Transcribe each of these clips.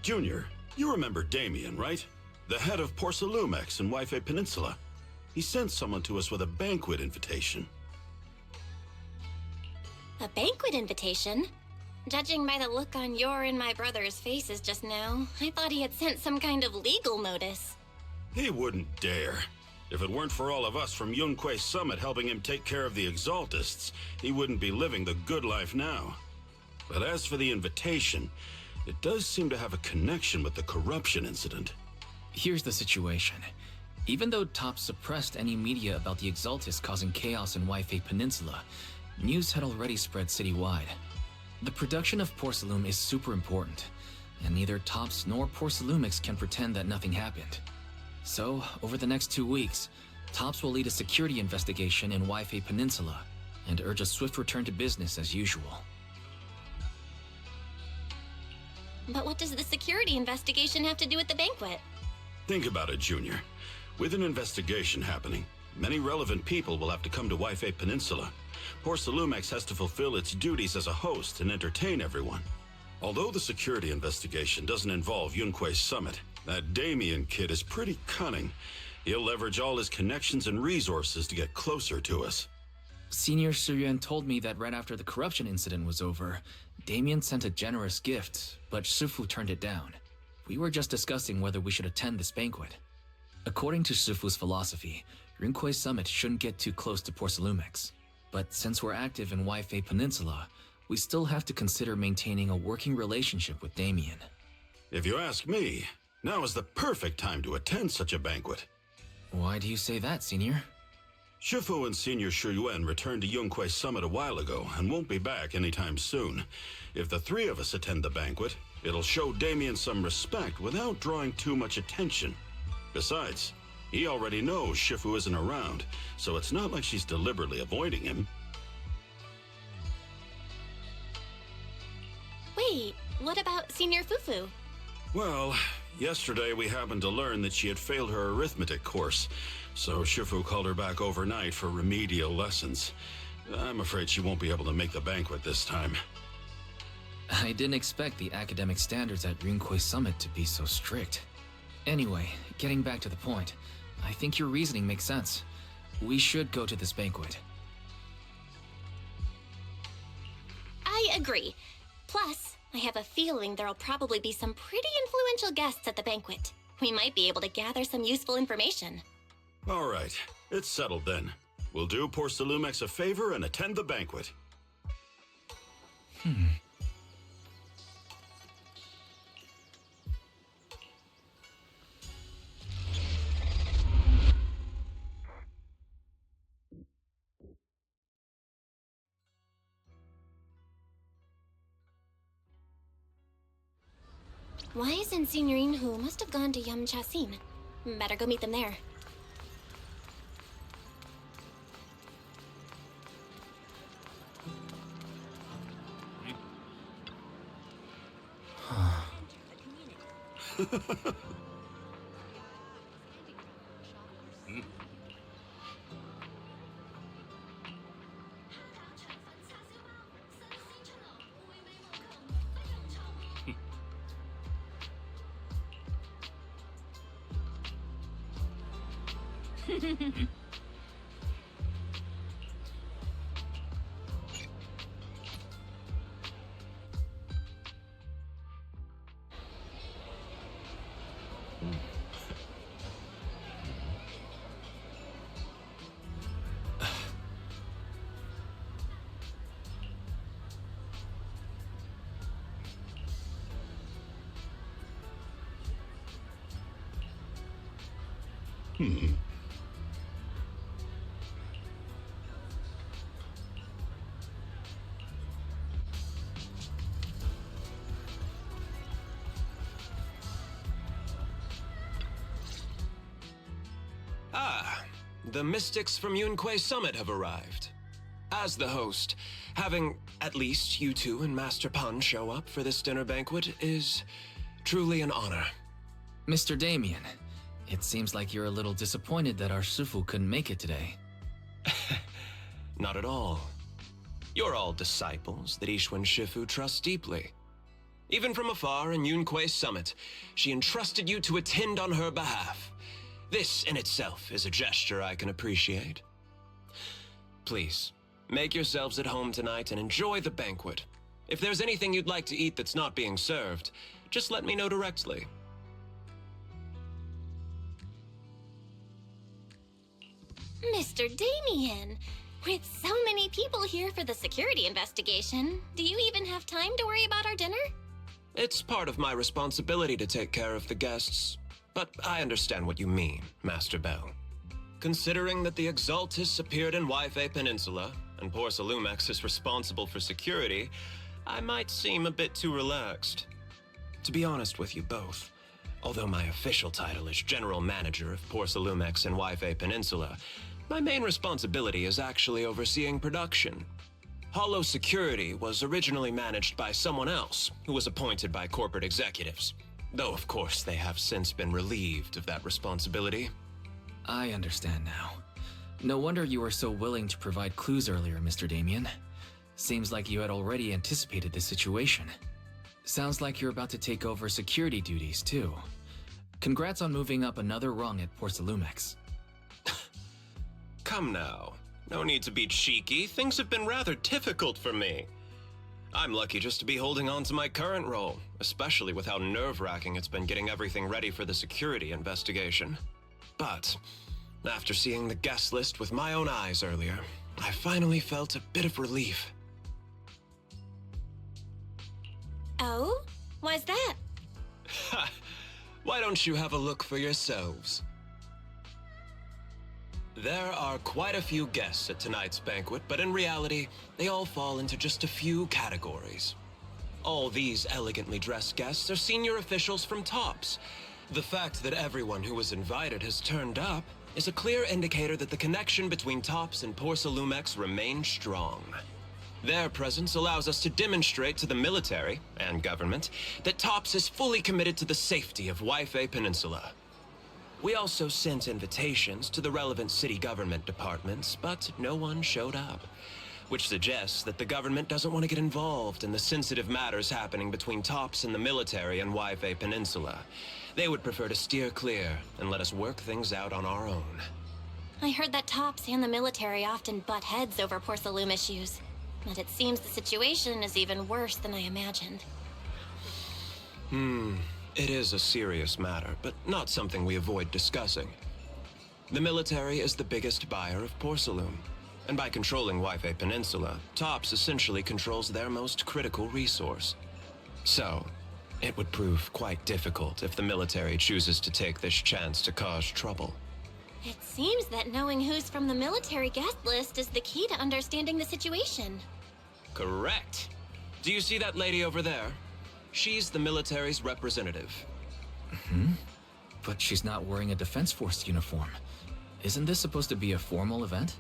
Junior, you remember Damien, right? The head of Porcelumex in Waife Peninsula. He sent someone to us with a banquet invitation. A banquet invitation? Judging by the look on your and my brother's faces just now, I thought he had sent some kind of legal notice. He wouldn't dare. If it weren't for all of us from Yunque Summit helping him take care of the Exaltists, he wouldn't be living the good life now. But as for the invitation, it does seem to have a connection with the corruption incident. Here's the situation. Even though Top suppressed any media about the Exaltists causing chaos in Waife Peninsula, news had already spread citywide. The production of Porcelume is super important, and neither Tops nor Porcelumix can pretend that nothing happened. So, over the next 2 weeks, Tops will lead a security investigation in Waife Peninsula, and urge a swift return to business as usual. But what does the security investigation have to do with the banquet? Think about it, Junior. With an investigation happening, many relevant people will have to come to Waife Peninsula. Porcelumex has to fulfill its duties as a host and entertain everyone. Although the security investigation doesn't involve Yunque Summit, that Damien kid is pretty cunning. He'll leverage all his connections and resources to get closer to us. Senior Suyuan told me that right after the corruption incident was over, Damien sent a generous gift, but Shifu turned it down. We were just discussing whether we should attend this banquet. According to Shifu's philosophy, Yunque Summit shouldn't get too close to Porcelumex. But since we're active in Waife Peninsula, we still have to consider maintaining a working relationship with Damien. If you ask me, now is the perfect time to attend such a banquet. Why do you say that, Senior? Shifu and Senior Shuyuan returned to Yunque Summit a while ago and won't be back anytime soon. If the three of us attend the banquet, it'll show Damien some respect without drawing too much attention. Besides, he already knows Shifu isn't around, so it's not like she's deliberately avoiding him. Wait, what about Senior Fufu? Well, yesterday we happened to learn that she had failed her arithmetic course, so Shifu called her back overnight for remedial lessons. I'm afraid she won't be able to make the banquet this time. I didn't expect the academic standards at Yunque Summit to be so strict. Anyway, getting back to the point, I think your reasoning makes sense. We should go to this banquet. I agree. Plus, I have a feeling there'll probably be some pretty influential guests at the banquet. We might be able to gather some useful information. All right, it's settled then. We'll do Porcelumex a favor and attend the banquet. Wise and Senior Inhu must have gone to Yamchasin. Better go meet them there. The mystics from Yunque Summit have arrived. As the host, having at least you two and Master Pan show up for this dinner banquet is truly an honor. Mr. Damien, it seems like you're a little disappointed that our Shifu couldn't make it today. Not at all. You're all disciples that Ishwan Shifu trusts deeply. Even from afar in Yunque's summit, she entrusted you to attend on her behalf. This in itself is a gesture I can appreciate. Please, make yourselves at home tonight and enjoy the banquet. If there's anything you'd like to eat that's not being served, just let me know directly. Mr. Damien, with so many people here for the security investigation, do you even have time to worry about our dinner? It's part of my responsibility to take care of the guests, but I understand what you mean, Master Belle. Considering that the Exaltus appeared in Wi-Fi Peninsula, and Porcelumex is responsible for security, I might seem a bit too relaxed. To be honest with you both, although my official title is General Manager of Porcelumex and Wi-Fi Peninsula, my main responsibility is actually overseeing production. Hollow Security was originally managed by someone else, who was appointed by corporate executives. Though, of course, they have since been relieved of that responsibility. I understand now. No wonder you were so willing to provide clues earlier, Mr. Damien. Seems like you had already anticipated the situation. Sounds like you're about to take over security duties, too. Congrats on moving up another rung at Porcelumex. Come now. No need to be cheeky. Things have been rather difficult for me. I'm lucky just to be holding on to my current role, especially with how nerve-wracking it's been getting everything ready for the security investigation. But after seeing the guest list with my own eyes earlier, I finally felt a bit of relief. Oh? Why's that? Ha! Why don't you have a look for yourselves? There are quite a few guests at tonight's banquet, but in reality, they all fall into just a few categories. All these elegantly dressed guests are senior officials from TOPS. The fact that everyone who was invited has turned up is a clear indicator that the connection between TOPS and Porcelumex remains strong. Their presence allows us to demonstrate to the military and government that TOPS is fully committed to the safety of Wi-Fi Peninsula. We also sent invitations to the relevant city government departments, but no one showed up, which suggests that the government doesn't want to get involved in the sensitive matters happening between TOPS and the military and Wi-Fi Peninsula. They would prefer to steer clear and let us work things out on our own. I heard that TOPS and the military often butt heads over Porcelume issues, but it seems the situation is even worse than I imagined. It is a serious matter, but not something we avoid discussing. The military is the biggest buyer of Porcelume, and by controlling Wi-Fi Peninsula, TOPS essentially controls their most critical resource. So, it would prove quite difficult if the military chooses to take this chance to cause trouble. It seems that knowing who's from the military guest list is the key to understanding the situation. Correct. Do you see that lady over there? She's the military's representative. But she's not wearing a Defense Force uniform. Isn't this supposed to be a formal event?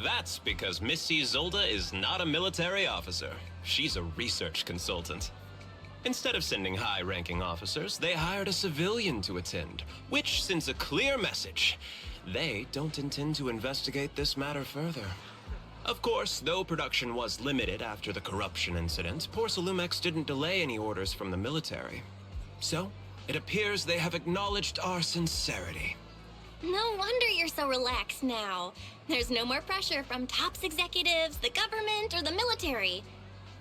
That's because Missy Zolda is not a military officer. She's a research consultant. Instead of sending high-ranking officers, they hired a civilian to attend, which sends a clear message. They don't intend to investigate this matter further. Of course, though production was limited after the corruption incident, Porcelumex didn't delay any orders from the military. So, it appears they have acknowledged our sincerity. No wonder you're so relaxed now. There's no more pressure from TOPS executives, the government, or the military.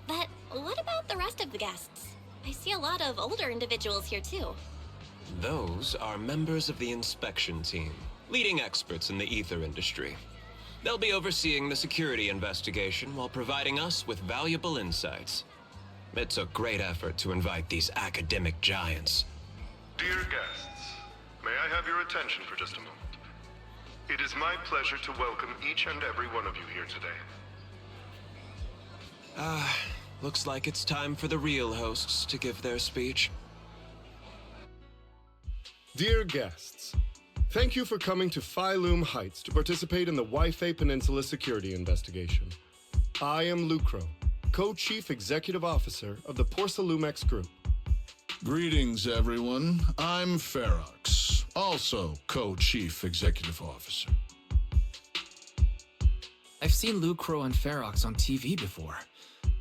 But what about the rest of the guests? I see a lot of older individuals here too. Those are members of the inspection team, leading experts in the ether industry. They'll be overseeing the security investigation while providing us with valuable insights. It took great effort to invite these academic giants. Dear guests, may I have your attention for just a moment? It is my pleasure to welcome each and every one of you here today. Looks like it's time for the real hosts to give their speech. Dear guests, thank you for coming to Phylume Heights to participate in the Wi-Fi Peninsula security investigation. I am Lucro, Co-Chief Executive Officer of the Porcelumex Group. Greetings, everyone. I'm Ferox, also Co-Chief Executive Officer. I've seen Lucro and Ferox on TV before.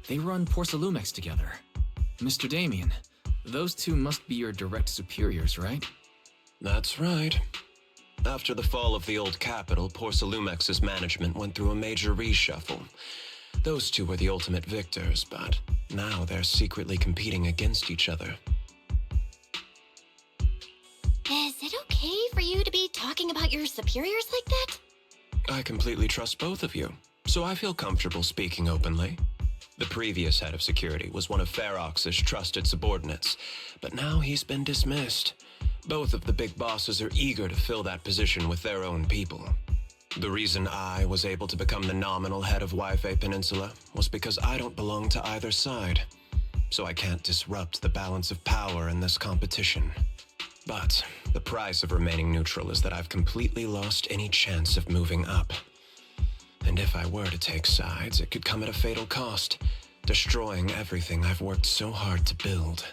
They run Porcelumex together. Mr. Damien, those two must be your direct superiors, right? That's right. After the fall of the old capital, Porcelumex's management went through a major reshuffle. Those two were the ultimate victors, but now they're secretly competing against each other. Is it okay for you to be talking about your superiors like that? I completely trust both of you, so I feel comfortable speaking openly. The previous head of security was one of Ferox's trusted subordinates, but now he's been dismissed. Both of the big bosses are eager to fill that position with their own people. The reason I was able to become the nominal head of Wi-Fi Peninsula was because I don't belong to either side, so I can't disrupt the balance of power in this competition. But the price of remaining neutral is that I've completely lost any chance of moving up. And if I were to take sides, it could come at a fatal cost, destroying everything I've worked so hard to build.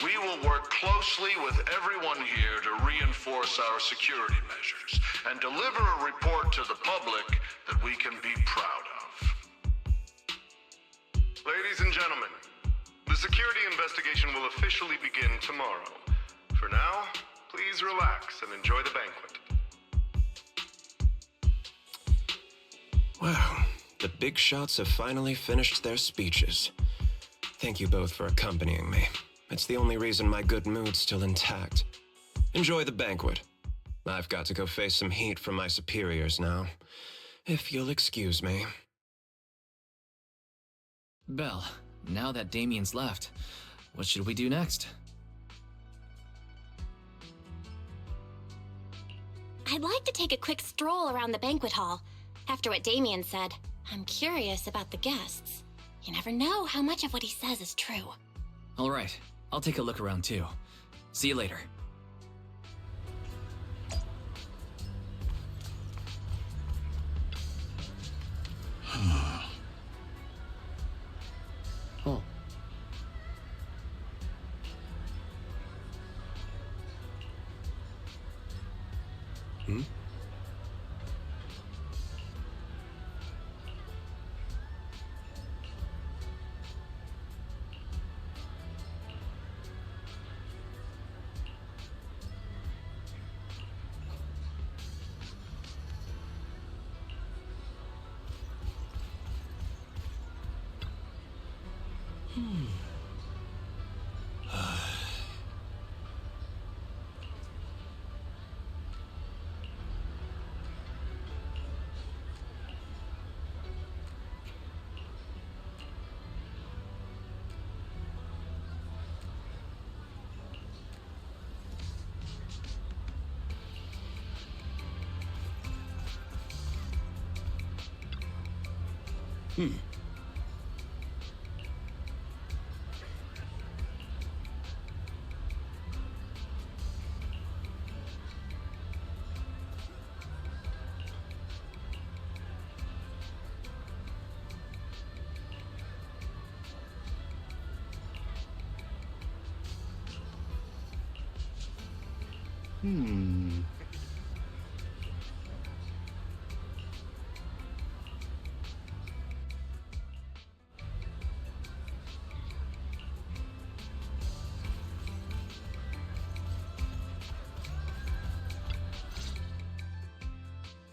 We will work closely with everyone here to reinforce our security measures and deliver a report to the public that we can be proud of. Ladies and gentlemen, the security investigation will officially begin tomorrow. For now, please relax and enjoy the banquet. Wow, the big shots have finally finished their speeches. Thank you both for accompanying me. It's the only reason my good mood's still intact. Enjoy the banquet. I've got to go face some heat from my superiors now. If you'll excuse me. Belle, now that Damien's left, what should we do next? I'd like to take a quick stroll around the banquet hall. After what Damien said, I'm curious about the guests. You never know how much of what he says is true. All right, I'll take a look around too. See you later. Oh. Hmm?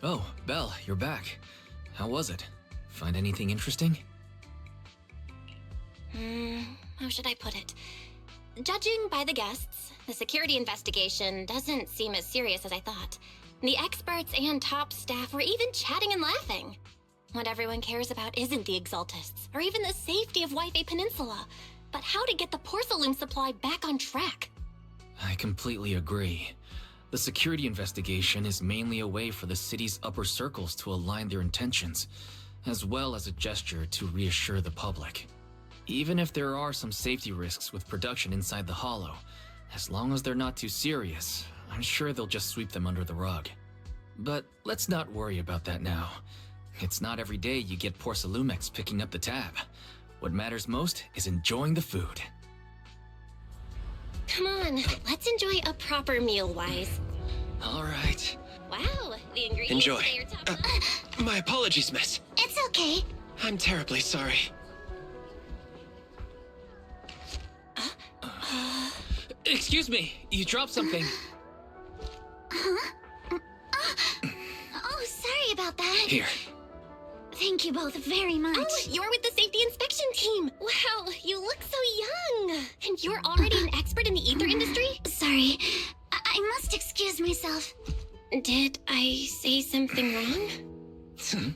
Oh, Belle, you're back. How was it? Find anything interesting? How should I put it? Judging by the guests, the security investigation doesn't seem as serious as I thought. The experts and top staff were even chatting and laughing. What everyone cares about isn't the Exaltists, or even the safety of Wi-Fi Peninsula, but how to get the porcelain supply back on track. I completely agree. The security investigation is mainly a way for the city's upper circles to align their intentions, as well as a gesture to reassure the public. Even if there are some safety risks with production inside the Hollow, as long as they're not too serious, I'm sure they'll just sweep them under the rug. But let's not worry about that now. It's not every day you get Porcelumex picking up the tab. What matters most is enjoying the food. Come on, let's enjoy a proper meal, Wise. All right. Wow, the ingredients Enjoy. today are top My apologies, miss. It's okay. I'm terribly sorry. Excuse me, you dropped something. Huh? Oh, sorry about that. Here. Thank you both very much. Oh, you're with the safety inspection team. Wow, you look so young. And you're already an expert in the ether industry? Sorry, I must excuse myself. Did I say something wrong?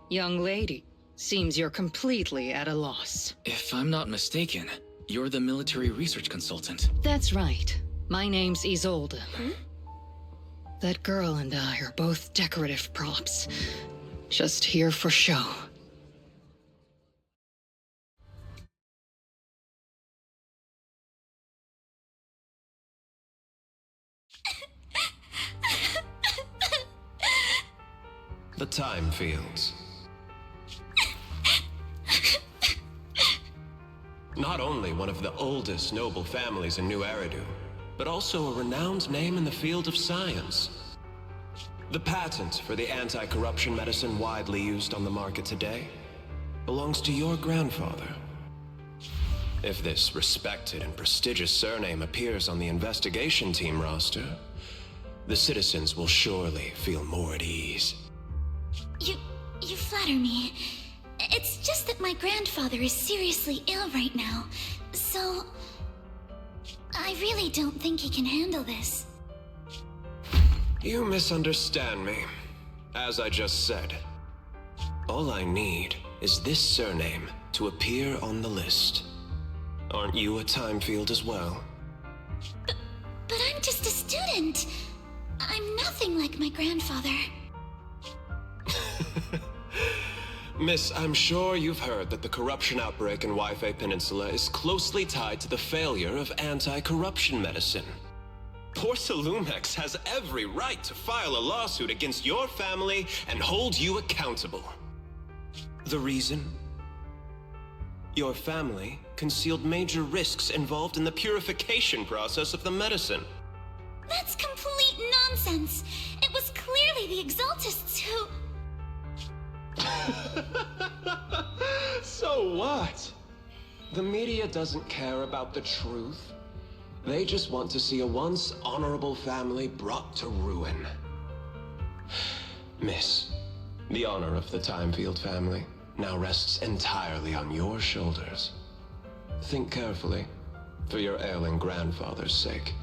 Young lady, seems you're completely at a loss. If I'm not mistaken, you're the military research consultant. That's right. My name's Isolde. That girl and I are both decorative props. Just here for show. The Thymefields. Not only one of the oldest noble families in New Eridu, but also a renowned name in the field of science. The patent for the anti-corruption medicine widely used on the market today belongs to your grandfather. If this respected and prestigious surname appears on the investigation team roster, the citizens will surely feel more at ease. You flatter me. It's just that my grandfather is seriously ill right now, so I really don't think he can handle this. You misunderstand me. As I just said, all I need is this surname to appear on the list. Aren't you a Thymefield as well? But I'm just a student. I'm nothing like my grandfather. Miss, I'm sure you've heard that the corruption outbreak in Wi-Fi Peninsula is closely tied to the failure of anti-corruption medicine. Porcelumex has every right to file a lawsuit against your family and hold you accountable. The reason? Your family concealed major risks involved in the purification process of the medicine. That's complete nonsense. It was clearly the Exaltists who... So what? The media doesn't care about the truth. They just want to see a once honorable family brought to ruin. Miss, the honor of the Thymefield family now rests entirely on your shoulders. Think carefully, for your ailing grandfather's sake.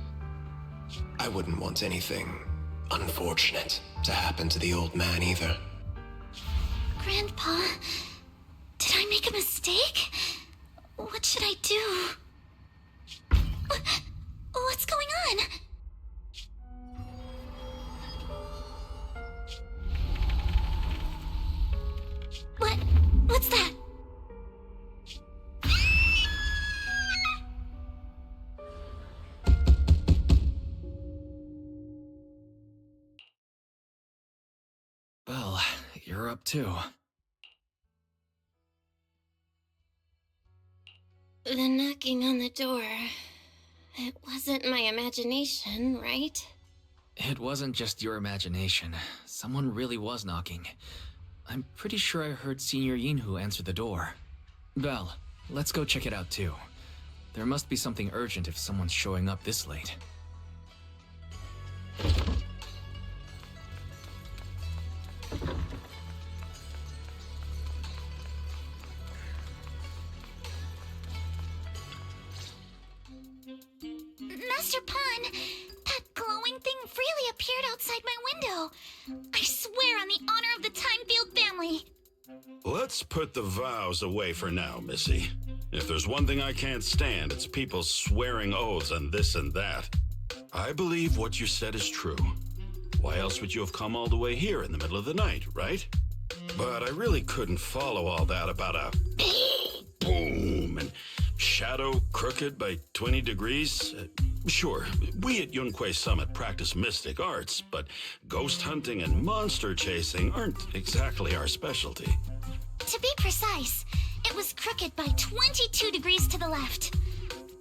I wouldn't want anything unfortunate to happen to the old man either. Grandpa, did I make a mistake? What should I do? What's going on? What's that? Well, you're up too. The knocking on the door. It wasn't my imagination, right? It wasn't just your imagination. Someone really was knocking. I'm pretty sure I heard Senior Yinhu answer the door. Belle, let's go check it out too. There must be something urgent if someone's showing up this late. Master Pawn, that glowing thing freely appeared outside my window. I swear on the honor of the Thymefield family. Let's put the vows away for now, Missy. If there's one thing I can't stand, it's people swearing oaths on this and that. I believe what you said is true. Why else would you have come all the way here in the middle of the night, right? But I really couldn't follow all that about a boom and shadow crooked by 20 degrees. Sure, we at Yunquay Summit practice mystic arts, but ghost hunting and monster chasing aren't exactly our specialty. To be precise, it was crooked by 22 degrees to the left.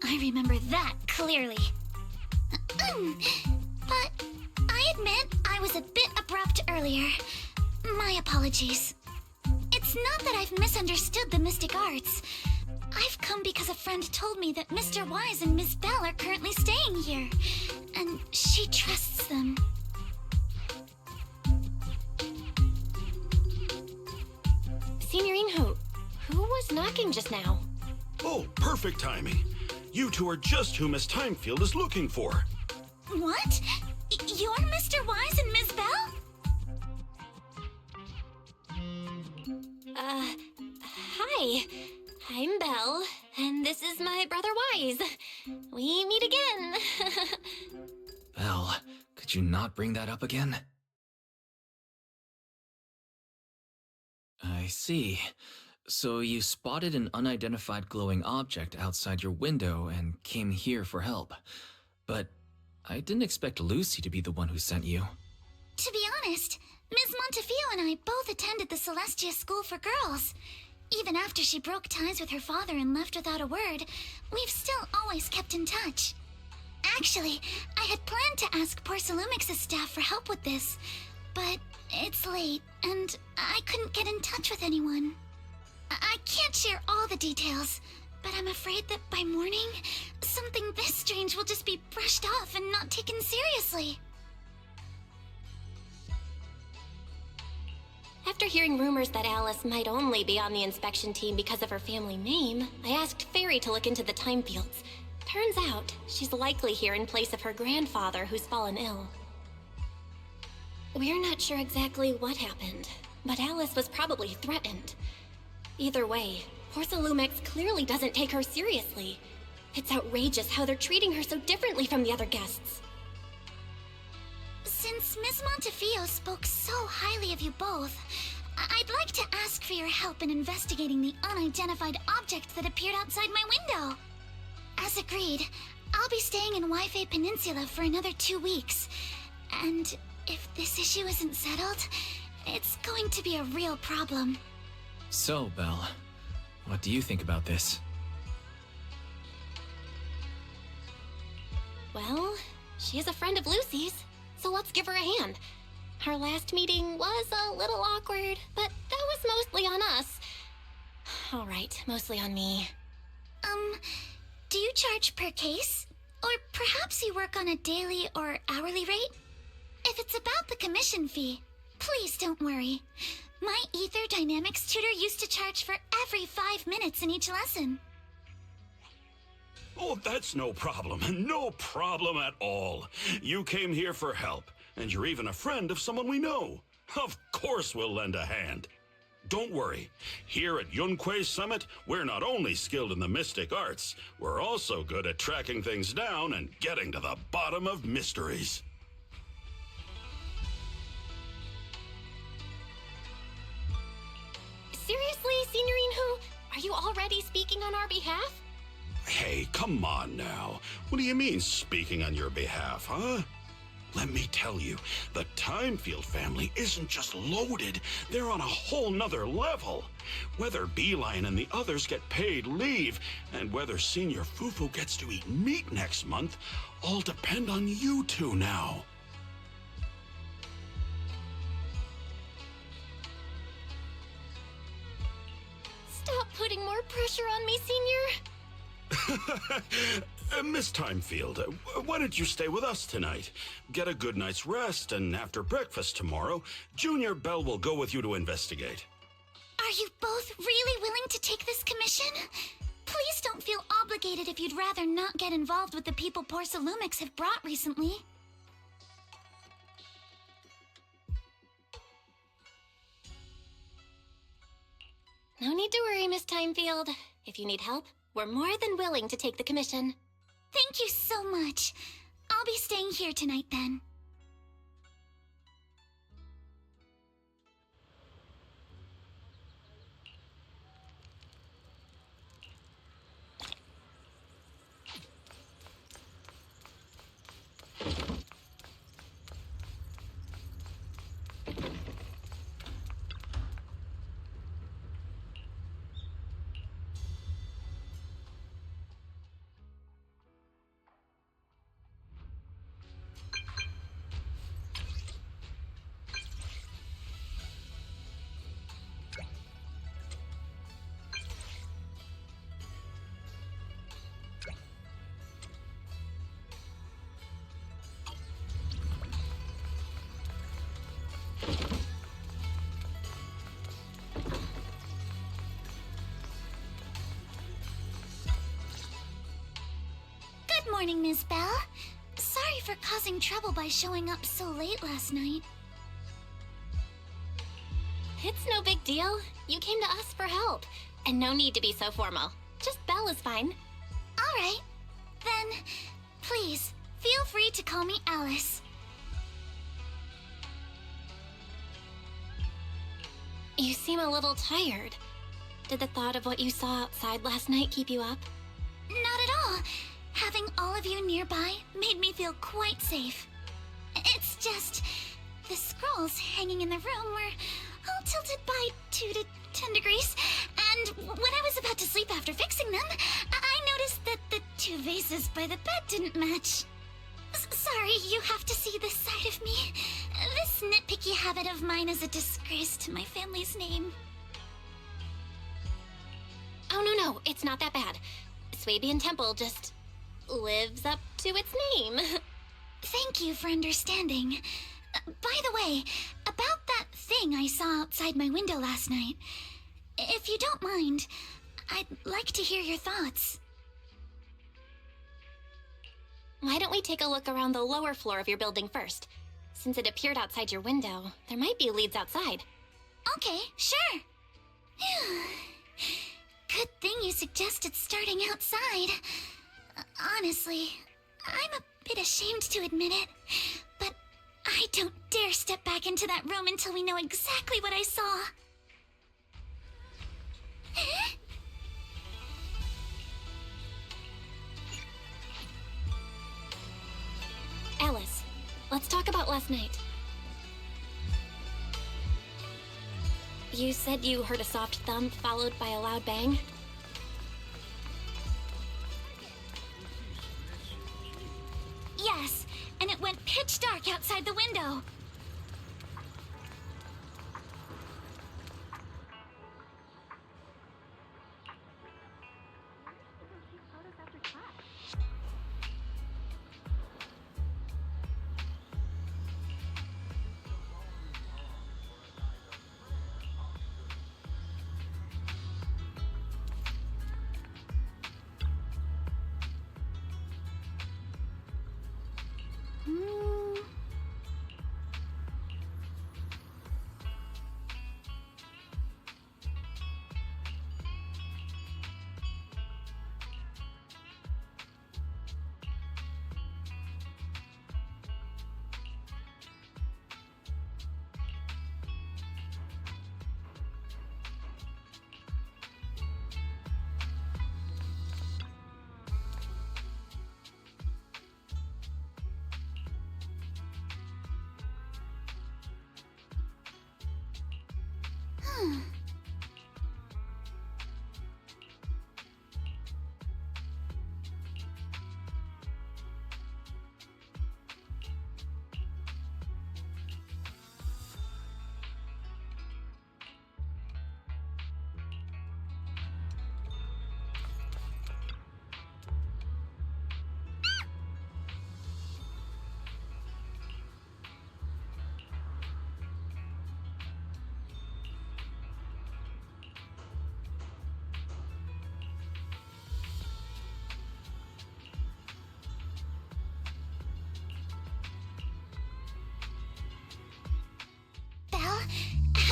I remember that clearly. But I admit I was a bit abrupt earlier. My apologies. It's not that I've misunderstood the mystic arts. I've come because a friend told me that Mr. Wise and Miss Belle are currently staying here, and she trusts them. Signorine who was knocking just now? Oh, perfect timing. You two are just who Miss Thymefield is looking for. What? You're Mr. Wise and Miss Belle? Hi. I'm Belle, and this is my brother Wise. We meet again. Belle, could you not bring that up again? I see. So you spotted an unidentified glowing object outside your window and came here for help. But I didn't expect Lucy to be the one who sent you. To be honest, Ms. Montefiore and I both attended the Celestia School for Girls. Even after she broke ties with her father and left without a word, we've still always kept in touch. Actually, I had planned to ask Porcelumix's staff for help with this, but it's late, and I couldn't get in touch with anyone. I can't share all the details, but I'm afraid that by morning, something this strange will just be brushed off and not taken seriously. After hearing rumors that Alice might only be on the inspection team because of her family name, I asked Fairy to look into the Thymefields. Turns out, she's likely here in place of her grandfather who's fallen ill. We're not sure exactly what happened, but Alice was probably threatened. Either way, Porcelumix clearly doesn't take her seriously. It's outrageous how they're treating her so differently from the other guests. Since Ms. Montefiore spoke so highly of you both, I'd like to ask for your help in investigating the unidentified object that appeared outside my window. As agreed, I'll be staying in Wi-Fi Peninsula for another 2 weeks. And if this issue isn't settled, it's going to be a real problem. So, Belle, what do you think about this? Well, she is a friend of Lucy's, so let's give her a hand. Our last meeting was a little awkward, but that was mostly on us. All right, mostly on me. Do you charge per case? Or perhaps you work on a daily or hourly rate? If it's about the commission fee, please don't worry. My Ether Dynamics tutor used to charge for every 5 minutes in each lesson. Oh, that's no problem. No problem at all. You came here for help, and you're even a friend of someone we know. Of course we'll lend a hand. Don't worry. Here at Yunquei Summit, we're not only skilled in the mystic arts, we're also good at tracking things down and getting to the bottom of mysteries. Seriously, Signorine Who? Are you already speaking on our behalf? Hey, come on now. What do you mean, speaking on your behalf, huh? Let me tell you, the Thymefield family isn't just loaded, they're on a whole nother level. Whether Beeline and the others get paid leave, and whether Senior Fufu gets to eat meat next month, all depend on you two now. Stop putting more pressure on me, Senior. Miss Thymefield, why don't you stay with us tonight? Get a good night's rest, and after breakfast tomorrow, Junior Belle will go with you to investigate. Are you both really willing to take this commission? Please don't feel obligated if you'd rather not get involved with the people Porcelumix have brought recently. No need to worry, Miss Thymefield. If you need help, we're more than willing to take the commission. Thank you so much. I'll be staying here tonight then. Good morning, Ms. Belle. Sorry for causing trouble by showing up so late last night. It's no big deal. You came to us for help. And no need to be so formal. Just Belle is fine. All right. Then, please, feel free to call me Alice. You seem a little tired. Did the thought of what you saw outside last night keep you up? Not at all. Having all of you nearby made me feel quite safe. It's just, the scrolls hanging in the room were all tilted by 2 to 10 degrees, and when I was about to sleep after fixing them, I noticed that the 2 vases by the bed didn't match. Sorry, you have to see this side of me. This nitpicky habit of mine is a disgrace to my family's name. Oh, no, it's not that bad. Swabian Temple just lives up to its name. Thank you for understanding. By the way, about that thing I saw outside my window last night, if you don't mind, I'd like to hear your thoughts. Why don't we take a look around the lower floor of your building first? Since it appeared outside your window, there might be leads outside. Okay, sure. Good thing you suggested starting outside. Honestly, I'm a bit ashamed to admit it, but I don't dare step back into that room until we know exactly what I saw. Alice, let's talk about last night. You said you heard a soft thump followed by a loud bang? Yes, and it went pitch dark outside the window.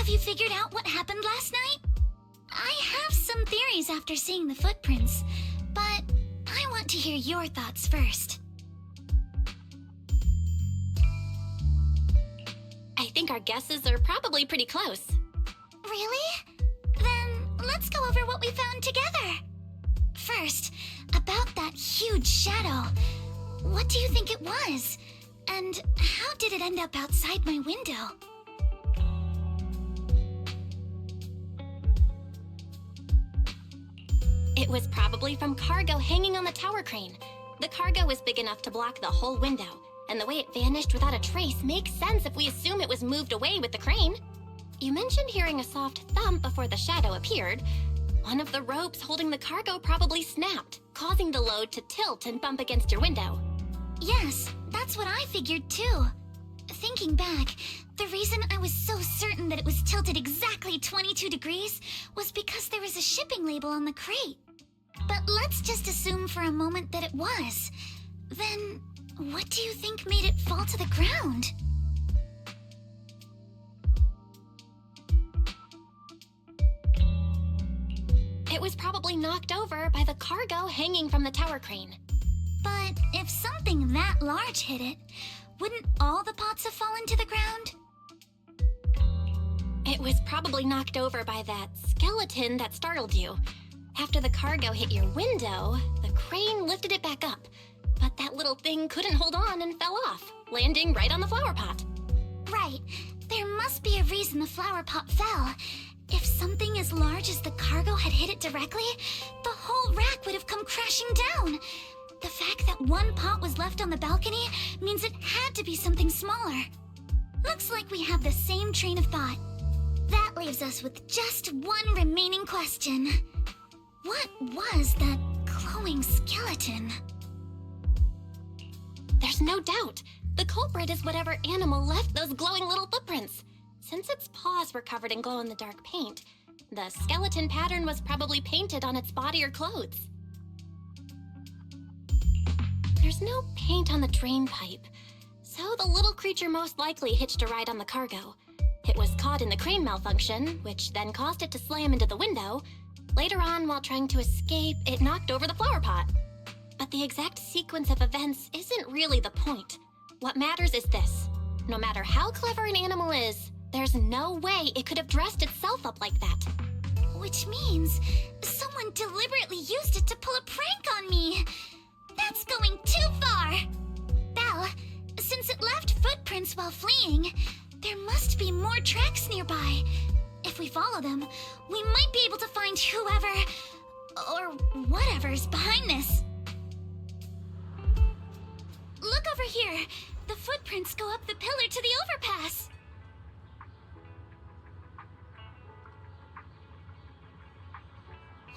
Have you figured out what happened last night? I have some theories after seeing the footprints, but I want to hear your thoughts first. I think our guesses are probably pretty close. Really? Then let's go over what we found together. First, about that huge shadow. What do you think it was? And how did it end up outside my window? It was probably from cargo hanging on the tower crane. The cargo was big enough to block the whole window, and the way it vanished without a trace makes sense if we assume it was moved away with the crane. You mentioned hearing a soft thump before the shadow appeared. One of the ropes holding the cargo probably snapped, causing the load to tilt and bump against your window. Yes, that's what I figured too. Thinking back, the reason I was so certain that it was tilted exactly 22 degrees was because there was a shipping label on the crate. But let's just assume for a moment that it was. Then, what do you think made it fall to the ground? It was probably knocked over by the cargo hanging from the tower crane. But if something that large hit it, wouldn't all the pots have fallen to the ground? It was probably knocked over by that skeleton that startled you. After the cargo hit your window, the crane lifted it back up. But that little thing couldn't hold on and fell off, landing right on the flower pot. Right. There must be a reason the flower pot fell. If something as large as the cargo had hit it directly, the whole rack would have come crashing down. The fact that one pot was left on the balcony means it had to be something smaller. Looks like we have the same train of thought. That leaves us with just one remaining question. What was that glowing skeleton? There's no doubt. The culprit is whatever animal left those glowing little footprints. Since its paws were covered in glow-in-the-dark paint, the skeleton pattern was probably painted on its body or clothes. There's no paint on the drain pipe, so the little creature most likely hitched a ride on the cargo. It was caught in the crane malfunction, which then caused it to slam into the window. Later on, while trying to escape, it knocked over the flower pot. But the exact sequence of events isn't really the point. What matters is this. No matter how clever an animal is, there's no way it could have dressed itself up like that. Which means someone deliberately used it to pull a prank on me. That's going too far. Belle, since it left footprints while fleeing, there must be more tracks nearby. If we follow them, we might be able to find whoever or whatever's behind this. Look over here. The footprints go up the pillar to the overpass.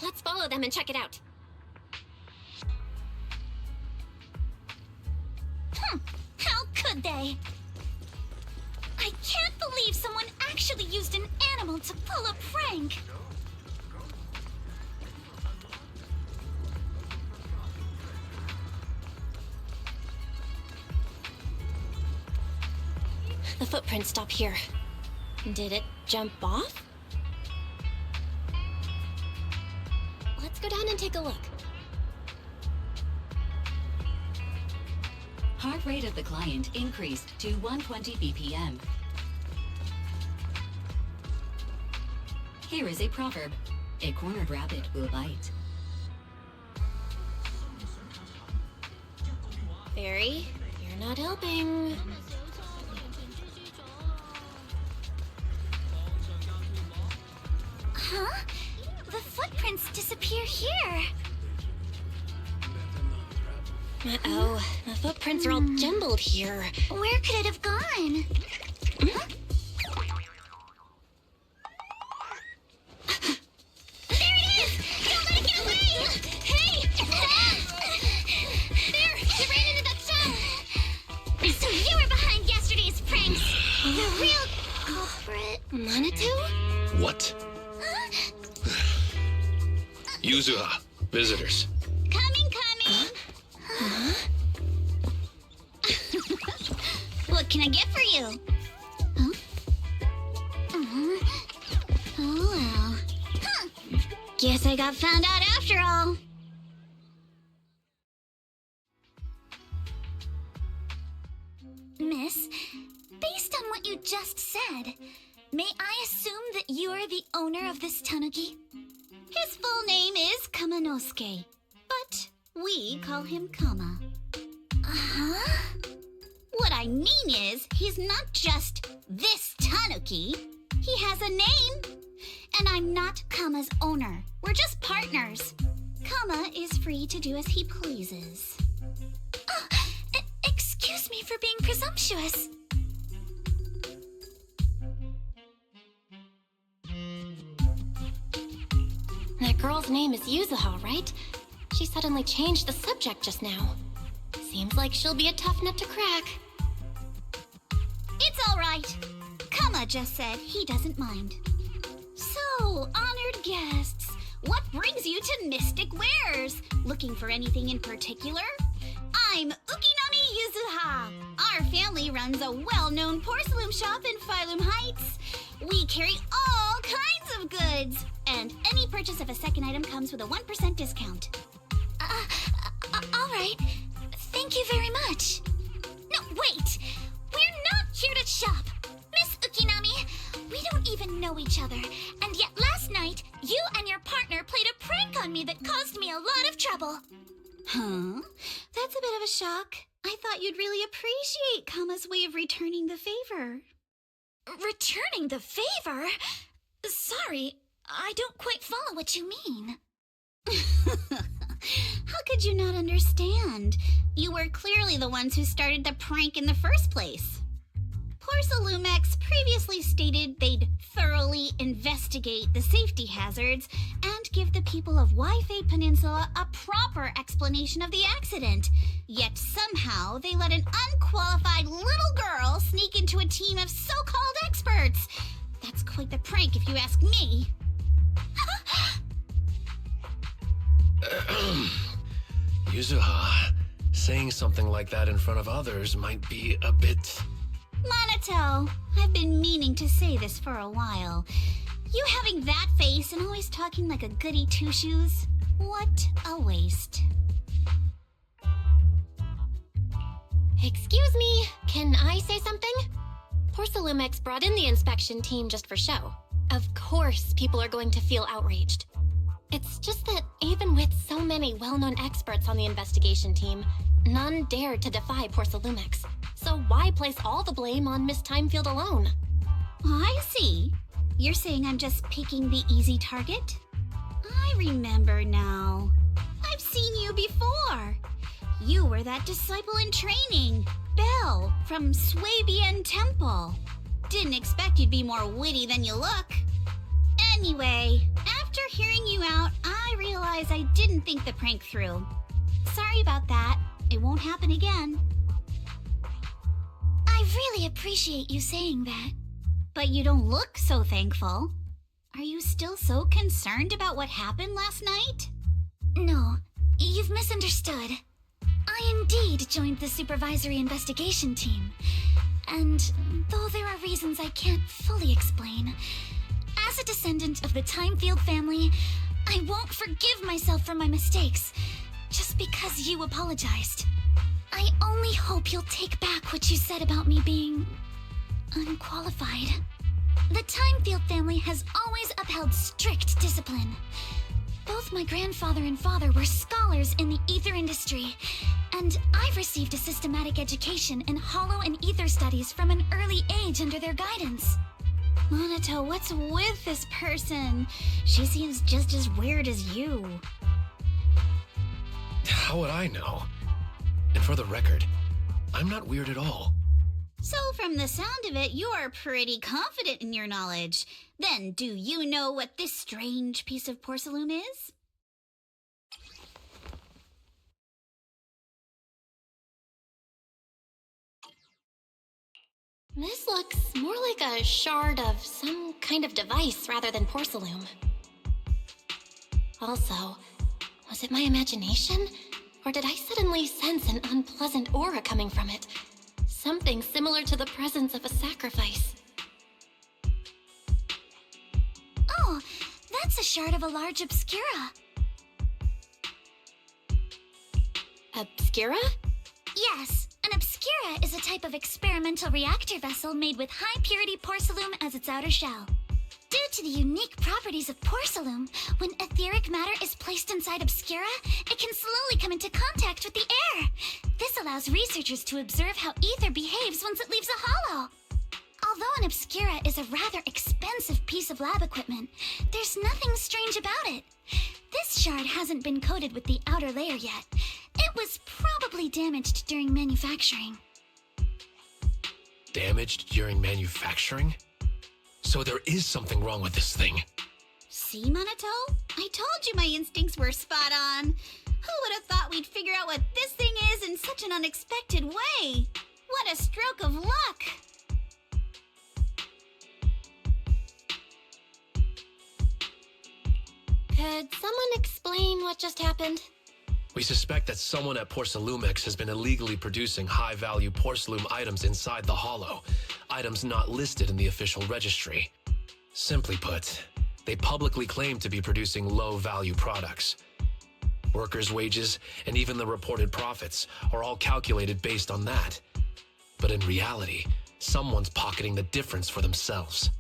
Let's follow them and check it out. How could they? I can't believe someone actually used an animal to pull a prank. The footprints stop here. Did it jump off? Let's go down and take a look. Heart rate of the client increased to 120 BPM. Here is a proverb. A cornered rabbit will bite. Fairy, you're not helping. Huh? The footprints disappear here. Uh-oh, the footprints are all jumbled here. Where could it have gone? Huh? There it is! Don't let it get away! Hey! There! It ran into that shell! So you were behind yesterday's pranks! The real culprit... Manato? What? Yuzuha, visitors. Coming! What can I get for you? Huh? Oh well. Huh. Guess I got found out after all. Miss, based on what you just said, may I assume that you are the owner of this tanuki? His full name is Kamanosuke, but we call him Kama. Uh-huh? What I mean is, he's not just this tanuki. He has a name. And I'm not Kama's owner. We're just partners. Kama is free to do as he pleases. Excuse me for being presumptuous. That girl's name is Yuzuha, right? She suddenly changed the subject just now. Seems like she'll be a tough nut to crack. It's all right. Kama just said he doesn't mind. So, honored guests, what brings you to Mystic Wares? Looking for anything in particular? I'm Ukinami Yuzuha. Our family runs a well-known porcelain shop in Phylum Heights. We carry all kinds of goods, and any purchase of a second item comes with a 1% discount. All right. Thank you very much. No, wait! We're not here to shop! Miss Ukinami, we don't even know each other, and yet last night, you and your partner played a prank on me that caused me a lot of trouble. Huh? That's a bit of a shock. I thought you'd really appreciate Kama's way of returning the favor. Returning the favor? Sorry, I don't quite follow what you mean. How could you not understand? You were clearly the ones who started the prank in the first place. Porcelumex previously stated they'd thoroughly investigate the safety hazards and give the people of Waifei Peninsula a proper explanation of the accident. Yet somehow they let an unqualified little girl sneak into a team of so-called experts. That's quite the prank if you ask me. Yuzuha, saying something like that in front of others might be a bit... Manato, I've been meaning to say this for a while. You having that face and always talking like a goody two-shoes? What a waste. Excuse me, can I say something? Porcelumex brought in the inspection team just for show. Of course people are going to feel outraged. It's just that even with so many well-known experts on the investigation team, none dared to defy Porcelumex. So why place all the blame on Miss Thymefield alone? I see. You're saying I'm just picking the easy target? I remember now. I've seen you before. You were that disciple in training, Belle, from Swabian Temple. Didn't expect you'd be more witty than you look. Anyway, after hearing you out, I realized I didn't think the prank through. Sorry about that. It won't happen again. I really appreciate you saying that. But you don't look so thankful. Are you still so concerned about what happened last night? No, you've misunderstood. I indeed joined the supervisory investigation team. And though there are reasons I can't fully explain, as a descendant of the Thymefield family, I won't forgive myself for my mistakes just because you apologized. I only hope you'll take back what you said about me being unqualified. The Thymefield family has always upheld strict discipline. Both my grandfather and father were scholars in the ether industry, and I've received a systematic education in hollow and ether studies from an early age under their guidance. Manato, what's with this person? She seems just as weird as you. How would I know? And for the record, I'm not weird at all. So from the sound of it, you're pretty confident in your knowledge. Then do you know what this strange piece of porcelain is? This looks more like a shard of some kind of device rather than porcelain. Also, was it my imagination? Or did I suddenly sense an unpleasant aura coming from it? Something similar to the presence of a sacrifice. Oh, that's a shard of a large obscura. Obscura? Yes, an obscura is a type of experimental reactor vessel made with high-purity porcelain as its outer shell. Due to the unique properties of porcelain, when etheric matter is placed inside obscura, it can slowly come into contact with the air. This allows researchers to observe how ether behaves once it leaves a hollow. Although an obscura is a rather expensive piece of lab equipment, there's nothing strange about it. This shard hasn't been coated with the outer layer yet. It was probably damaged during manufacturing. Damaged during manufacturing? So there is something wrong with this thing. See, Manato? I told you my instincts were spot on. Who would have thought we'd figure out what this thing is in such an unexpected way? What a stroke of luck! Could someone explain what just happened? We suspect that someone at Porcelumex has been illegally producing high-value porcelain items inside the Hollow, items not listed in the official registry. Simply put, they publicly claim to be producing low-value products. Workers' wages and even the reported profits are all calculated based on that. But in reality, someone's pocketing the difference for themselves.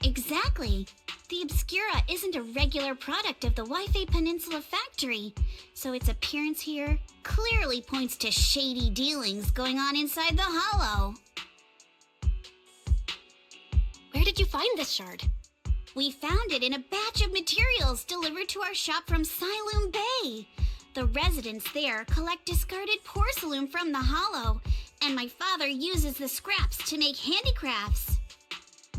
Exactly. The Obscura isn't a regular product of the Wi-Fi Peninsula factory, so its appearance here clearly points to shady dealings going on inside the Hollow. Where did you find this shard? We found it in a batch of materials delivered to our shop from Siloam Bay. The residents there collect discarded porcelain from the Hollow, and my father uses the scraps to make handicrafts.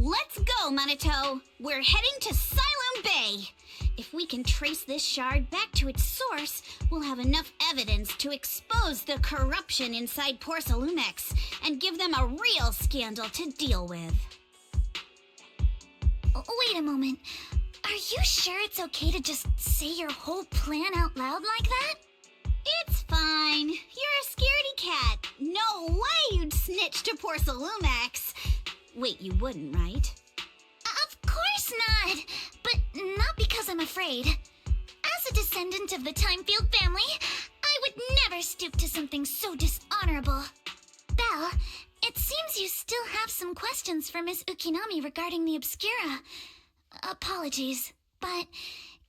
Let's go, Manato! We're heading to Siloam Bay! If we can trace this shard back to its source, we'll have enough evidence to expose the corruption inside Porcelumex and give them a real scandal to deal with. Wait a moment. Are you sure it's okay to just say your whole plan out loud like that? It's fine. You're a scaredy cat. No way you'd snitch to Porcelumex. Wait, you wouldn't, right? Of course not. But not because I'm afraid. As a descendant of the Thymefield family, I would never stoop to something so dishonorable. Belle, it seems you still have some questions for Miss Ukinami regarding the Obscura. Apologies, but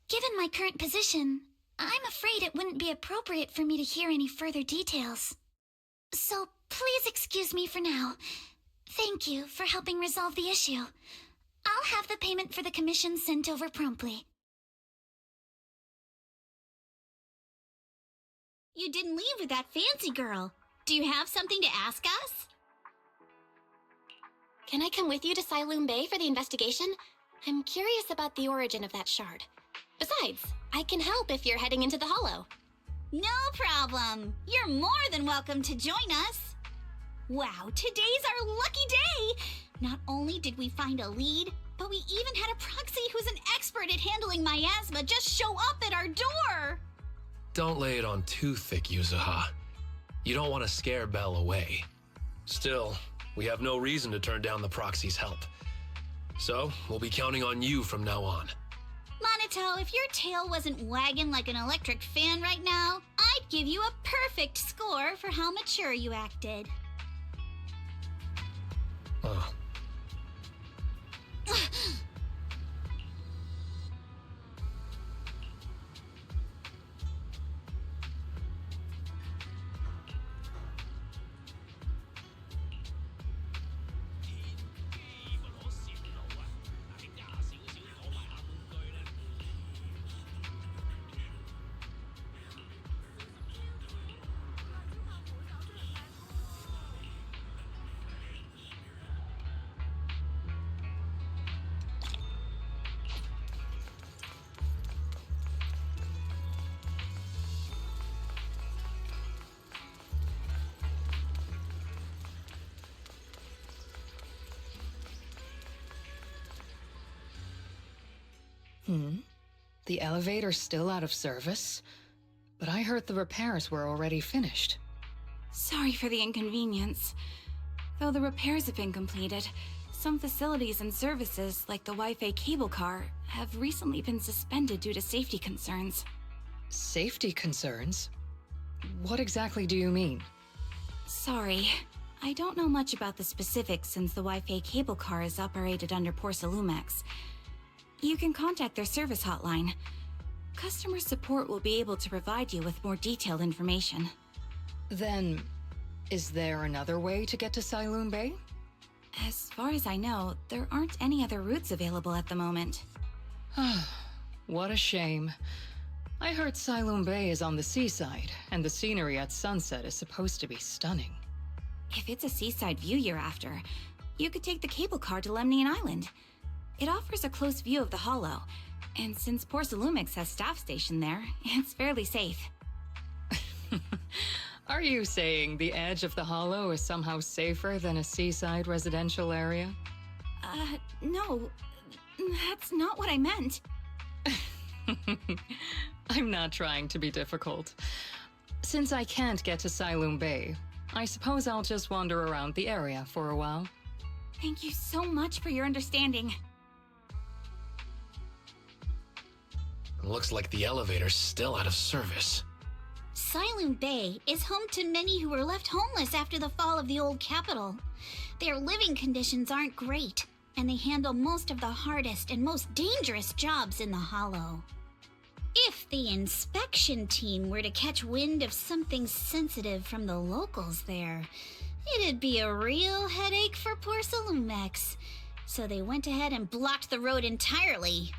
given my current position, I'm afraid it wouldn't be appropriate for me to hear any further details. So please excuse me for now. Thank you for helping resolve the issue. I'll have the payment for the commission sent over promptly. You didn't leave with that fancy girl. Do you have something to ask us? Can I come with you to Siloam Bay for the investigation? I'm curious about the origin of that shard. Besides, I can help if you're heading into the Hollow. No problem. You're more than welcome to join us. Wow, today's our lucky day! Not only did we find a lead, but we even had a proxy who's an expert at handling miasma just show up at our door! Don't lay it on too thick, Yuzuha. You don't want to scare Belle away. Still, we have no reason to turn down the proxy's help. So, we'll be counting on you from now on. Manato, if your tail wasn't wagging like an electric fan right now, I'd give you a perfect score for how mature you acted. Oh. The elevator's still out of service? But I heard the repairs were already finished. Sorry for the inconvenience. Though the repairs have been completed, some facilities and services, like the Wi-Fi cable car, have recently been suspended due to safety concerns. Safety concerns? What exactly do you mean? Sorry. I don't know much about the specifics since the Wi-Fi cable car is operated under Porcelumex. You can contact their service hotline. Customer support will be able to provide you with more detailed information. Then, is there another way to get to Siloam Bay? As far as I know, there aren't any other routes available at the moment. What a shame. I heard Siloam Bay is on the seaside, and the scenery at sunset is supposed to be stunning. If it's a seaside view you're after, you could take the cable car to Lemnian Island. It offers a close view of the Hollow, and since Porcelumex has staff stationed there, it's fairly safe. Are you saying the edge of the Hollow is somehow safer than a seaside residential area? No. That's not what I meant. I'm not trying to be difficult. Since I can't get to Siloam Bay, I suppose I'll just wander around the area for a while. Thank you so much for your understanding. Looks like the elevator's still out of service. Siloam Bay is home to many who were left homeless after the fall of the old capital. Their living conditions aren't great, and they handle most of the hardest and most dangerous jobs in the Hollow. If the inspection team were to catch wind of something sensitive from the locals there, it'd be a real headache for poor Salumex. So they went ahead and blocked the road entirely.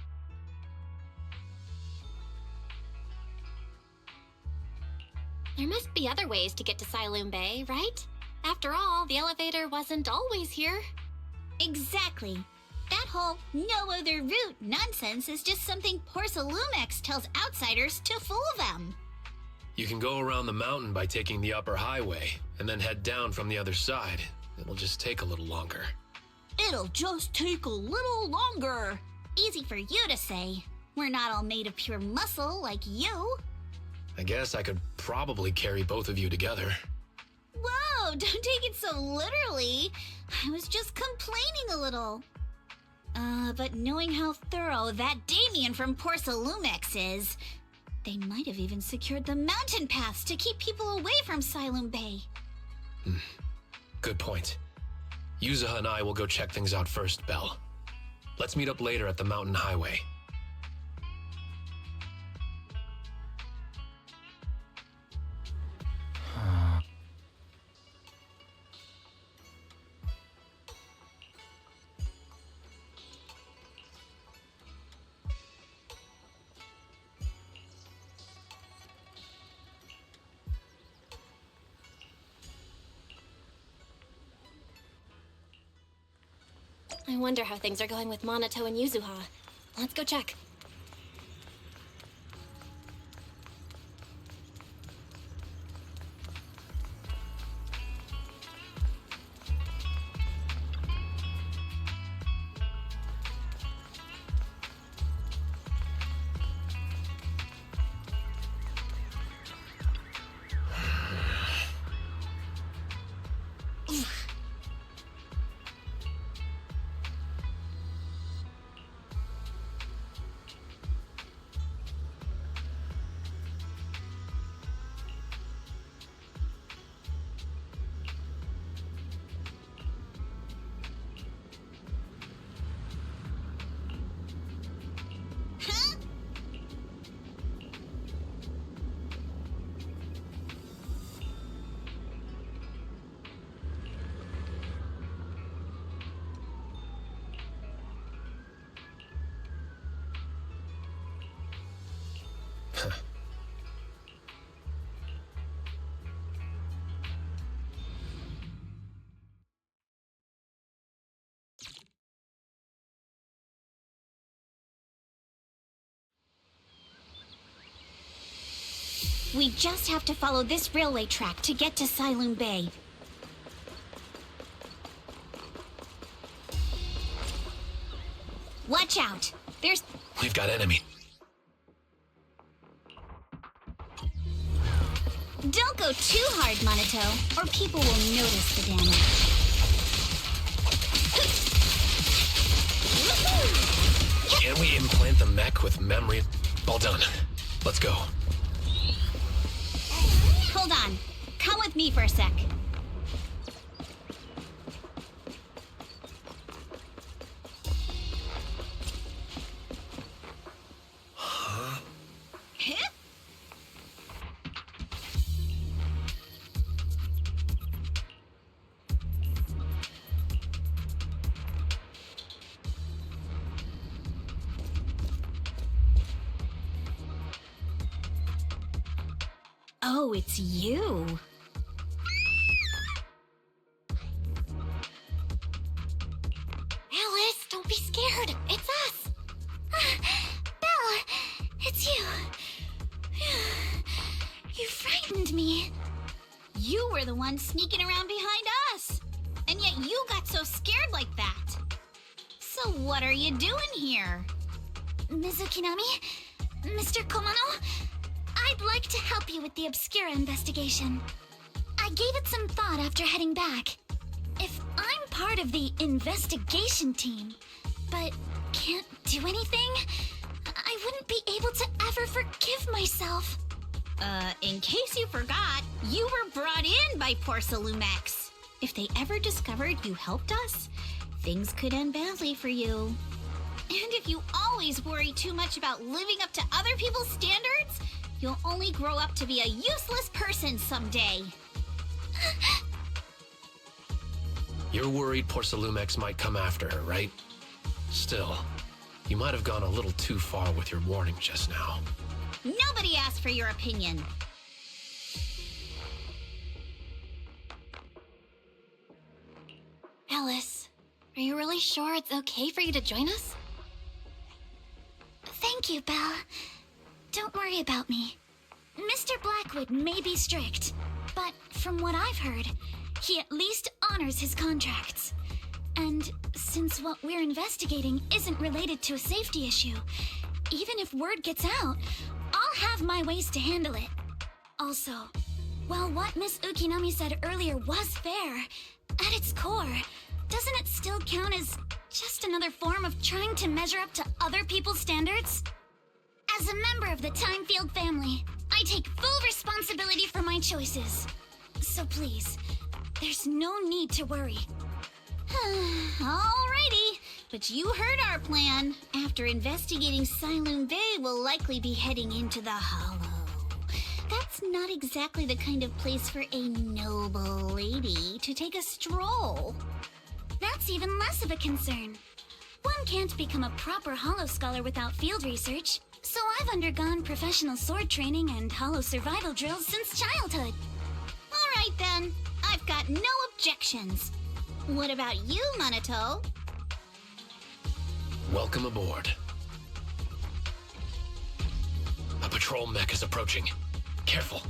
There must be other ways to get to Siloam Bay, right? After all, the elevator wasn't always here. Exactly. That whole no other route nonsense is just something poor Salumex tells outsiders to fool them. You can go around the mountain by taking the upper highway, and then head down from the other side. It'll just take a little longer. It'll just take a little longer. Easy for you to say. We're not all made of pure muscle like you. I guess I could probably carry both of you together. Whoa, don't take it so literally. I was just complaining a little. But knowing how thorough that Damien from poor Salumex is, they might have even secured the mountain paths to keep people away from Siloam Bay. Good point. Yuzuha and I will go check things out first, Belle. Let's meet up later at the mountain highway. I wonder how things are going with Manato and Yuzuha. Let's go check. We just have to follow this railway track to get to Siloam Bay. Watch out! We've got enemy. Don't go too hard, Manato, or people will notice the damage. Can we implant the mech with memory? All done. Let's go. Hold on. Come with me for a sec. Huh? Oh, it's you. Alice, don't be scared. It's us. Belle, it's you. You frightened me. You were the one sneaking around behind us. And yet you got so scared like that. So what are you doing here? Mizukinami, Mr. Komano, I'd like to help you with the Obscura investigation. I gave it some thought after heading back. If I'm part of the investigation team, but can't do anything, I wouldn't be able to ever forgive myself. In case you forgot, you were brought in by Porcelumex. If they ever discovered you helped us, things could end badly for you. And if you always worry too much about living up to other people's standards, you'll only grow up to be a useless person someday. You're worried Porcelumex might come after her, right? Still, you might have gone a little too far with your warning just now. Nobody asked for your opinion. Alice, are you really sure it's okay for you to join us? Thank you, Belle. Don't worry about me. Mr. Blackwood may be strict, but from what I've heard, he at least honors his contracts. And since what we're investigating isn't related to a safety issue, even if word gets out, I'll have my ways to handle it. Also, while what Miss Ukinami said earlier was fair, at its core, doesn't it still count as just another form of trying to measure up to other people's standards? As a member of the Thymefield family, I take full responsibility for my choices. So please, there's no need to worry. Alrighty, but you heard our plan. After investigating Siloon Bay, we'll likely be heading into the Hollow. That's not exactly the kind of place for a noble lady to take a stroll. That's even less of a concern. One can't become a proper Hollow scholar without field research, so I've undergone professional sword training and Hollow survival drills since childhood. Alright then, I've got no objections. What about you, Manato? Welcome aboard. A patrol mech is approaching. Careful.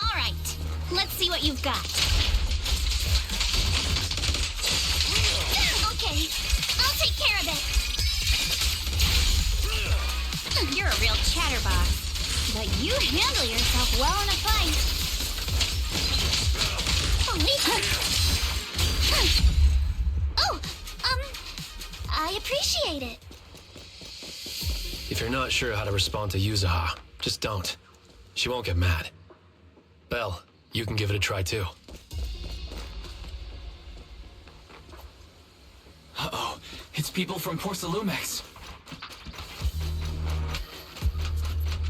All right, let's see what you've got. Okay, I'll take care of it. You're a real chatterbox, but you handle yourself well in a fight. I appreciate it. If you're not sure how to respond to Yuzuha, just don't. She won't get mad. Belle, you can give it a try too. Uh-oh, it's people from Porcelumex.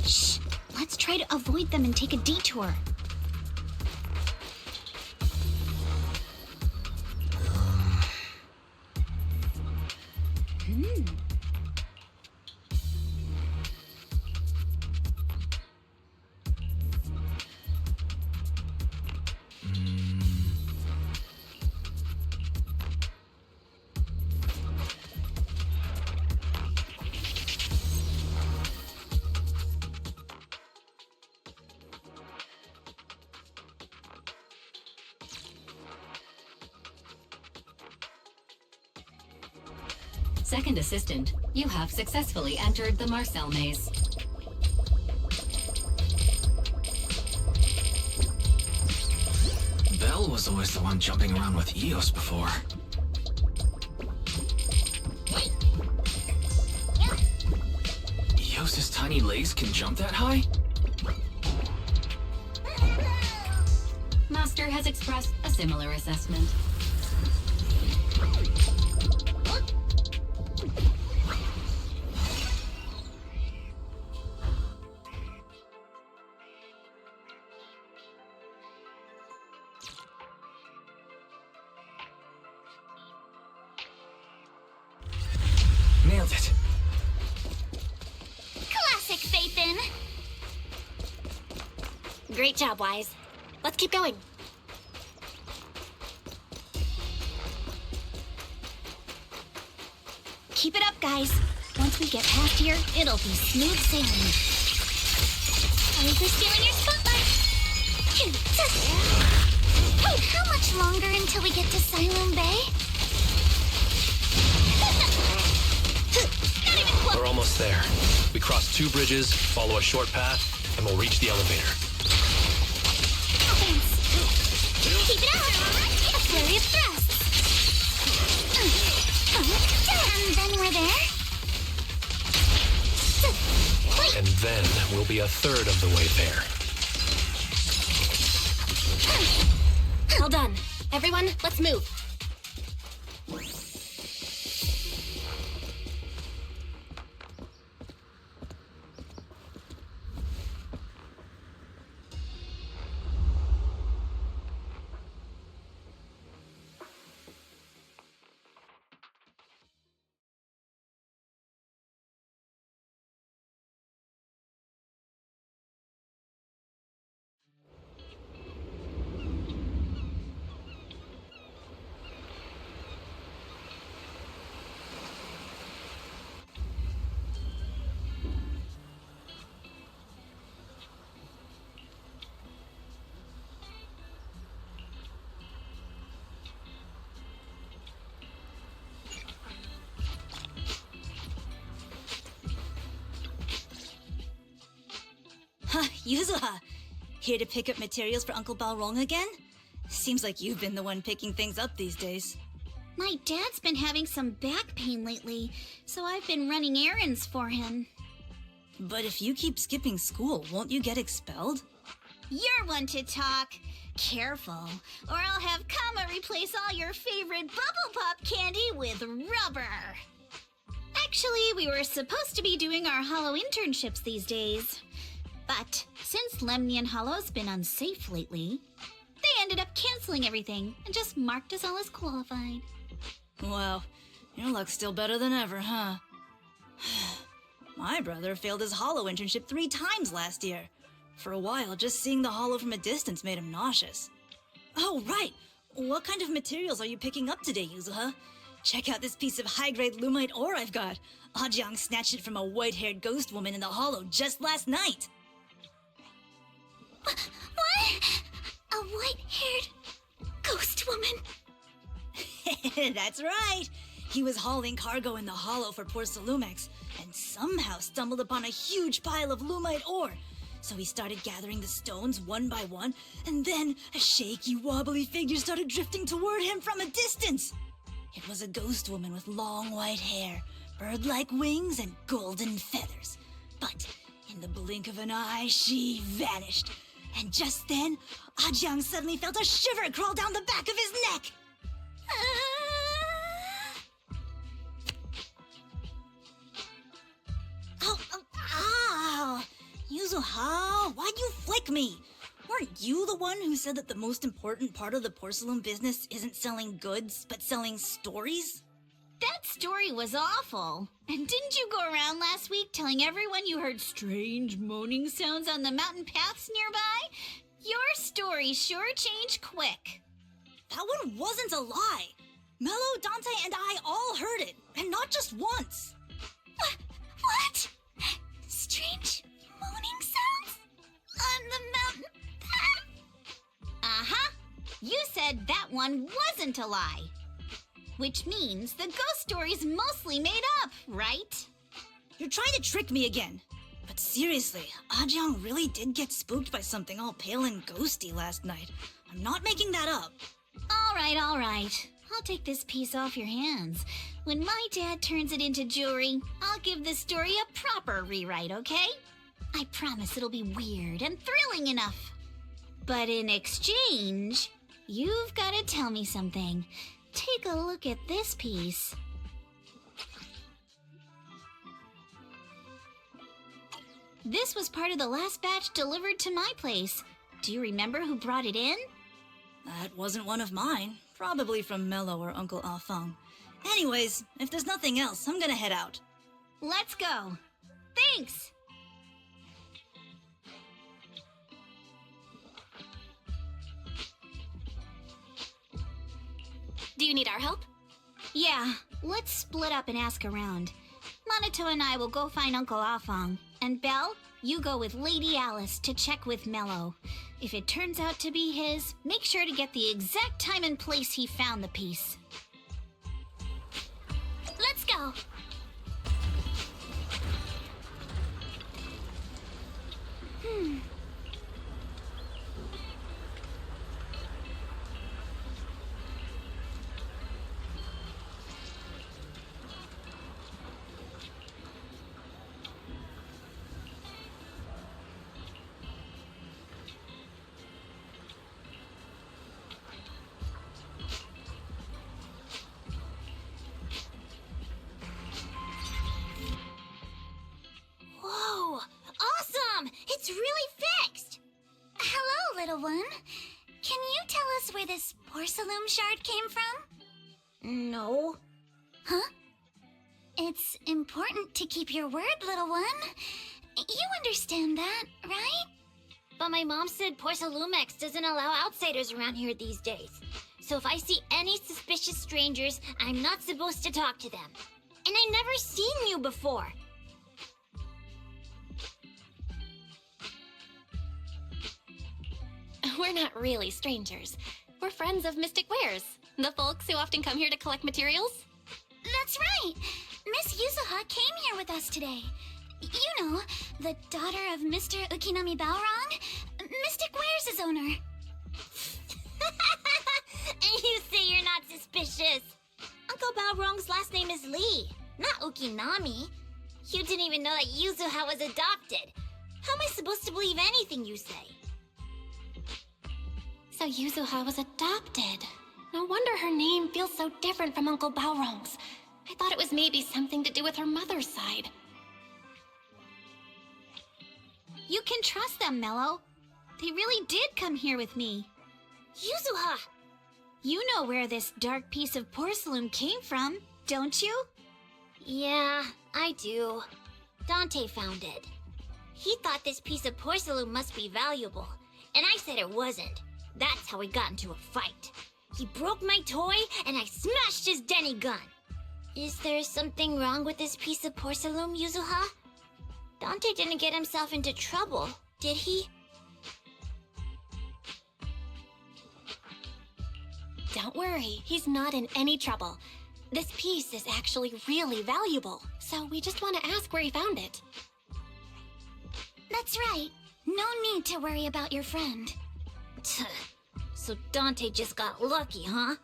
Shh, let's try to avoid them and take a detour. Second assistant, you have successfully entered the Marcel maze. Belle was always the one jumping around with Eos before. Eos's tiny legs can jump that high? Master has expressed a similar assessment. Nailed it. Classic Phaethon. Great job, Wise. Let's keep going. Keep it up, guys. Once we get past here, it'll be smooth sailing. I was stealing your spotlight. How much longer until we get to Siloam Bay? Not even close. We're almost there. We cross 2 bridges, follow a short path, and we'll reach the elevator. Offense. Keep it up. A flurry of thrusts. And then we're there. And then we'll be a third of the way there. All done. Everyone, let's move. Yuzuha, here to pick up materials for Uncle Balrong again? Seems like you've been the one picking things up these days. My dad's been having some back pain lately, so I've been running errands for him. But if you keep skipping school, won't you get expelled? You're one to talk. Careful, or I'll have Kama replace all your favorite Bubble Pop candy with rubber. Actually, we were supposed to be doing our Hollow internships these days. But since Lemnian Hollow's been unsafe lately, they ended up canceling everything and just marked us all as qualified. Wow, your luck's still better than ever, huh? My brother failed his Hollow internship 3 times last year. For a while, just seeing the Hollow from a distance made him nauseous. Oh, right! What kind of materials are you picking up today, Yuzuha? Check out this piece of high-grade lumite ore I've got. Ajang snatched it from a white-haired ghost woman in the Hollow just last night. What? A white-haired ghost woman? That's right. He was hauling cargo in the Hollow for poor Salumex, and somehow stumbled upon a huge pile of lumite ore. So he started gathering the stones one by one, and then a shaky, wobbly figure started drifting toward him from a distance. It was a ghost woman with long white hair, bird-like wings, and golden feathers. But in the blink of an eye, she vanished. And just then, Ajang suddenly felt a shiver crawl down the back of his neck. Ow! Yuzuha, why'd you flick me? Weren't you the one who said that the most important part of the porcelain business isn't selling goods, but selling stories? That story was awful. And didn't you go around last week telling everyone you heard strange moaning sounds on the mountain paths nearby? Your story sure changed quick. That one wasn't a lie. Mello, Dante, and I all heard it, and not just once. What? Strange moaning sounds? On the mountain path? Uh-huh. You said that one wasn't a lie. Which means the ghost story's mostly made up, right? You're trying to trick me again. But seriously, Ajang really did get spooked by something all pale and ghosty last night. I'm not making that up. All right. I'll take this piece off your hands. When my dad turns it into jewelry, I'll give this story a proper rewrite, okay? I promise it'll be weird and thrilling enough. But in exchange, you've got to tell me something. Take a look at this piece. This was part of the last batch delivered to my place. Do you remember who brought it in? That wasn't one of mine. Probably from Mello or Uncle Afang. Anyways, if there's nothing else, I'm gonna head out. Let's go. Thanks! Do you need our help? Yeah, let's split up and ask around. Manato and I will go find Uncle Afang. And Belle, you go with Lady Alice to check with Mello. If it turns out to be his, make sure to get the exact time and place he found the piece. Let's go. Whoa! Awesome! It's really fixed! Hello, little one. Can you tell us where this porcelain shard came from? No. Huh? It's important to keep your word, little one. You understand that, right? But my mom said Porcelumex doesn't allow outsiders around here these days. So if I see any suspicious strangers, I'm not supposed to talk to them. And I've never seen you before. We're not really strangers. We're friends of Mystic Wares, the folks who often come here to collect materials. That's right! Miss Yuzuha came here with us today. You know, the daughter of Mr. Ukinami Balrog, Mystic Wares' owner. And you say you're not suspicious. Uncle Balrog's last name is Lee, not Ukinami. You didn't even know that Yuzuha was adopted. How am I supposed to believe anything you say? So Yuzuha was adopted. No wonder her name feels so different from Uncle Balrog's. I thought it was maybe something to do with her mother's side. You can trust them, Mello. They really did come here with me. Yuzuha! You know where this dark piece of porcelain came from, don't you? Yeah, I do. Dante found it. He thought this piece of porcelain must be valuable, and I said it wasn't. That's how we got into a fight. He broke my toy, and I smashed his Denny gun. Is there something wrong with this piece of porcelain, Yuzuha? Dante didn't get himself into trouble, did he? Don't worry, he's not in any trouble. This piece is actually really valuable, so we just want to ask where he found it. That's right. No need to worry about your friend. So Dante just got lucky, huh?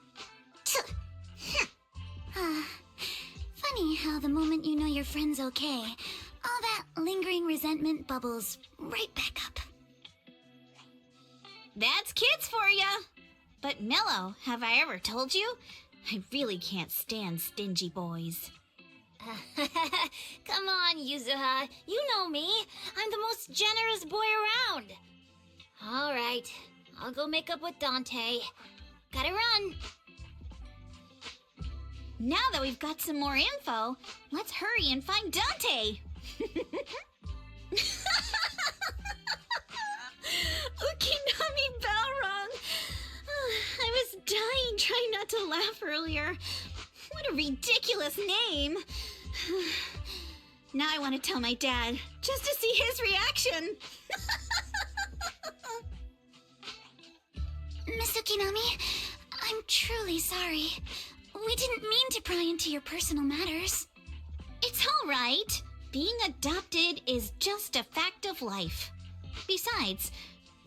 Funny how the moment you know your friend's okay, all that lingering resentment bubbles right back up. That's kids for ya! But Mello, have I ever told you? I really can't stand stingy boys. Come on, Yuzuha. You know me. I'm the most generous boy around. All right. I'll go make up with Dante. Gotta run. Now that we've got some more info, let's hurry and find Dante. Ukinami Balrog. I was dying trying not to laugh earlier. What a ridiculous name. Now I want to tell my dad, just to see his reaction. Miss Ukinami, I'm truly sorry. We didn't mean to pry into your personal matters. It's all right. Being adopted is just a fact of life. Besides,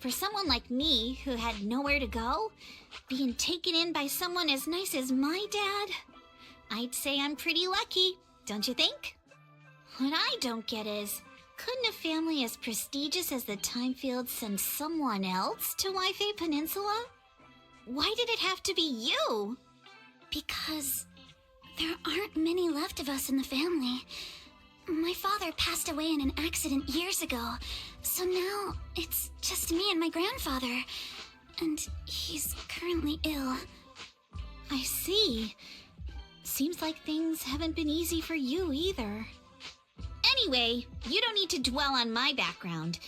for someone like me who had nowhere to go, being taken in by someone as nice as my dad, I'd say I'm pretty lucky, don't you think? What I don't get is, couldn't a family as prestigious as the Thymefields send someone else to Waifei Peninsula? Why did it have to be you? Because there aren't many left of us in the family. My father passed away in an accident years ago, so now it's just me and my grandfather. And he's currently ill. I see. Seems like things haven't been easy for you either. Anyway, you don't need to dwell on my background.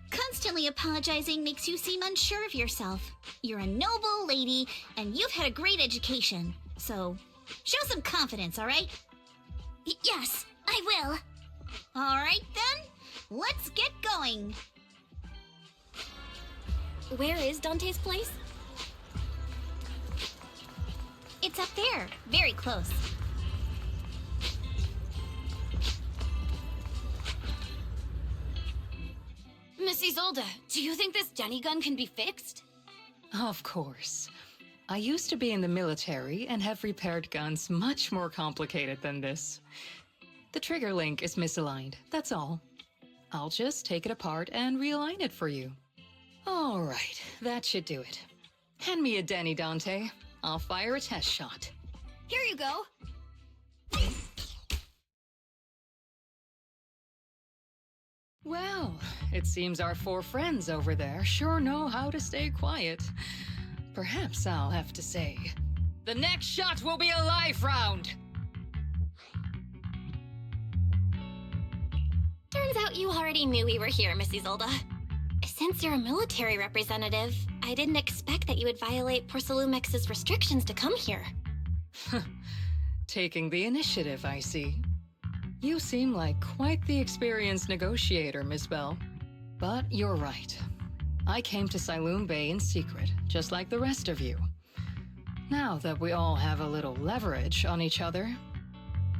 Constantly apologizing makes you seem unsure of yourself. You're a noble lady, and you've had a great education. So, show some confidence, all right? Yes, I will. All right, then. Let's get going. Where is Dante's place? It's up there, very close. Miss Isolde, do you think this Denny gun can be fixed? Of course. I used to be in the military and have repaired guns much more complicated than this. The trigger link is misaligned, that's all. I'll just take it apart and realign it for you. All right, that should do it. Hand me a Denny, Dante. I'll fire a test shot. Here you go. Well, it seems our 4 friends over there sure know how to stay quiet. Perhaps I'll have to say, the next shot will be a live round! Turns out you already knew we were here, Miss Isolde. Since you're a military representative, I didn't expect that you would violate Porcelumex's restrictions to come here. Taking the initiative, I see. You seem like quite the experienced negotiator, Miss Belle. But you're right. I came to Siloon Bay in secret, just like the rest of you. Now that we all have a little leverage on each other,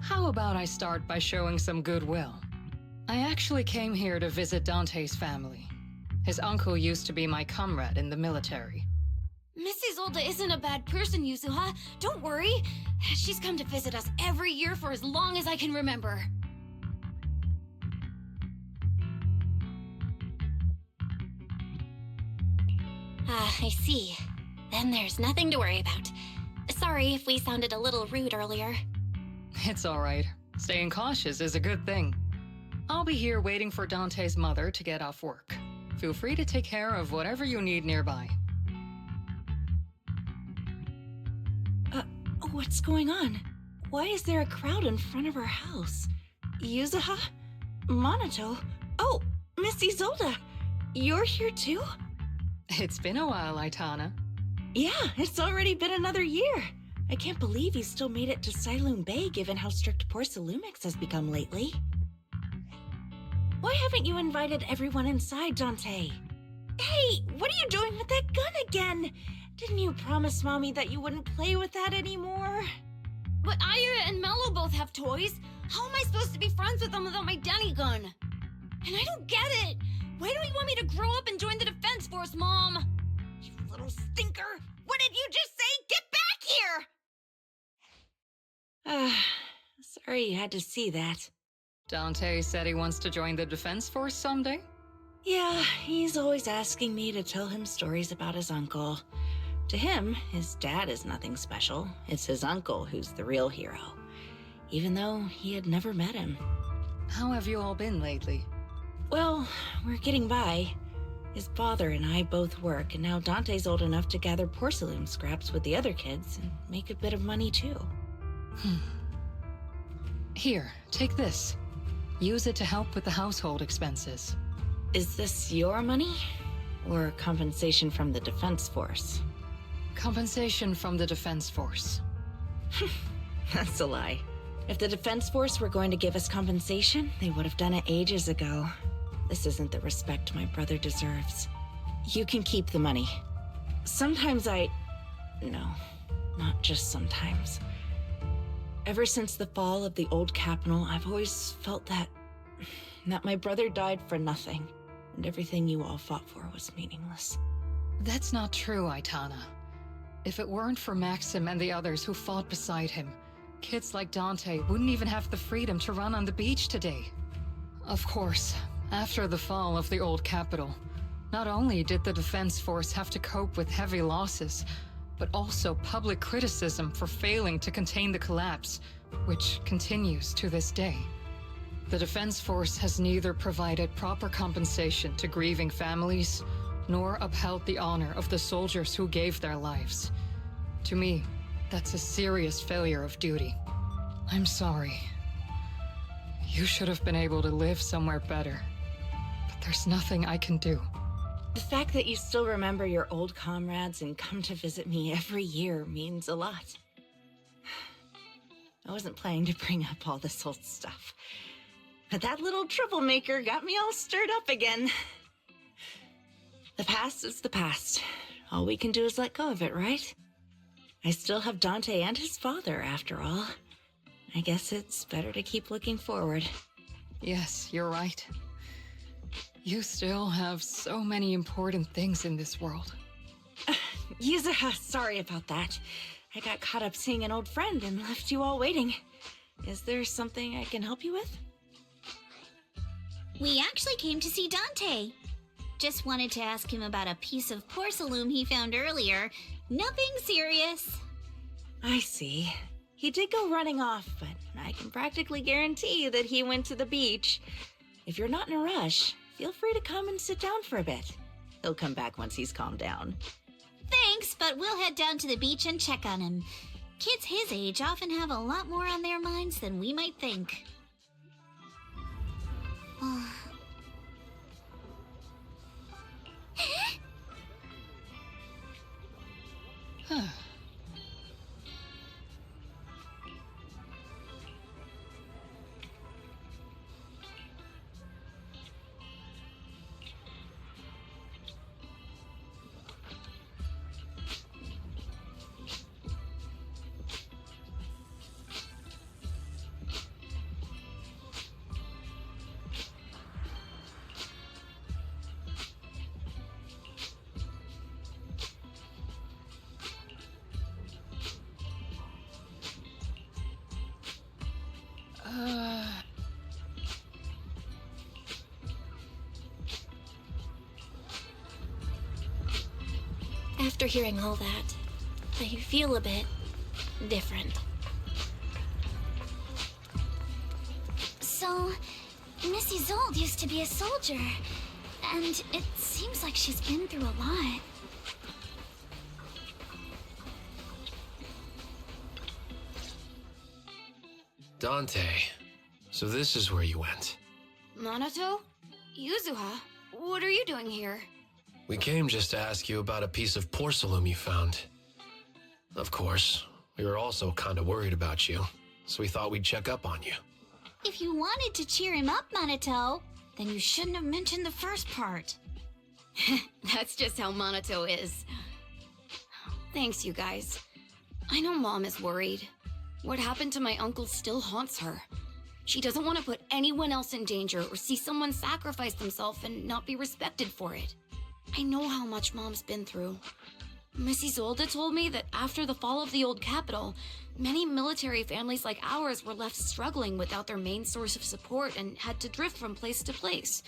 how about I start by showing some goodwill? I actually came here to visit Dante's family. His uncle used to be my comrade in the military. Miss Isolde isn't a bad person, Yuzuha. Don't worry. She's come to visit us every year for as long as I can remember. I see. Then there's nothing to worry about. Sorry if we sounded a little rude earlier. It's all right. Staying cautious is a good thing. I'll be here waiting for Dante's mother to get off work. Feel free to take care of whatever you need nearby. What's going on? Why is there a crowd in front of our house? Yuzuha? Manato? Oh, Miss Isolde! You're here too? It's been a while, Aitana. Yeah, it's already been another year. I can't believe you still made it to Siloon Bay given how strict Porcelumix has become lately. Why haven't you invited everyone inside, Dante? Hey, what are you doing with that gun again? Didn't you promise Mommy that you wouldn't play with that anymore? But Aya and Mello both have toys. How am I supposed to be friends with them without my Denny gun? And I don't get it. Why do you want me to grow up and join the Defense Force, Mom? You little stinker. What did you just say? Get back here! Sorry you had to see that. Dante said he wants to join the Defense Force someday? Yeah, he's always asking me to tell him stories about his uncle. To him, his dad is nothing special. It's his uncle who's the real hero, even though he had never met him. How have you all been lately? Well, we're getting by. His father and I both work, and now Dante's old enough to gather porcelain scraps with the other kids and make a bit of money too. Here, take this. Use it to help with the household expenses. Is this your money? Or compensation from the Defense Force? Compensation from the Defense Force. That's a lie. If the Defense Force were going to give us compensation, they would have done it ages ago. This isn't the respect my brother deserves. You can keep the money. Sometimes No, not just sometimes. Ever since the fall of the old capital, I've always felt that my brother died for nothing, and everything you all fought for was meaningless. That's not true, Aitana. If it weren't for Maxim and the others who fought beside him, kids like Dante wouldn't even have the freedom to run on the beach today. Of course, after the fall of the old capital, not only did the Defense Force have to cope with heavy losses, but also public criticism for failing to contain the collapse, which continues to this day. The Defense Force has neither provided proper compensation to grieving families, nor upheld the honor of the soldiers who gave their lives. To me, that's a serious failure of duty. I'm sorry. You should have been able to live somewhere better, but there's nothing I can do. The fact that you still remember your old comrades and come to visit me every year means a lot. I wasn't planning to bring up all this old stuff, but that little troublemaker got me all stirred up again. The past is the past. All we can do is let go of it, right? I still have Dante and his father, after all. I guess it's better to keep looking forward. Yes, you're right. You still have so many important things in this world. Yuzuha, sorry about that. I got caught up seeing an old friend and left you all waiting. Is there something I can help you with? We actually came to see Dante. Just wanted to ask him about a piece of porcelain he found earlier. Nothing serious. I see. He did go running off, but I can practically guarantee that he went to the beach. If you're not in a rush, feel free to come and sit down for a bit. He'll come back once he's calmed down. Thanks, but we'll head down to the beach and check on him. Kids his age often have a lot more on their minds than we might think. After hearing all that, I feel a bit different. So, Miss Isolde used to be a soldier, and it seems like she's been through a lot. Dante, so this is where you went. Manato? Yuzuha? What are you doing here? We came just to ask you about a piece of porcelain you found. Of course, we were also kind of worried about you, so we thought we'd check up on you. If you wanted to cheer him up, Manato, then you shouldn't have mentioned the first part. That's just how Manato is. Thanks, you guys. I know Mom is worried. What happened to my uncle still haunts her. She doesn't want to put anyone else in danger or see someone sacrifice themselves and not be respected for it. I know how much Mom's been through. Miss Isolde told me that after the fall of the old capital, many military families like ours were left struggling without their main source of support and had to drift from place to place.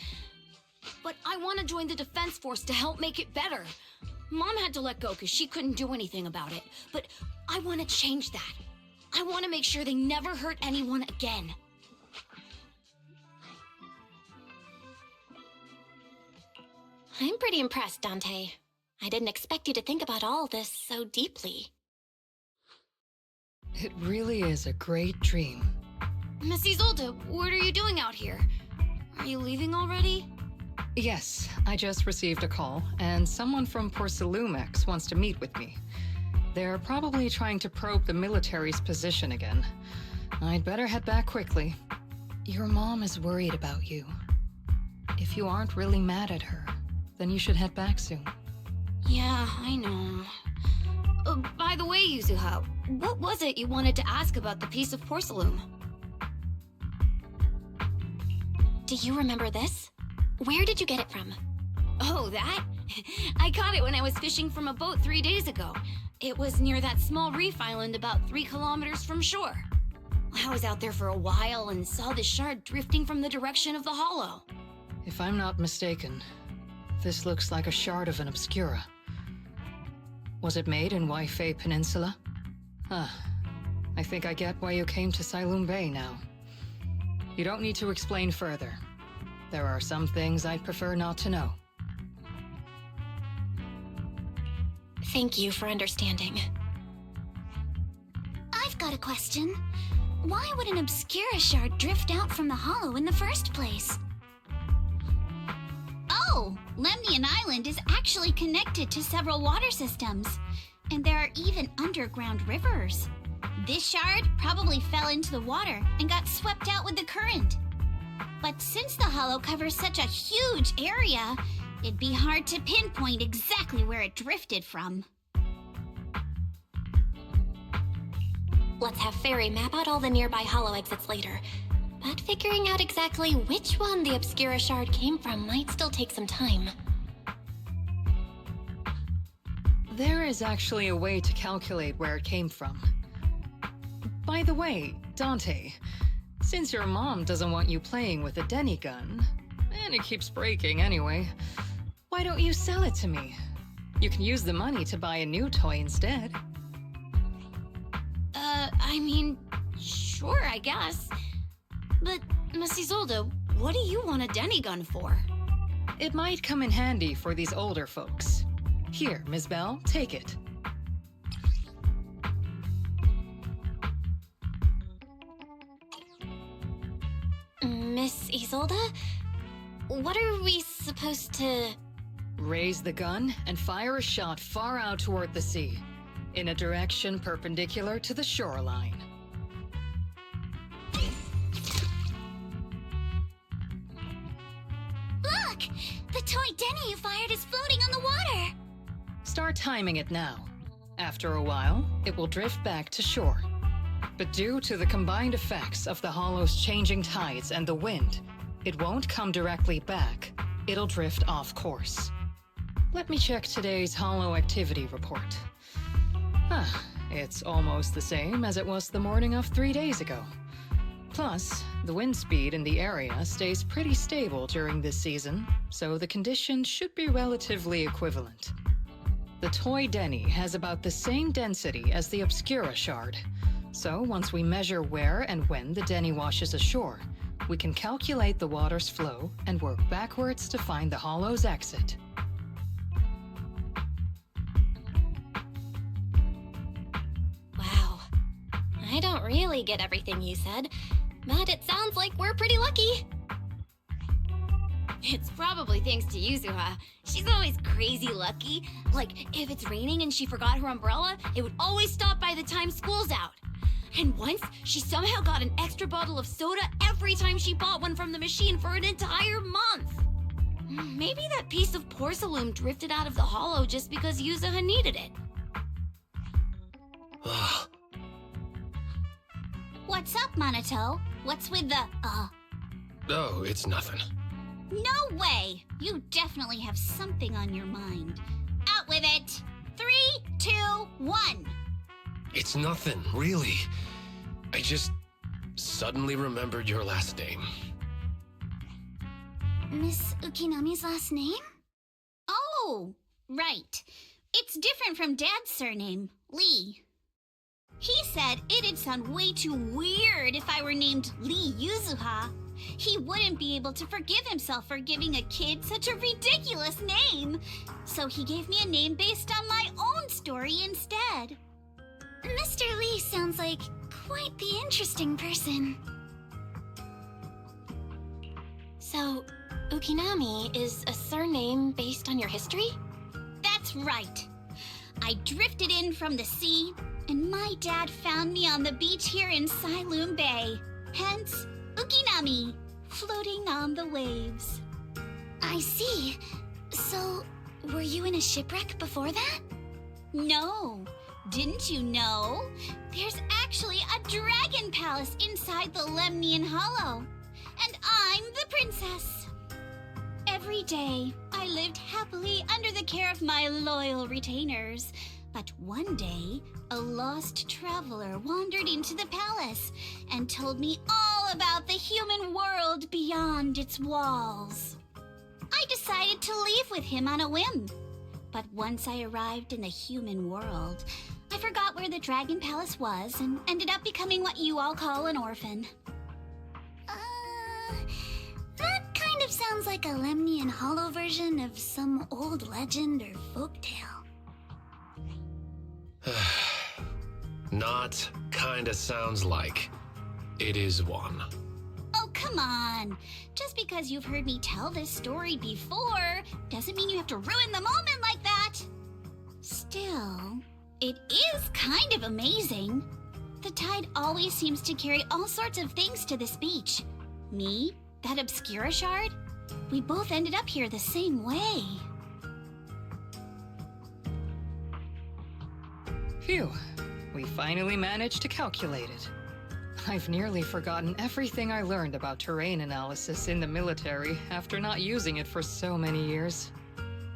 But I want to join the defense force to help make it better. Mom had to let go because she couldn't do anything about it, but I want to change that. I want to make sure they never hurt anyone again. I'm pretty impressed, Dante. I didn't expect you to think about all this so deeply. It really is a great dream. Miss Isolde, what are you doing out here? Are you leaving already? Yes, I just received a call, and someone from Porcelumex wants to meet with me. They're probably trying to probe the military's position again. I'd better head back quickly. Your mom is worried about you. If you aren't really mad at her, then you should head back soon. Yeah, I know. By the way, Yuzuha, what was it you wanted to ask about the piece of porcelain? Do you remember this? Where did you get it from? Oh, that? I caught it when I was fishing from a boat 3 days ago. It was near that small reef island about 3 kilometers from shore. I was out there for a while and saw the shard drifting from the direction of the hollow. If I'm not mistaken, this looks like a shard of an obscura. Was it made in Waifei Peninsula? I think I get why you came to Silum Bay now. You don't need to explain further. There are some things I'd prefer not to know. Thank you for understanding. I've got a question. Why would an obscura shard drift out from the hollow in the first place? Oh, Lemnian Island is actually connected to several water systems, and there are even underground rivers. This shard probably fell into the water and got swept out with the current. But since the hollow covers such a huge area, It'd be hard to pinpoint exactly where it drifted from. Let's have Fairy map out all the nearby hollow exits later. But figuring out exactly which one the Obscura shard came from might still take some time. There is actually a way to calculate where it came from. By the way, Dante, since your mom doesn't want you playing with a Denny gun, and it keeps breaking anyway, why don't you sell it to me? You can use the money to buy a new toy instead. I mean, sure, I guess. But, Miss Isolde, what do you want a Denny gun for? It might come in handy for these older folks. Here, Ms. Belle, take it. Miss Isolde? What are we supposed to... Raise the gun and fire a shot far out toward the sea, in a direction perpendicular to the shoreline. Look! The toy Denny you fired is floating on the water! Start timing it now. After a while, it will drift back to shore. But due to the combined effects of the hollow's changing tides and the wind, it won't come directly back. It'll drift off course. Let me check today's hollow activity report. It's almost the same as it was the morning of 3 days ago. Plus, the wind speed in the area stays pretty stable during this season, so the conditions should be relatively equivalent. The toy Denny has about the same density as the Obscura shard, so once we measure where and when the Denny washes ashore, we can calculate the water's flow and work backwards to find the hollow's exit. Wow. I don't really get everything you said, but it sounds like we're pretty lucky. It's probably thanks to Yuzuha. She's always crazy lucky. Like, if it's raining and she forgot her umbrella, it would always stop by the time school's out. And once, she somehow got an extra bottle of soda every time she bought one from the machine for an entire month. Maybe that piece of porcelain drifted out of the hollow just because Yuzuha needed it. What's up, Manato? What's with the, Oh, it's nothing. No way! You definitely have something on your mind. Out with it! 3, 2, 1! It's nothing, really. I just suddenly remembered your last name. Miss Ukinami's last name? Oh, right. It's different from Dad's surname, Lee. He said it'd sound way too weird if I were named Lee Yuzuha. He wouldn't be able to forgive himself for giving a kid such a ridiculous name. So he gave me a name based on my own story instead. Mr. Lee sounds like quite the interesting person. So, Ukinami is a surname based on your history? That's right. I drifted in from the sea, and my dad found me on the beach here in Sailoom Bay. Hence, Ukinami, floating on the waves. I see. So, were you in a shipwreck before that? No. Didn't you know? There's actually a dragon palace inside the Lemnian Hollow. And I'm the princess. Every day, I lived happily under the care of my loyal retainers. But one day, a lost traveler wandered into the palace and told me all about the human world beyond its walls. I decided to leave with him on a whim. But once I arrived in the human world, I forgot where the Dragon Palace was and ended up becoming what you all call an orphan. That kind of sounds like a Lemnian Hollow version of some old legend or folktale. Not kinda sounds like. It is one. Oh, come on. Just because you've heard me tell this story before doesn't mean you have to ruin the moment like that. Still, it is kind of amazing. The tide always seems to carry all sorts of things to this beach. Me, that Obscura shard, We both ended up here the same way. Phew. We finally managed to calculate it. I've nearly forgotten everything I learned about terrain analysis in the military after not using it for so many years.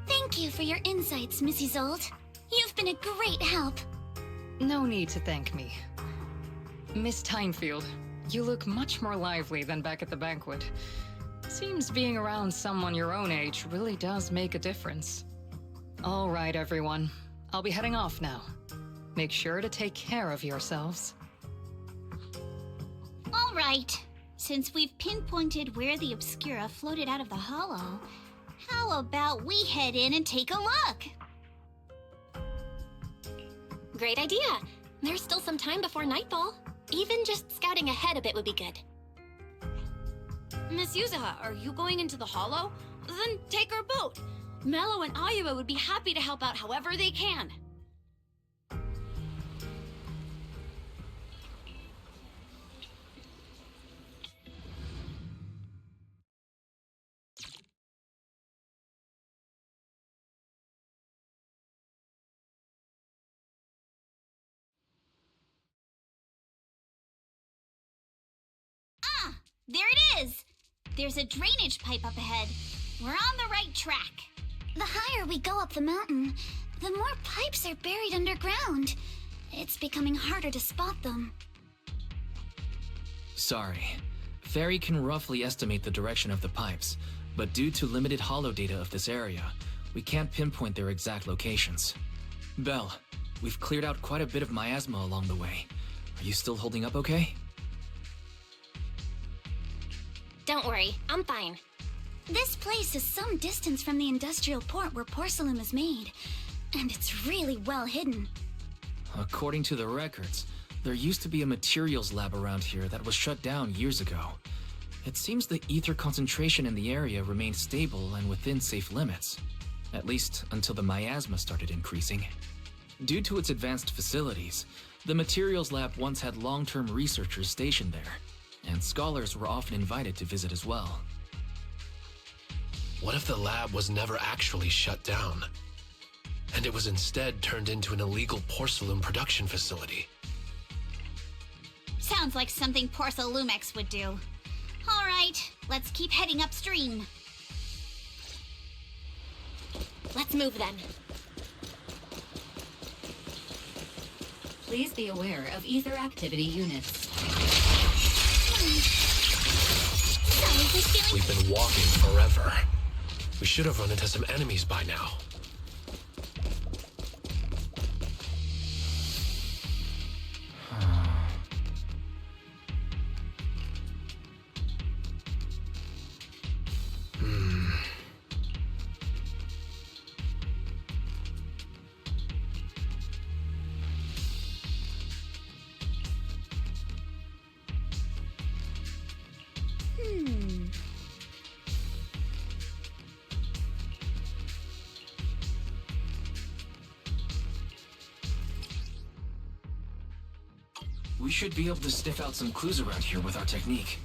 Thank you for your insights, Missy Zold. You've been a great help. No need to thank me. Miss Thymefield, you look much more lively than back at the banquet. Seems being around someone your own age really does make a difference. All right, everyone. I'll be heading off now. Make sure to take care of yourselves. All right. Since we've pinpointed where the Obscura floated out of the hollow, how about we head in and take a look? Great idea. There's still some time before nightfall. Even just scouting ahead a bit would be good. Miss Yuzuha, are you going into the hollow? Then take our boat. Mello and Ayuba would be happy to help out however they can. There it is! There's a drainage pipe up ahead. We're on the right track. The higher we go up the mountain, the more pipes are buried underground. It's becoming harder to spot them. Sorry. Fairy can roughly estimate the direction of the pipes, but due to limited holo data of this area, we can't pinpoint their exact locations. Belle, we've cleared out quite a bit of miasma along the way. Are you still holding up okay? Don't worry, I'm fine. This place is some distance from the industrial port where porcelain is made, and it's really well hidden. According to the records, there used to be a materials lab around here that was shut down years ago. It seems the ether concentration in the area remained stable and within safe limits, at least until the miasma started increasing. Due to its advanced facilities, the materials lab once had long-term researchers stationed there, and scholars were often invited to visit as well. What if the lab was never actually shut down, and it was instead turned into an illegal porcelain production facility? Sounds like something Porcelumex would do. All right, let's keep heading upstream. Let's move then. Please be aware of ether activity units. We've been walking forever. We should have run into some enemies by now. We should be able to sniff out some clues around here with our technique.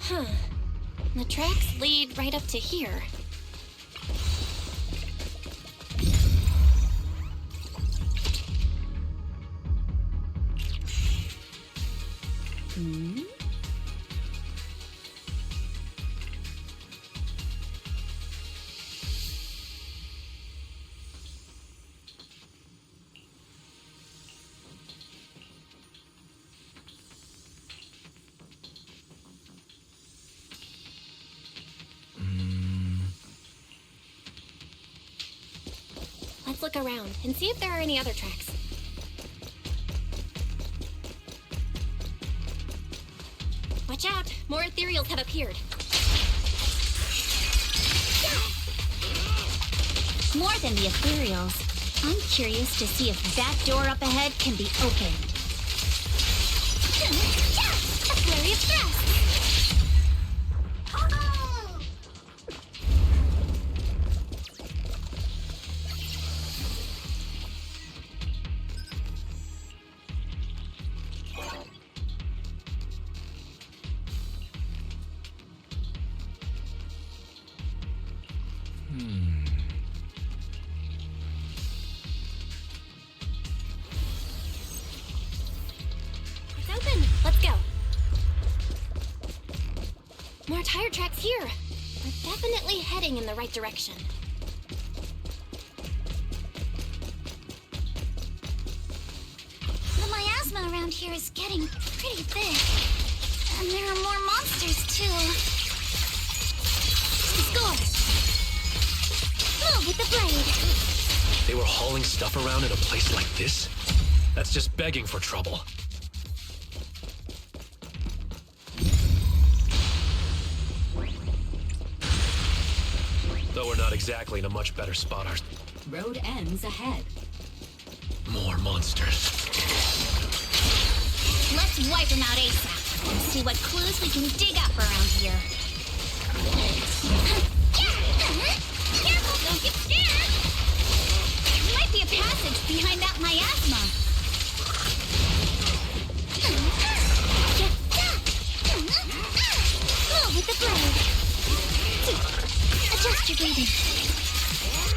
Huh. The tracks lead right up to here. Let's look around and see if there are any other tracks. Watch out! More ethereals have appeared. More than the ethereals, I'm curious to see if that door up ahead can be opened. A flurry of thrusts! It's open. Let's go. More tire tracks here. We're definitely heading in the right direction. The miasma around here is getting pretty thick. And there are more monsters, too. Score! Move with the blade! They were hauling stuff around in a place like this? That's just begging for trouble. Though we're not exactly in a much better spot. Our Road ends ahead. more monsters. Let's wipe them out ASAP and see what clues we can dig up around here. Careful, don't get scared! There might be a passage behind that miasma. Move with the blade! Adjust your breathing.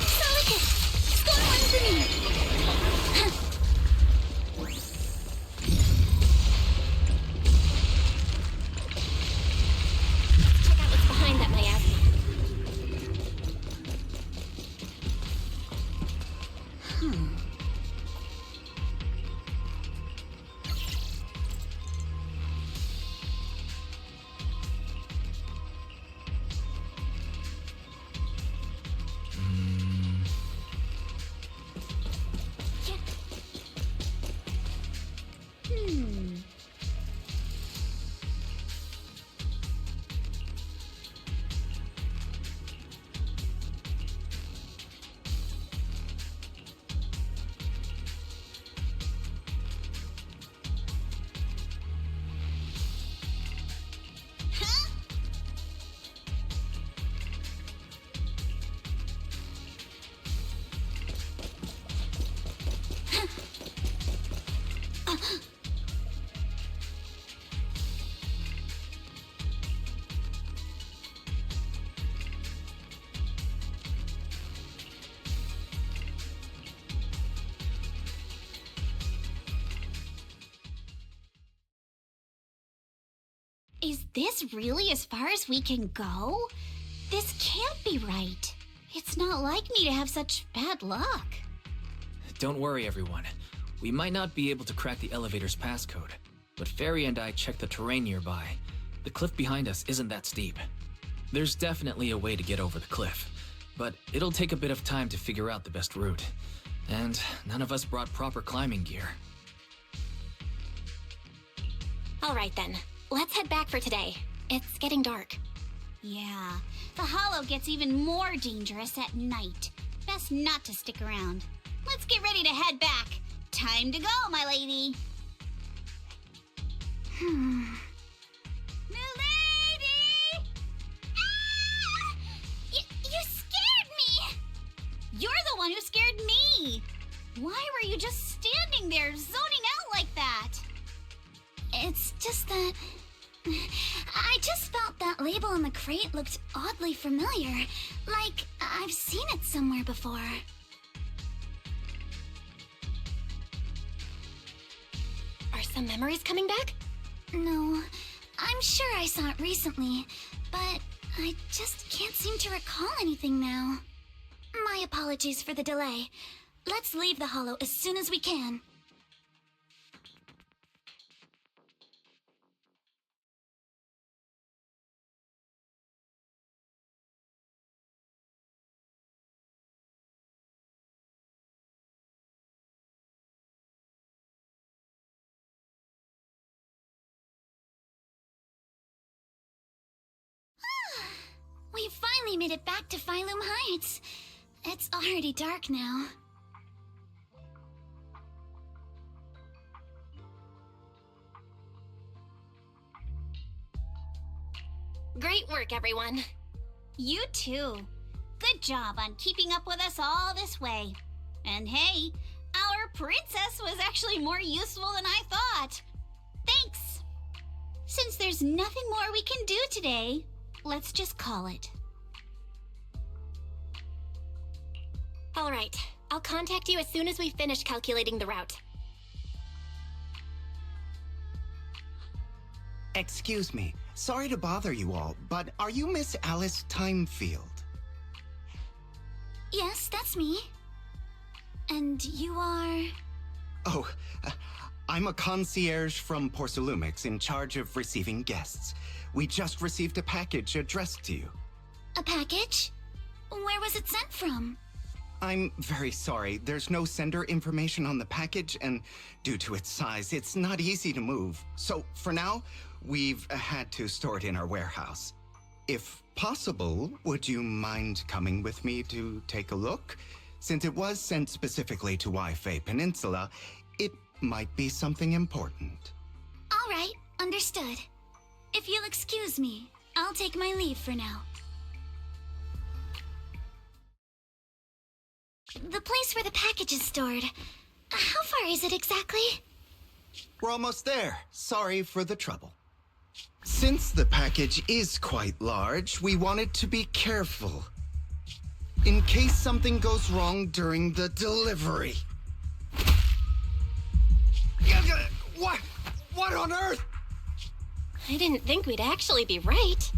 Solid hit! Score one for me! Check out what's behind that miasma. Is this really as far as we can go? This can't be right. It's not like me to have such bad luck. Don't worry, everyone. We might not be able to crack the elevator's passcode, but Fairy and I checked the terrain nearby. The cliff behind us isn't that steep. There's definitely a way to get over the cliff, but it'll take a bit of time to figure out the best route. And none of us brought proper climbing gear. All right then. Let's head back for today. It's getting dark. Yeah, the hollow gets even more dangerous at night. Best not to stick around. Let's get ready to head back. Time to go, my lady. New lady! Ah! You scared me! You're the one who scared me! Why were you just standing there, zoning out like that? It's just that... I just felt that label on the crate looked oddly familiar. Like, I've seen it somewhere before. Are some memories coming back? No, I'm sure I saw it recently, but I just can't seem to recall anything now. My apologies for the delay. Let's leave the hollow as soon as we can. We finally made it back to Phylum Heights. It's already dark now. Great work, everyone. You too. Good job on keeping up with us all this way. And hey, our princess was actually more useful than I thought. Thanks. Since there's nothing more we can do today, let's just call it. All right. I'll contact you as soon as we finish calculating the route. Excuse me. Sorry to bother you all, but are you Miss Alice Thymefield? Yes, that's me. And you are... Oh, I'm a concierge from Porcelumix in charge of receiving guests. We just received a package addressed to you. A package? Where was it sent from? I'm very sorry. There's no sender information on the package, and due to its size, it's not easy to move. So, for now, we've had to store it in our warehouse. If possible, would you mind coming with me to take a look? Since it was sent specifically to Wi-Fi Peninsula, it might be something important. All right, understood. If you'll excuse me, I'll take my leave for now. The place where the package is stored. How far is it exactly? We're almost there. Sorry for the trouble. Since the package is quite large, we wanted to be careful. In case something goes wrong during the delivery. What on earth? I didn't think we'd actually be right.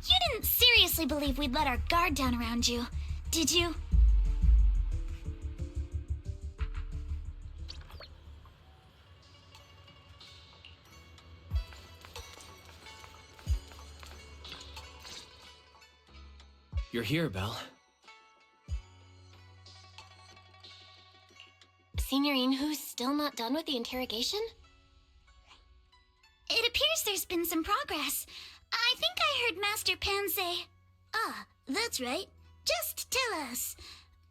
You didn't seriously believe we'd let our guard down around you, did you? You're here, Belle. Signorine, who's still not done with the interrogation? It appears there's been some progress. I think I heard Master Pan say, "Ah, that's right. Just tell us."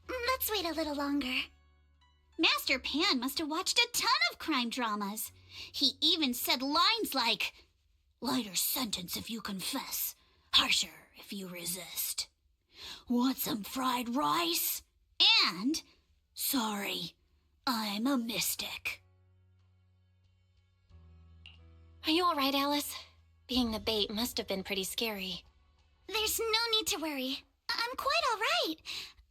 Let's wait a little longer. Master Pan must have watched a ton of crime dramas. He even said lines like, "Lighter sentence if you confess, harsher if you resist. Want some fried rice?" And, "Sorry, I'm a mystic." Are you all right, Alice? Being the bait must have been pretty scary. There's no need to worry. I'm quite all right.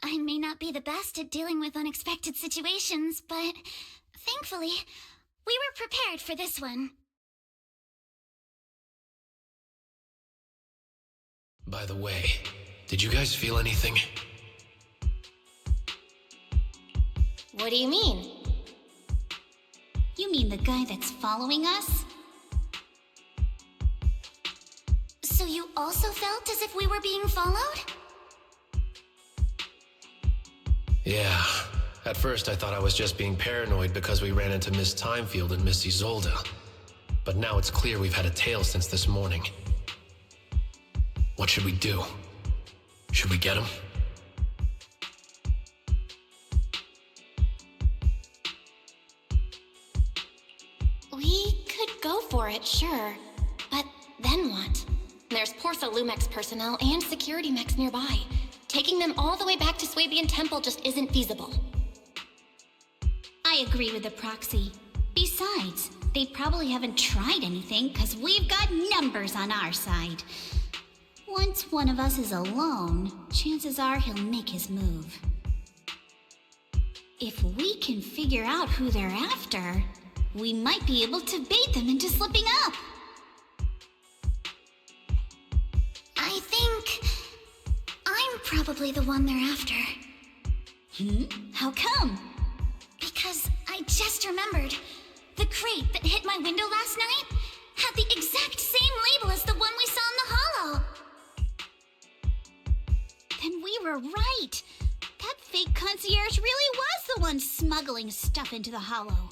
I may not be the best at dealing with unexpected situations, but thankfully, we were prepared for this one. By the way, did you guys feel anything? What do you mean? You mean the guy that's following us? So you also felt as if we were being followed? Yeah. At first I thought I was just being paranoid because we ran into Miss Thymefield and Miss Isolde. But now it's clear we've had a tail since this morning. What should we do? Should we get him? We could go for it, sure. But then what? There's Porcelumix personnel and security mechs nearby. Taking them all the way back to Swabian Temple just isn't feasible. I agree with the proxy. Besides, they probably haven't tried anything because we've got numbers on our side. Once one of us is alone, chances are he'll make his move. If we can figure out who they're after, we might be able to bait them into slipping up. I think I'm probably the one they're after. How come? Because I just remembered. The crate that hit my window last night had the exact same label as the one we saw in the hollow. Then we were right. That fake concierge really was the one smuggling stuff into the hollow.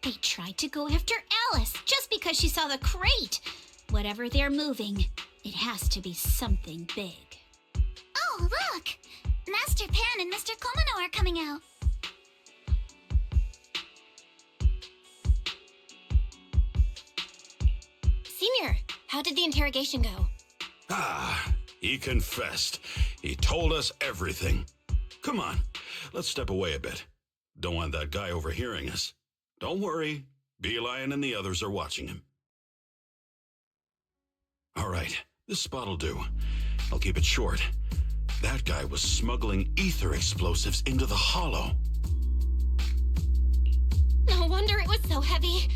They tried to go after Alice just because she saw the crate. Whatever they're moving, it has to be something big. Oh, look! Master Pan and Mr. Komano are coming out. Senior, how did the interrogation go? Ah, he confessed. He told us everything. Come on, let's step away a bit. Don't want that guy overhearing us. Don't worry, Beeline and the others are watching him. All right, this spot'll do. I'll keep it short. That guy was smuggling ether explosives into the hollow. No wonder it was so heavy.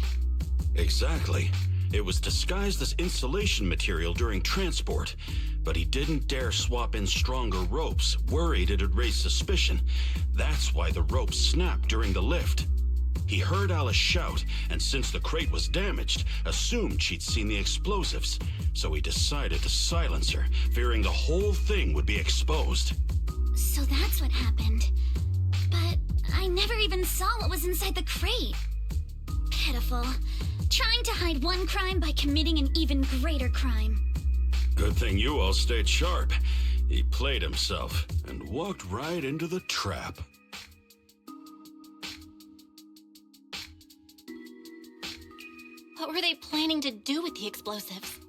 Exactly. It was disguised as insulation material during transport, but he didn't dare swap in stronger ropes, worried it'd raise suspicion. That's why the ropes snapped during the lift. He heard Alice shout, and since the crate was damaged, assumed she'd seen the explosives. So he decided to silence her, fearing the whole thing would be exposed. So that's what happened. But I never even saw what was inside the crate. Pitiful. Trying to hide one crime by committing an even greater crime. Good thing you all stayed sharp. He played himself and walked right into the trap. What were they planning to do with the explosives?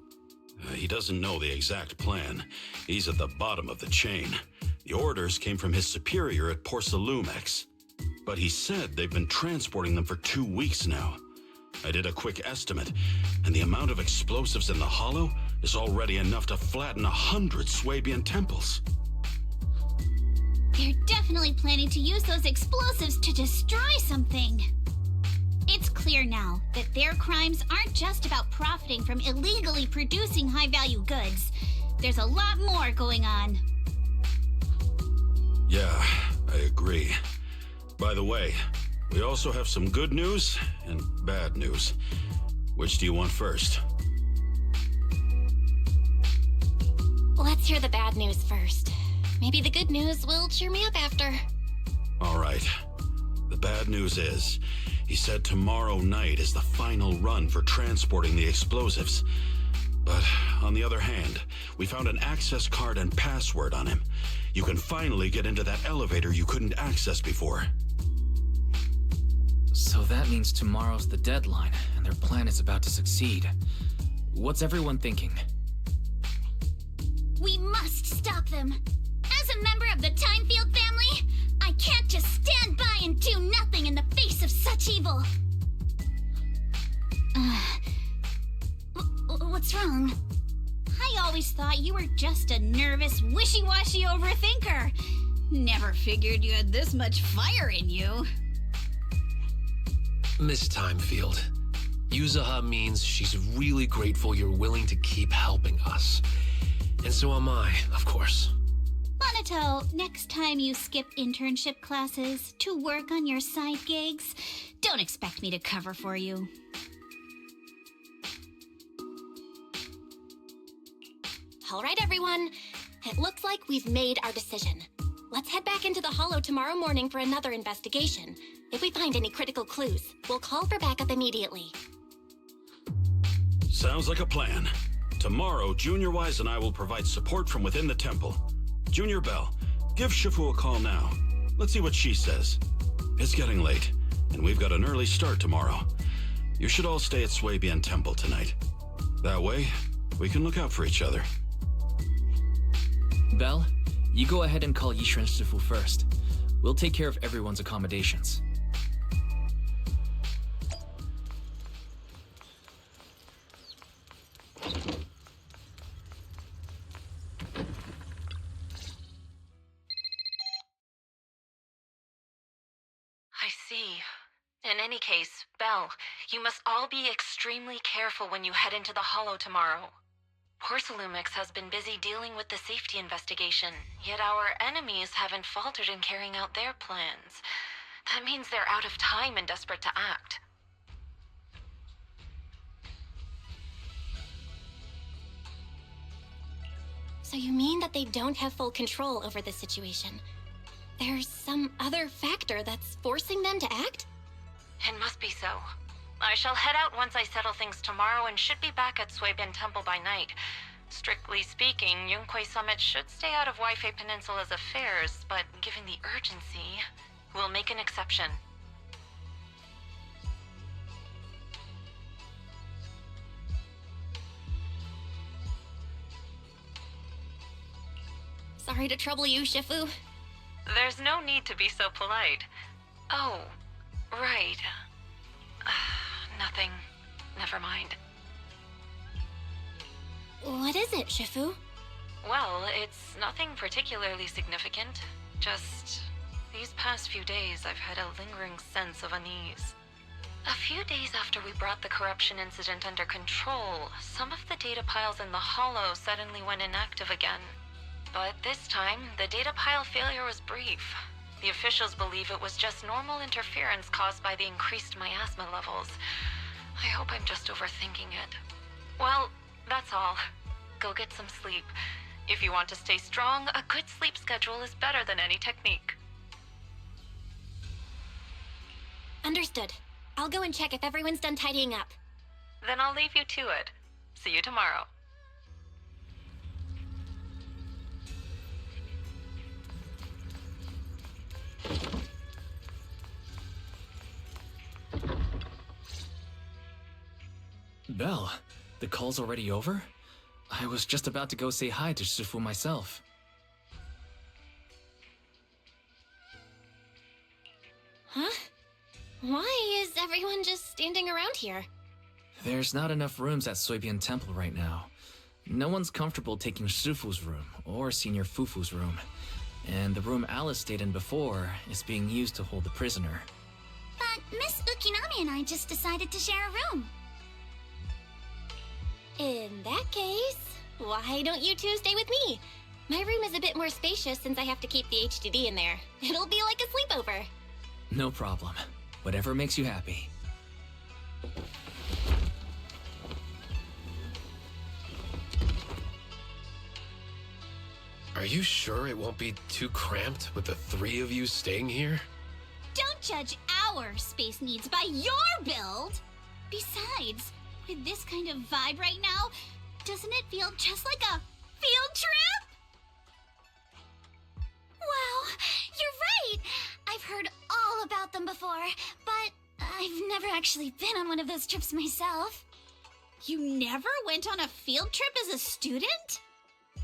He doesn't know the exact plan. He's at the bottom of the chain. The orders came from his superior at Porcelumex. But he said they've been transporting them for 2 weeks now. I did a quick estimate, and the amount of explosives in the hollow is already enough to flatten 100 Swabian temples. They're definitely planning to use those explosives to destroy something. It's clear now that their crimes aren't just about profiting from illegally producing high-value goods. There's a lot more going on. Yeah, I agree. By the way, we also have some good news and bad news. Which do you want first? Let's hear the bad news first. Maybe the good news will cheer me up after. All right. The bad news is, he said tomorrow night is the final run for transporting the explosives. But on the other hand, we found an access card and password on him. You can finally get into that elevator you couldn't access before. So that means tomorrow's the deadline, and their plan is about to succeed. What's everyone thinking? We must stop them. As a member of the Thymefield family, I can't just stand by and do nothing in the face of such evil. What's wrong? I always thought you were just a nervous, wishy-washy overthinker. Never figured you had this much fire in you. Miss Thymefield, Yuzuha means she's really grateful you're willing to keep helping us. And so am I, of course. Manato, next time you skip internship classes to work on your side gigs, don't expect me to cover for you. All right, everyone. It looks like we've made our decision. Let's head back into the hollow tomorrow morning for another investigation. If we find any critical clues, we'll call for backup immediately. Sounds like a plan. Tomorrow, Junior Wise and I will provide support from within the temple. Junior Belle, give Shifu a call now. Let's see what she says. It's getting late, and we've got an early start tomorrow. You should all stay at Swabian Temple tonight. That way, we can look out for each other. Belle, you go ahead and call Yishuan Shifu first. We'll take care of everyone's accommodations. I see. In any case, Belle, you must all be extremely careful when you head into the hollow tomorrow. Porcelumex has been busy dealing with the safety investigation, yet our enemies haven't faltered in carrying out their plans. That means they're out of time and desperate to act. So you mean that they don't have full control over the situation? There's some other factor that's forcing them to act? It must be so. I shall head out once I settle things tomorrow and should be back at Swabian Temple by night. Strictly speaking, Yunque Summit should stay out of Waifei Peninsula's affairs, but given the urgency, we'll make an exception. Sorry to trouble you, Shifu. There's no need to be so polite. Oh, right. Nothing. Never mind. What is it, Shifu? Well, it's nothing particularly significant. Just these past few days, I've had a lingering sense of unease. A few days after we brought the corruption incident under control, some of the data piles in the Hollow suddenly went inactive again. But this time, the data pile failure was brief. The officials believe it was just normal interference caused by the increased miasma levels. I hope I'm just overthinking it. Well, that's all. Go get some sleep. If you want to stay strong, a good sleep schedule is better than any technique. Understood. I'll go and check if everyone's done tidying up. Then I'll leave you to it. See you tomorrow. Belle, the call's already over? I was just about to go say hi to Shifu myself. Huh? Why is everyone just standing around here? There's not enough rooms at Soybian Temple right now. No one's comfortable taking Shifu's room, or Senior Fufu's room. And the room Alice stayed in before is being used to hold the prisoner. But Miss Ukinami and I just decided to share a room. In that case, why don't you two stay with me? My room is a bit more spacious since I have to keep the HDD in there. It'll be like a sleepover. No problem. Whatever makes you happy. Are you sure it won't be too cramped with the three of you staying here? Don't judge our space needs by your build! Besides, with this kind of vibe right now, doesn't it feel just like a field trip? Wow, you're right! I've heard all about them before, but I've never actually been on one of those trips myself. You never went on a field trip as a student?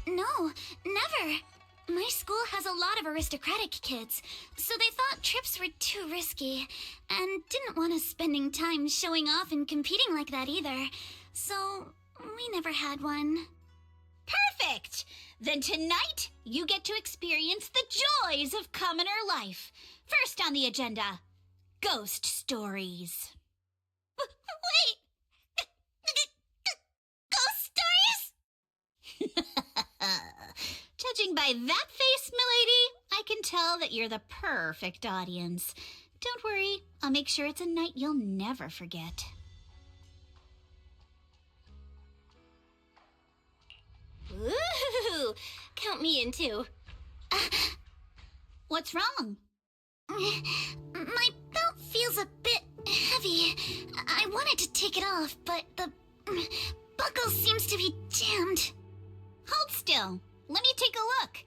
No, never. My school has a lot of aristocratic kids, so they thought trips were too risky, and didn't want us spending time showing off and competing like that either. So, we never had one. Perfect! Then tonight, you get to experience the joys of commoner life. First on the agenda, ghost stories. Wait! Ghost stories? Judging by that face, milady, I can tell that you're the perfect audience. Don't worry, I'll make sure it's a night you'll never forget. Woohoo! Count me in too. What's wrong? My belt feels a bit heavy. I wanted to take it off, but the buckle seems to be jammed. Hold still. Let me take a look.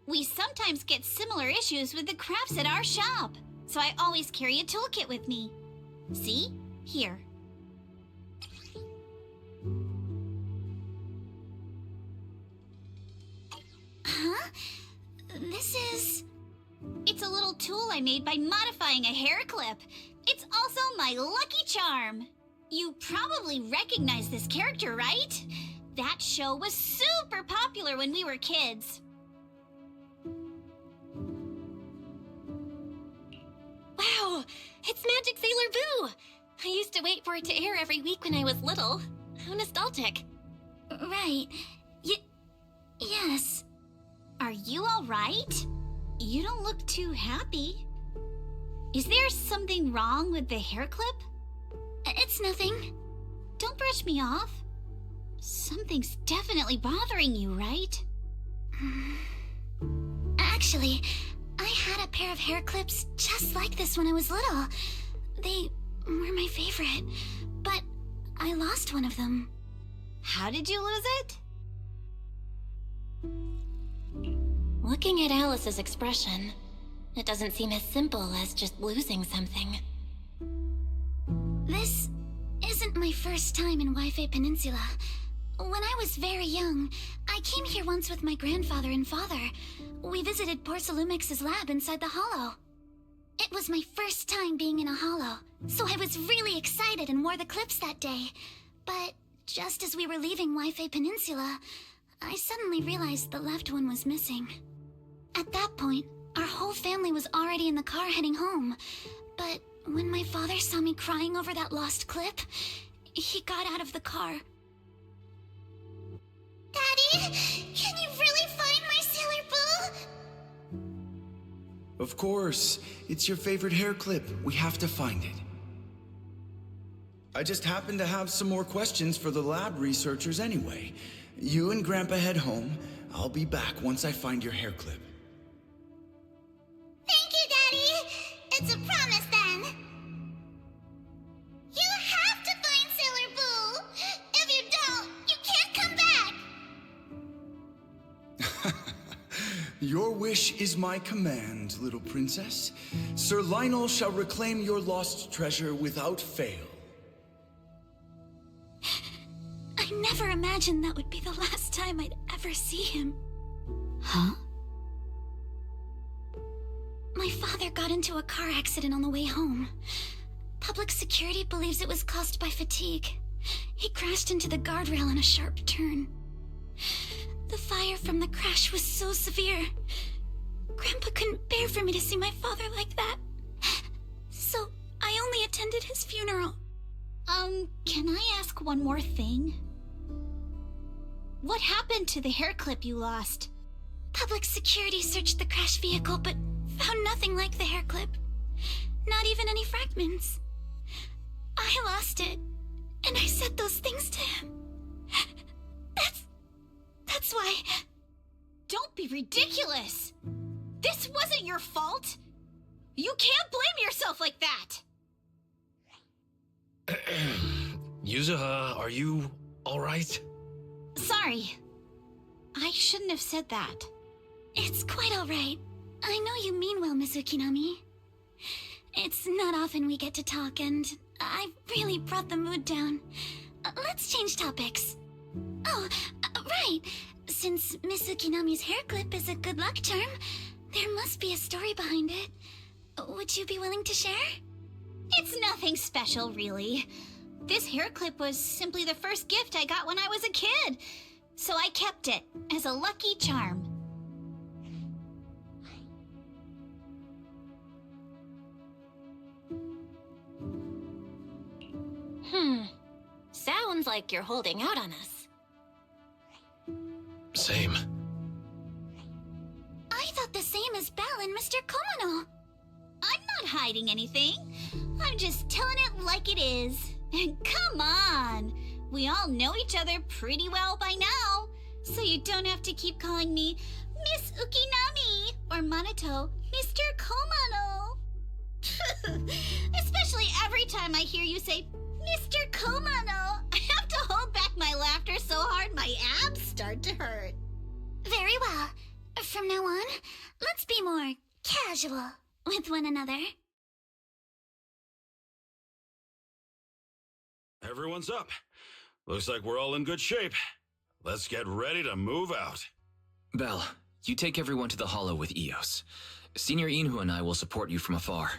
We sometimes get similar issues with the crafts at our shop, so I always carry a toolkit with me. See? Here. Huh? This is... It's a little tool I made by modifying a hair clip. It's also my lucky charm. You probably recognize this character, right? That show was super popular when we were kids. Wow! It's Magic Sailor Boo! I used to wait for it to air every week when I was little. How nostalgic. Right. Yes. Are you all right? You don't look too happy. Is there something wrong with the hair clip? It's nothing. Don't brush me off. Something's definitely bothering you, right? Actually, I had a pair of hair clips just like this when I was little. They were my favorite, but I lost one of them. How did you lose it? Looking at Alice's expression, it doesn't seem as simple as just losing something. This isn't my first time in Wi-Fi Peninsula. When I was very young, I I came here once with my grandfather and father. We visited Porcelumex's lab inside the hollow. It was my first time being in a hollow, so I was really excited and wore the clips that day. But just as we were leaving Wi-Fi Peninsula, I suddenly realized the left one was missing. At that point, our whole family was already in the car heading home. But when my father saw me crying over that lost clip, he got out of the car. Daddy, can you really find my Sailor Boo? Of course. It's your favorite hair clip. We have to find it. I just happen to have some more questions for the lab researchers anyway. You and Grandpa head home. I'll be back once I find your hair clip. Thank you, Daddy. It's a promise then. You have to find Sailor Boo. If you don't, you can't come back. Your wish is my command, little princess. Sir Lionel shall reclaim your lost treasure without fail. I never imagined that would be the last time I'd ever see him. Huh? My father got into a car accident on the way home. Public security believes it was caused by fatigue. He crashed into the guardrail on a sharp turn. The fire from the crash was so severe. Grandpa couldn't bear for me to see my father like that. So I only attended his funeral. Can I ask one more thing? What happened to the hair clip you lost? Public security searched the crash vehicle, but found nothing like the hair clip. Not even any fragments. I lost it, and I said those things to him. That's why... Don't be ridiculous! This wasn't your fault! You can't blame yourself like that! Yuzuha, are you alright? Sorry. I shouldn't have said that. It's quite alright. I know you mean well, Miss Ukinami. It's not often we get to talk, and I really brought the mood down. Let's change topics. Oh, right. Since Miss Ukinami's hair clip is a good luck charm, there must be a story behind it. Would you be willing to share? It's nothing special, really. This hair clip was simply the first gift I got when I was a kid, so I kept it as a lucky charm. Sounds like you're holding out on us. Same. I thought the same as Belle and Mr. Komano. I'm not hiding anything. I'm just telling it like it is. Come on! We all know each other pretty well by now, so you don't have to keep calling me Miss Ukinami or Manato Mr. Komano. Especially every time I hear you say Mr. Komano, I have to hold back my laughter so hard my abs start to hurt. Very well. From now on, let's be more casual with one another. Everyone's up. Looks like we're all in good shape. Let's get ready to move out. Belle, you take everyone to the Hollow with Eos. Senior Inhu and I will support you from afar.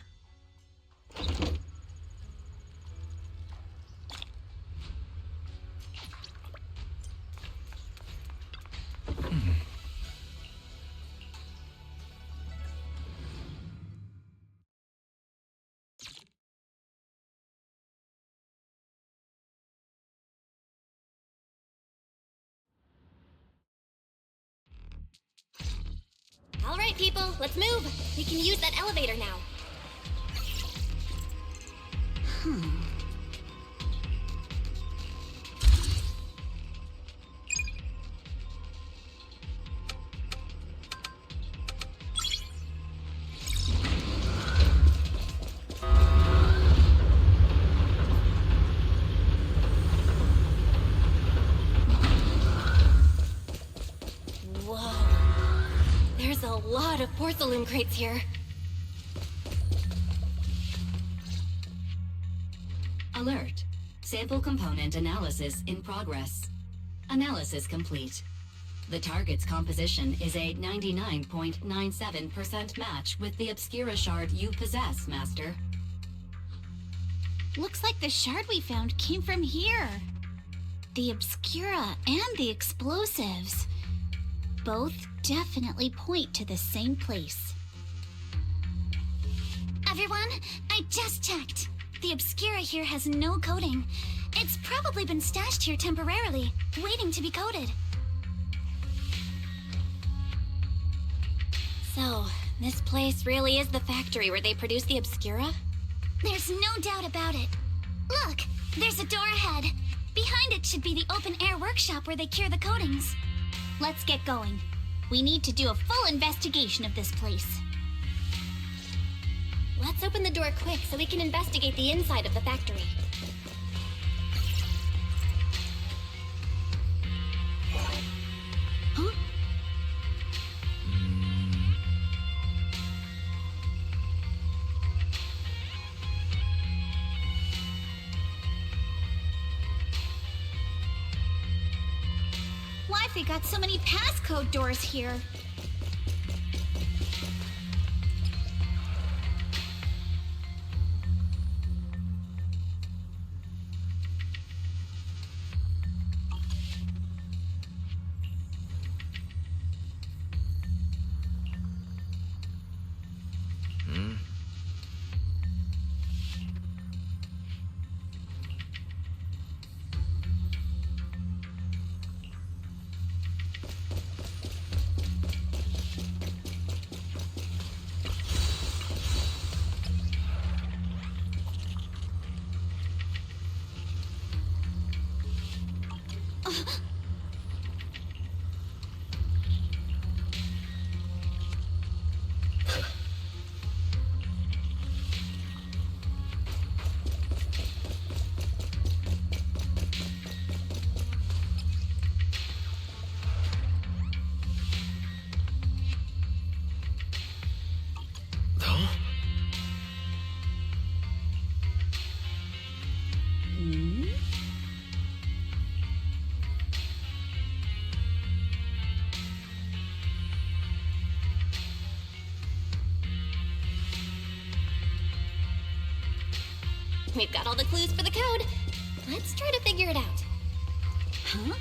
All right, people, let's move. We can use that elevator now. There's a lot of porcelain crates here. Alert. Sample component analysis in progress. Analysis complete. The target's composition is a 99.97% match with the Obscura shard you possess, Master. Looks like the shard we found came from here. The Obscura and the explosives. Both definitely point to the same place. Everyone, I just checked. The Obscura here has no coating. It's probably been stashed here temporarily, waiting to be coated. So, this place really is the factory where they produce the Obscura? There's no doubt about it. Look, there's a door ahead. Behind it should be the open-air workshop where they cure the coatings. Let's get going. We need to do a full investigation of this place. Let's open the door quick so we can investigate the inside of the factory. Huh? Why've they got so many passcode doors here? We've got all the clues for the code. Let's try to figure it out. Huh?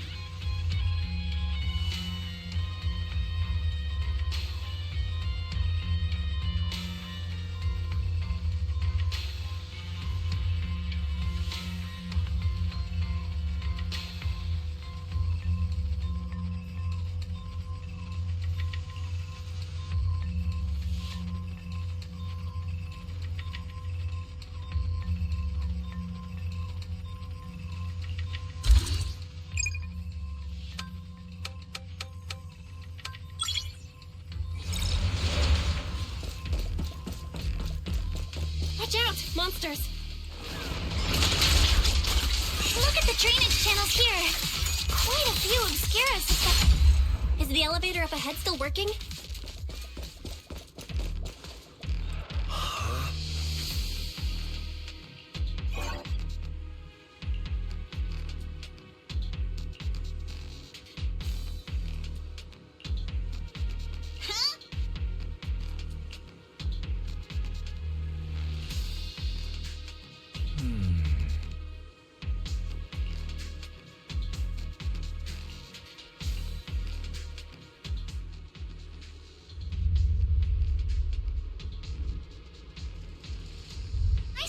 Watch out! Monsters! Look at the drainage channels here. Quite a few Obscuras. Is the elevator up ahead still working?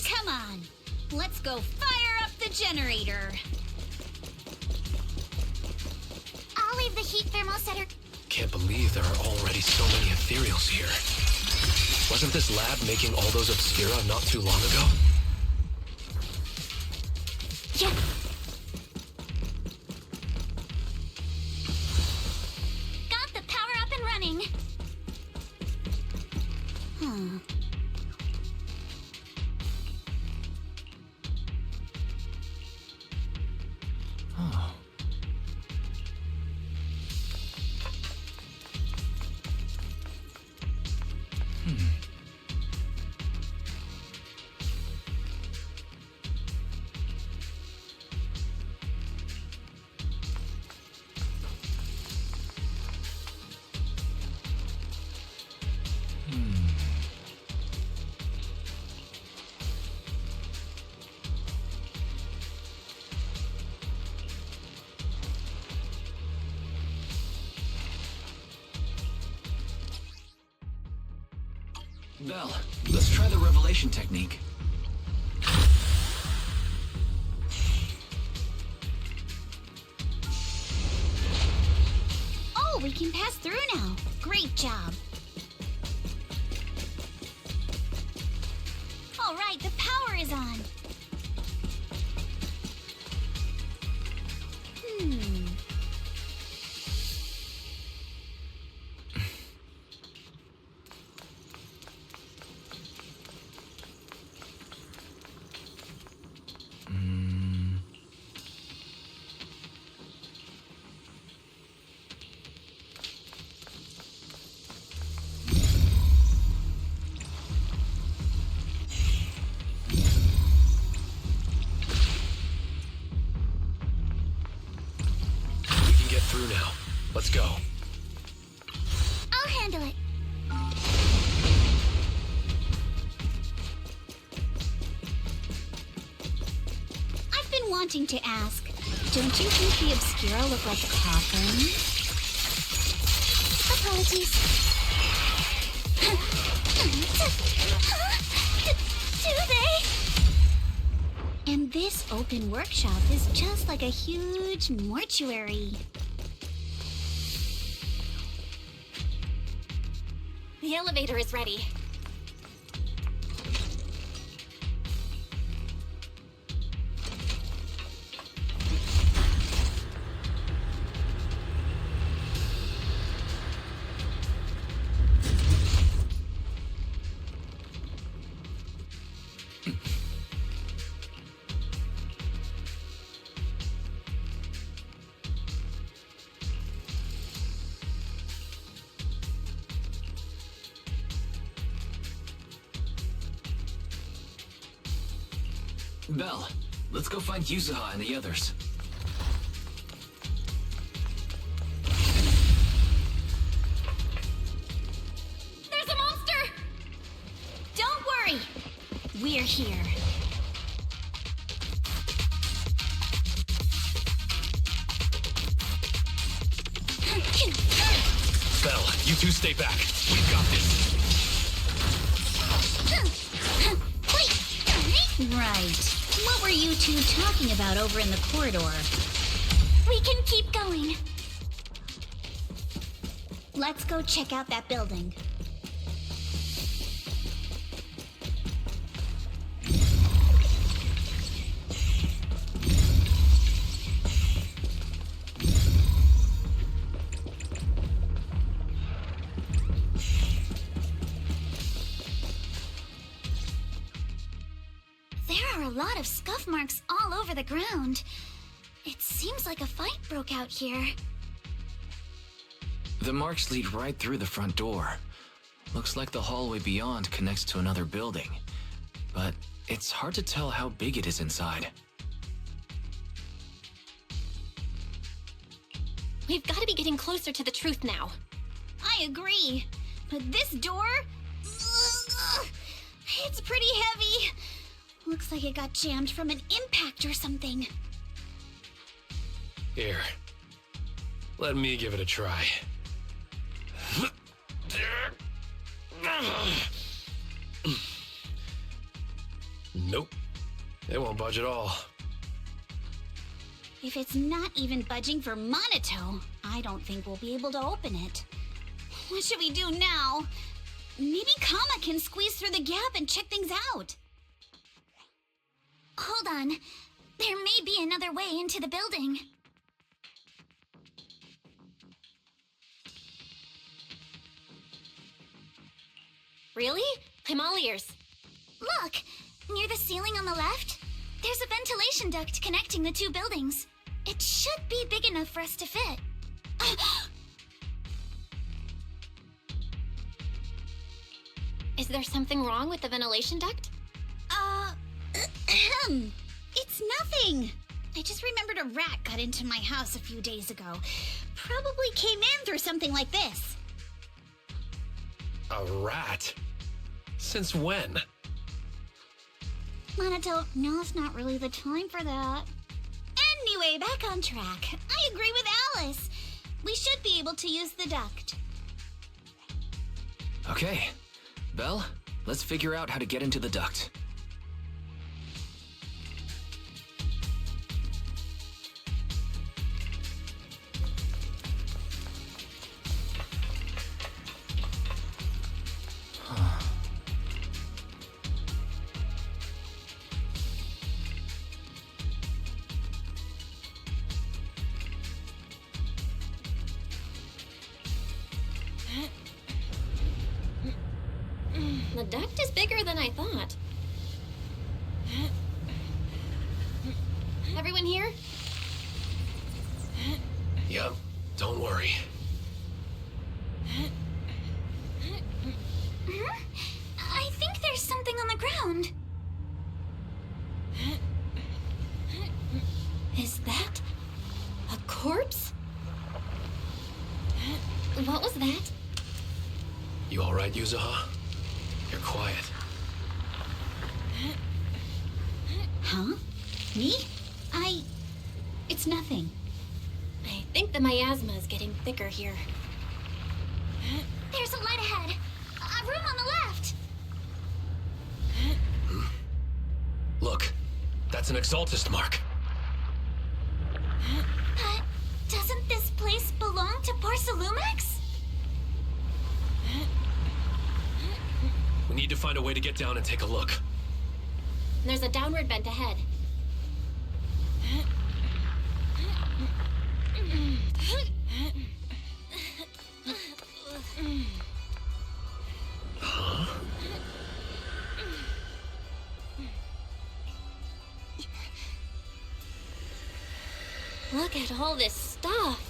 Come on, let's go fire up the generator. I'll leave the heat thermosetter. Can't believe there are already so many ethereals here. Wasn't this lab making all those Obscura not too long ago? Yeah. Got the power up and running. Belle, let's try the revelation technique. Oh, we can pass through now. Great job. All right, the power is on. Through now. Let's go. I'll handle it. I've been wanting to ask, don't you think the Obscura look like coffins? Apologies. Do they? And this open workshop is just like a huge mortuary. The elevator is ready. Belle, let's go find Yuzuha and the others. There's a monster! Don't worry. We're here. Belle, you two stay back. We've got this. Right. What were you two talking about over in the corridor? We can keep going. Let's go check out that building. A lot of scuff marks all over the ground. It seems like a fight broke out here. The marks lead right through the front door. Looks like the hallway beyond connects to another building, but it's hard to tell how big it is inside. We've got to be getting closer to the truth now. I agree, but this door... it's pretty heavy. Looks like it got jammed from an impact or something. Here. Let me give it a try. Nope. It won't budge at all. If it's not even budging for Manato, I don't think we'll be able to open it. What should we do now? Maybe Kama can squeeze through the gap and check things out. Hold on. There may be another way into the building. Really? I'm all ears. Look! Near the ceiling on the left, there's a ventilation duct connecting the two buildings. It should be big enough for us to fit. Is there something wrong with the ventilation duct? It's nothing. I just remembered a rat got into my house a few days ago. Probably came in through something like this. A rat? Since when? Manato, now's not really the time for that. Anyway, back on track. I agree with Alice. We should be able to use the duct. Okay. Belle, Let's figure out how to get into the duct. The duct is bigger than I thought. Everyone here? Yep, don't worry. I think there's something on the ground. Is that a corpse? What was that? You alright, Yuzuha? You're quiet. Huh? Me? It's nothing. I think the miasma is getting thicker here. There's a light ahead. A room on the left. Look, that's an Exaltist mark. But doesn't this place belong to Porcelumex? We need to find a way to get down and take a look. There's a downward vent ahead. Huh? Look at all this stuff.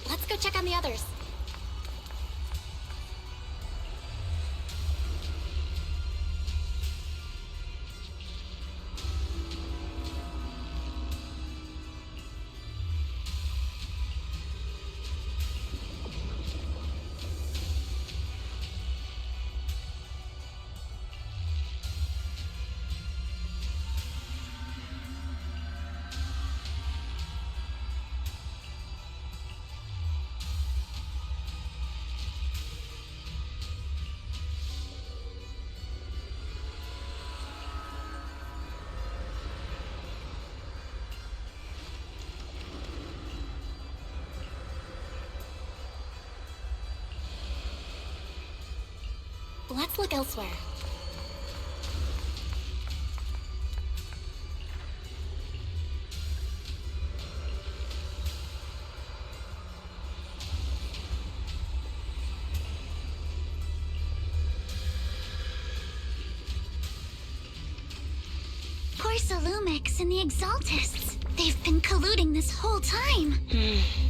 Let's go check on the others. Let's look elsewhere. Porcelumex and the Exaltists. They've been colluding this whole time.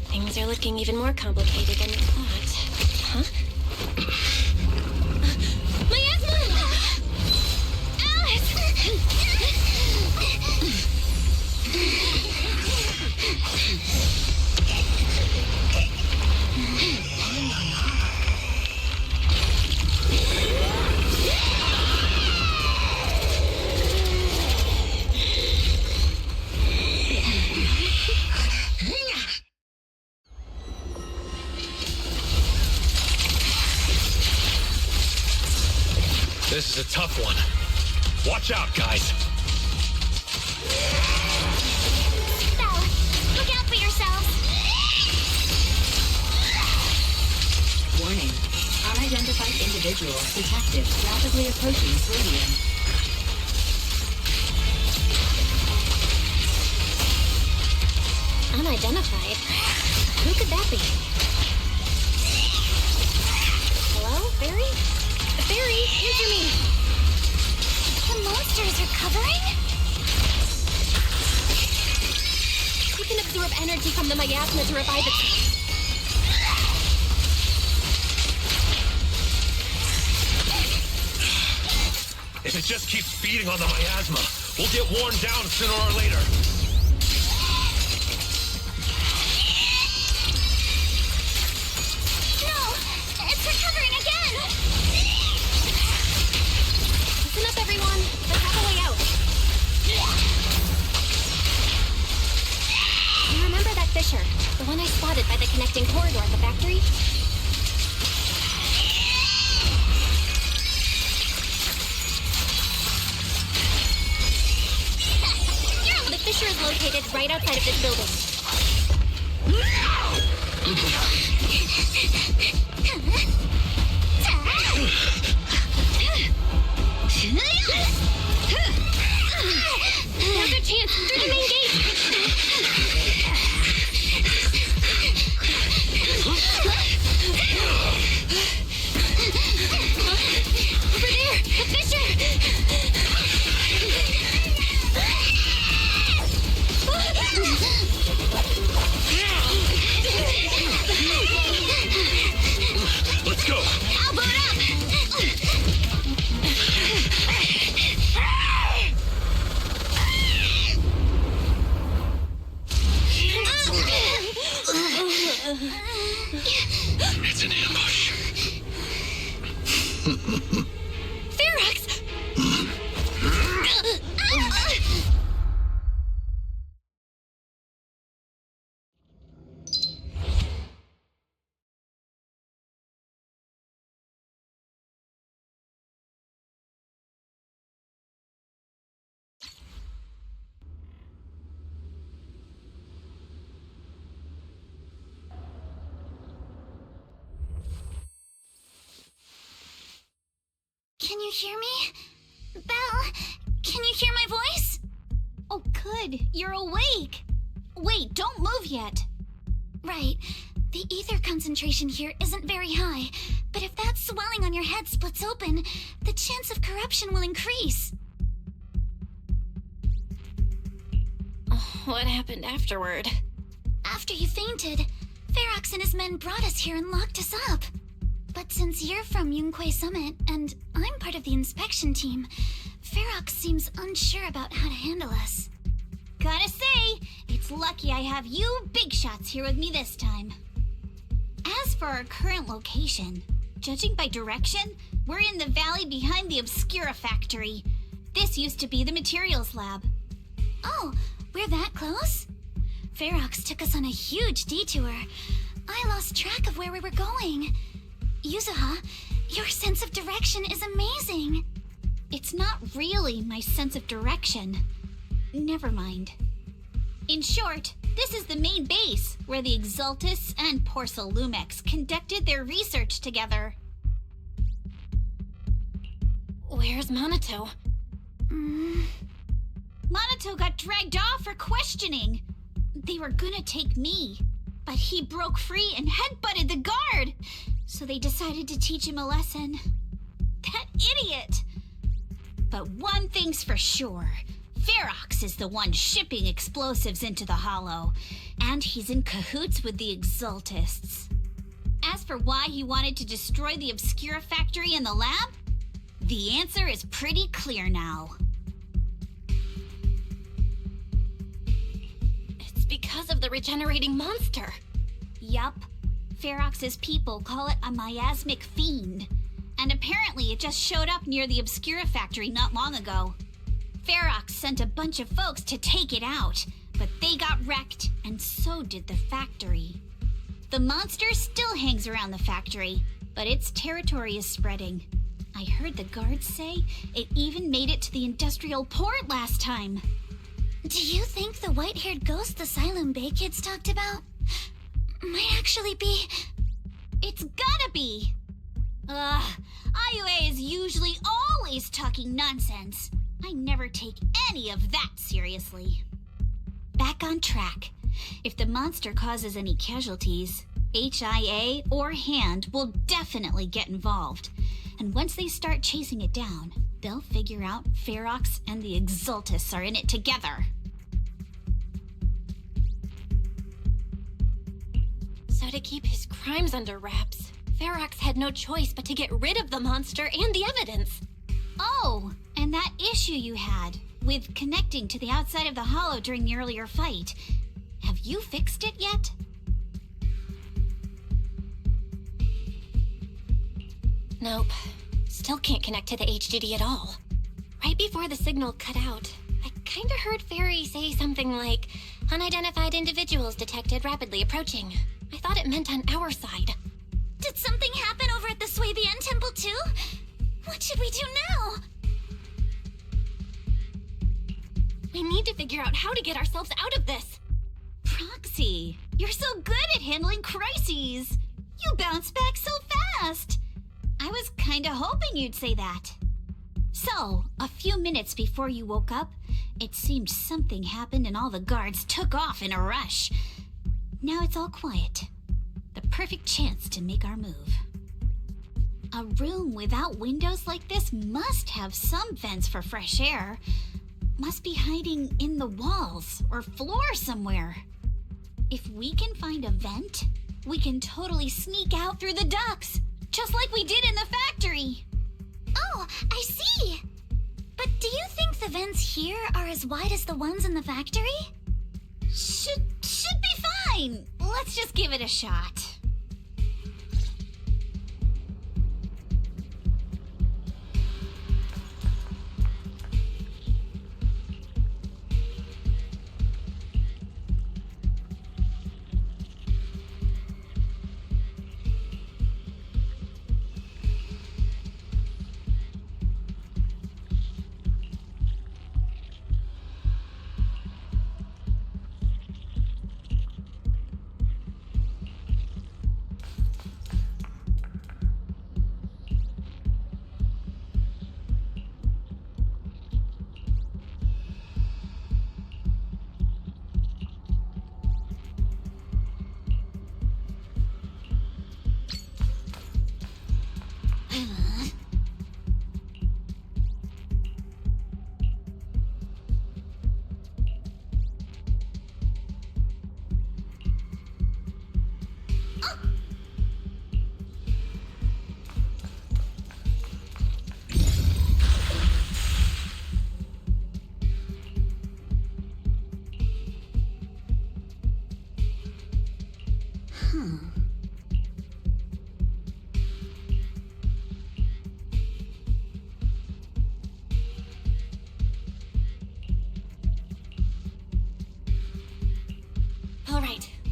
Things are looking even more complicated than we thought. Huh? This is a tough one. Watch out, guys. Belle, look out for yourselves. Warning. Unidentified individual detected rapidly approaching Floridian. Unidentified? Who could that be? Hello, Fairy? Fairy, answer me! The monsters are covering? You can absorb energy from the miasma to revive itself. If it just keeps feeding on the miasma, we'll get worn down sooner or later. No! It's recovering again! Listen up, everyone. I have a way out. You remember that fissure? The one I spotted by the connecting corridor at the factory? The fissure is located right outside of this building. Now's our chance! Through the main gate! Over there! The fissure! Let's go! I'll blow it up! It's an ambush. Ferox! Can you hear me? Belle, can you hear my voice? Oh, good. You're awake. Wait, don't move yet. Right. The ether concentration here isn't very high, but if that swelling on your head splits open, the chance of corruption will increase. What happened afterward? After you fainted, Ferox and his men brought us here and locked us up. But since you're from Yunquay Summit, and I'm part of the inspection team, Ferox seems unsure about how to handle us. Gotta say, it's lucky I have you big shots here with me this time. As for our current location, judging by direction, we're in the valley behind the Obscura factory. This used to be the materials lab. Oh, we're that close? Ferox took us on a huge detour. I lost track of where we were going. Yuzuha, your sense of direction is amazing. It's not really my sense of direction. Never mind. In short, this is the main base where the Exaltus and Porcelumex conducted their research together. Where's Manato? Manato got dragged off for questioning. They were gonna take me, but he broke free and headbutted the guard. So they decided to teach him a lesson. That idiot! But one thing's for sure. Ferox is the one shipping explosives into the Hollow, and he's in cahoots with the Exaltists. As for why he wanted to destroy the Obscura factory and the lab, the answer is pretty clear now. It's because of the regenerating monster. Yup. Ferox's people call it a miasmic fiend, and apparently it just showed up near the Obscura factory not long ago. Ferox sent a bunch of folks to take it out, but they got wrecked, and so did the factory. The monster still hangs around the factory, but its territory is spreading. I heard the guards say it even made it to the industrial port last time. Do you think the white-haired ghost the Asylum Bay kids talked about might actually be... It's gotta be! IUA is usually always talking nonsense. I never take any of that seriously. Back on track. If the monster causes any casualties, HIA or Hand will definitely get involved. And once they start chasing it down, they'll figure out Ferox and the Exultus are in it together. So to keep his crimes under wraps, Ferox had no choice but to get rid of the monster and the evidence. Oh, and that issue you had with connecting to the outside of the hollow during the earlier fight. Have you fixed it yet? Nope. Still can't connect to the HDD at all. Right before the signal cut out, I kinda heard Fairy say something like, "Unidentified individuals detected rapidly approaching." I thought it meant on our side. Did something happen over at the Swabian Temple too? What should we do now? We need to figure out how to get ourselves out of this. Proxy, you're so good at handling crises. You bounce back so fast. I was kinda hoping you'd say that. So, a few minutes before you woke up, it seemed something happened and all the guards took off in a rush. Now it's all quiet. The perfect chance to make our move. A room without windows like this must have some vents for fresh air. Must be hiding in the walls or floor somewhere. If we can find a vent, we can totally sneak out through the ducts, just like we did in the factory. Oh, I see. But do you think the vents here are as wide as the ones in the factory? Should be fine. Let's just give it a shot.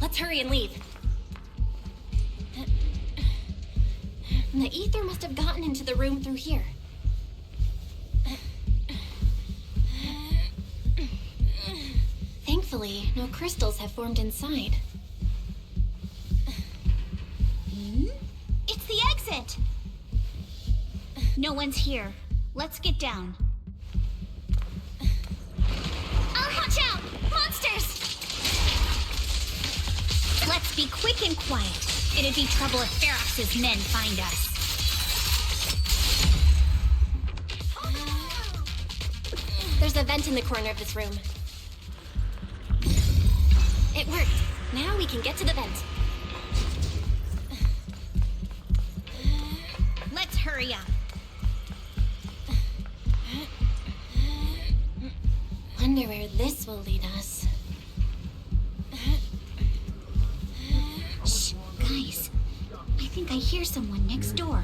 Let's hurry and leave. The ether must have gotten into the room through here. Thankfully, no crystals have formed inside. It's the exit! No one's here. Let's get down. Watch out! Monsters! Let's be quick and quiet. It'd be trouble if Ferox's men find us. There's a vent in the corner of this room. It worked. Now we can get to the vent. Let's hurry up. Wonder where this will lead us. Shh, guys. I think I hear someone next door.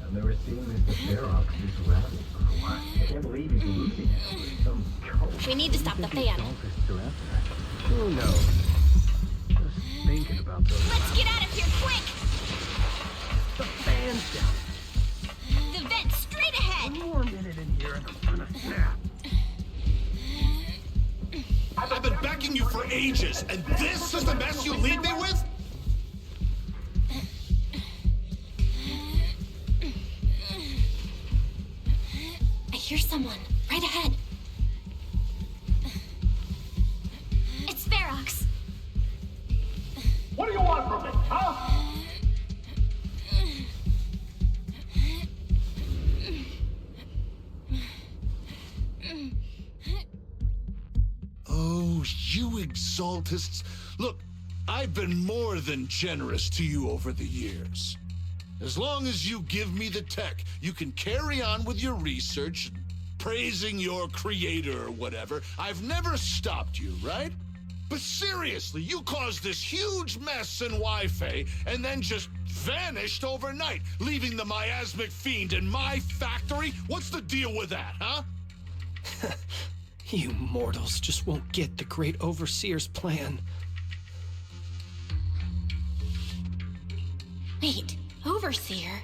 I've never seen Mr. Ferox this rapid. I can't believe he's losing it. Some cult. We need to stop the fan. Who knows? Just thinking about those. Let's get out of here quick! The fan's down. The vent's ages, and this is the mess you leave me with? I hear someone right ahead. It's Ferox. What do you want from me, huh? Oh, you exaltists. Look, I've been more than generous to you over the years. As long as you give me the tech, you can carry on with your research, praising your creator or whatever. I've never stopped you, right? But seriously, you caused this huge mess in Wi-Fi and then just vanished overnight, leaving the miasmic fiend in my factory? What's the deal with that, huh? You mortals just won't get the Great Overseer's plan. Wait, Overseer?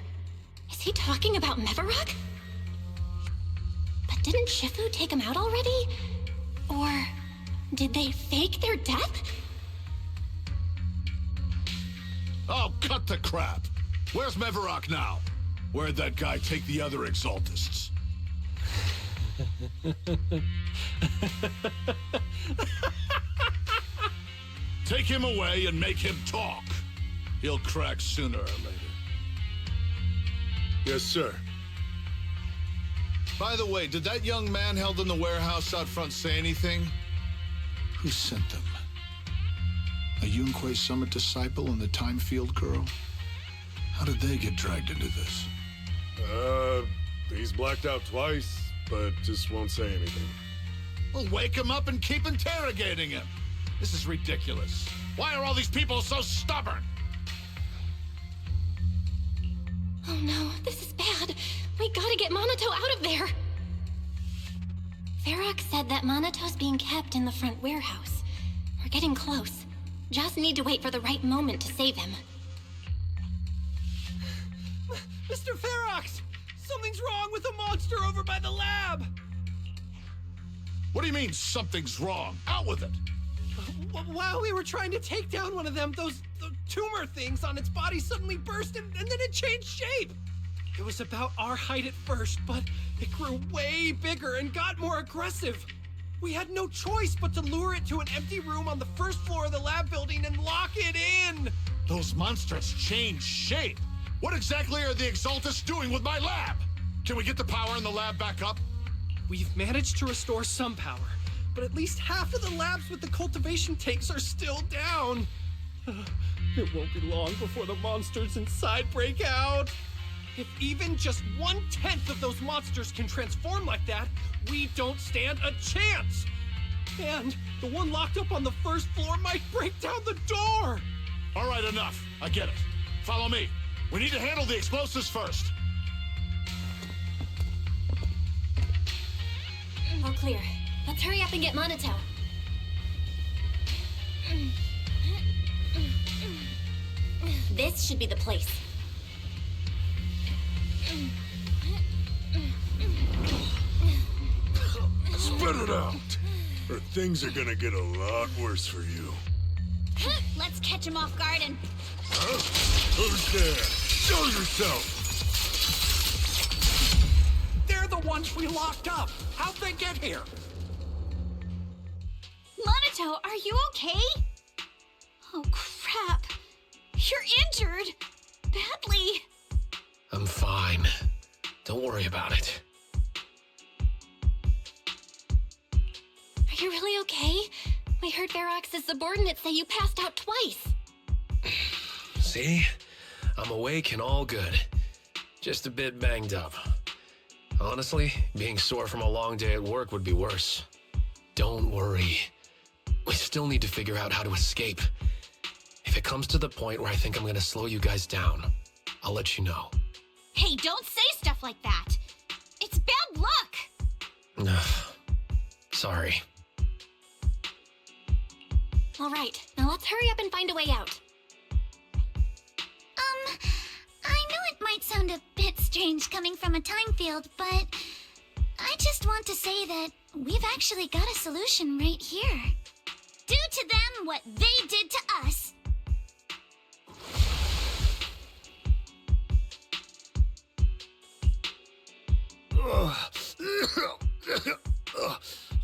Is he talking about Mevarok? But didn't Shifu take him out already? Or did they fake their death? Oh, cut the crap. Where's Mevarok now? Where'd that guy take the other exaltists? Take him away and make him talk. He'll crack sooner or later. Yes, sir. By the way, did that young man held in the warehouse out front say anything? Who sent them? A Yunque Summit disciple and the Thymefield girl? How did they get dragged into this? He's blacked out twice, but just won't say anything. Well, wake him up and keep interrogating him. This is ridiculous. Why are all these people so stubborn? Oh no, this is bad. We gotta get Manato out of there. Ferox said that Manato's being kept in the front warehouse. We're getting close. Just need to wait for the right moment to save him. Mr. Ferox! Something's wrong with the monster over by the lab! What do you mean, something's wrong? Out with it! While we were trying to take down one of them, those tumor things on its body suddenly burst and then it changed shape. It was about our height at first, but it grew way bigger and got more aggressive. We had no choice but to lure it to an empty room on the first floor of the lab building and lock it in. Those monsters changed shape. What exactly are the Exaltists doing with my lab? Can we get the power in the lab back up? We've managed to restore some power, but at least half of the labs with the cultivation tanks are still down. It won't be long before the monsters inside break out. If even just 1/10 of those monsters can transform like that, we don't stand a chance. And the one locked up on the first floor might break down the door. All right, enough. I get it. Follow me. We need to handle the explosives first. All clear. Let's hurry up and get Manato. This should be the place. Spit it out, or things are gonna get a lot worse for you. Let's catch him off guard and... Huh? Who's there? Show yourself! They're the ones we locked up. How'd they get here? Manato, are you okay? Oh, crap. You're injured. Badly. I'm fine. Don't worry about it. Are you really okay? We heard Ferox's subordinates say you passed out twice. See? I'm awake and all good. Just a bit banged up. Honestly, being sore from a long day at work would be worse. Don't worry. We still need to figure out how to escape. If it comes to the point where I think I'm gonna slow you guys down, I'll let you know. Hey, don't say stuff like that. It's bad luck. Sorry. All right, now let's hurry up and find a way out. I know it might sound a bit strange coming from a time field, but I just want to say that we've actually got a solution right here. Do to them what they did to us.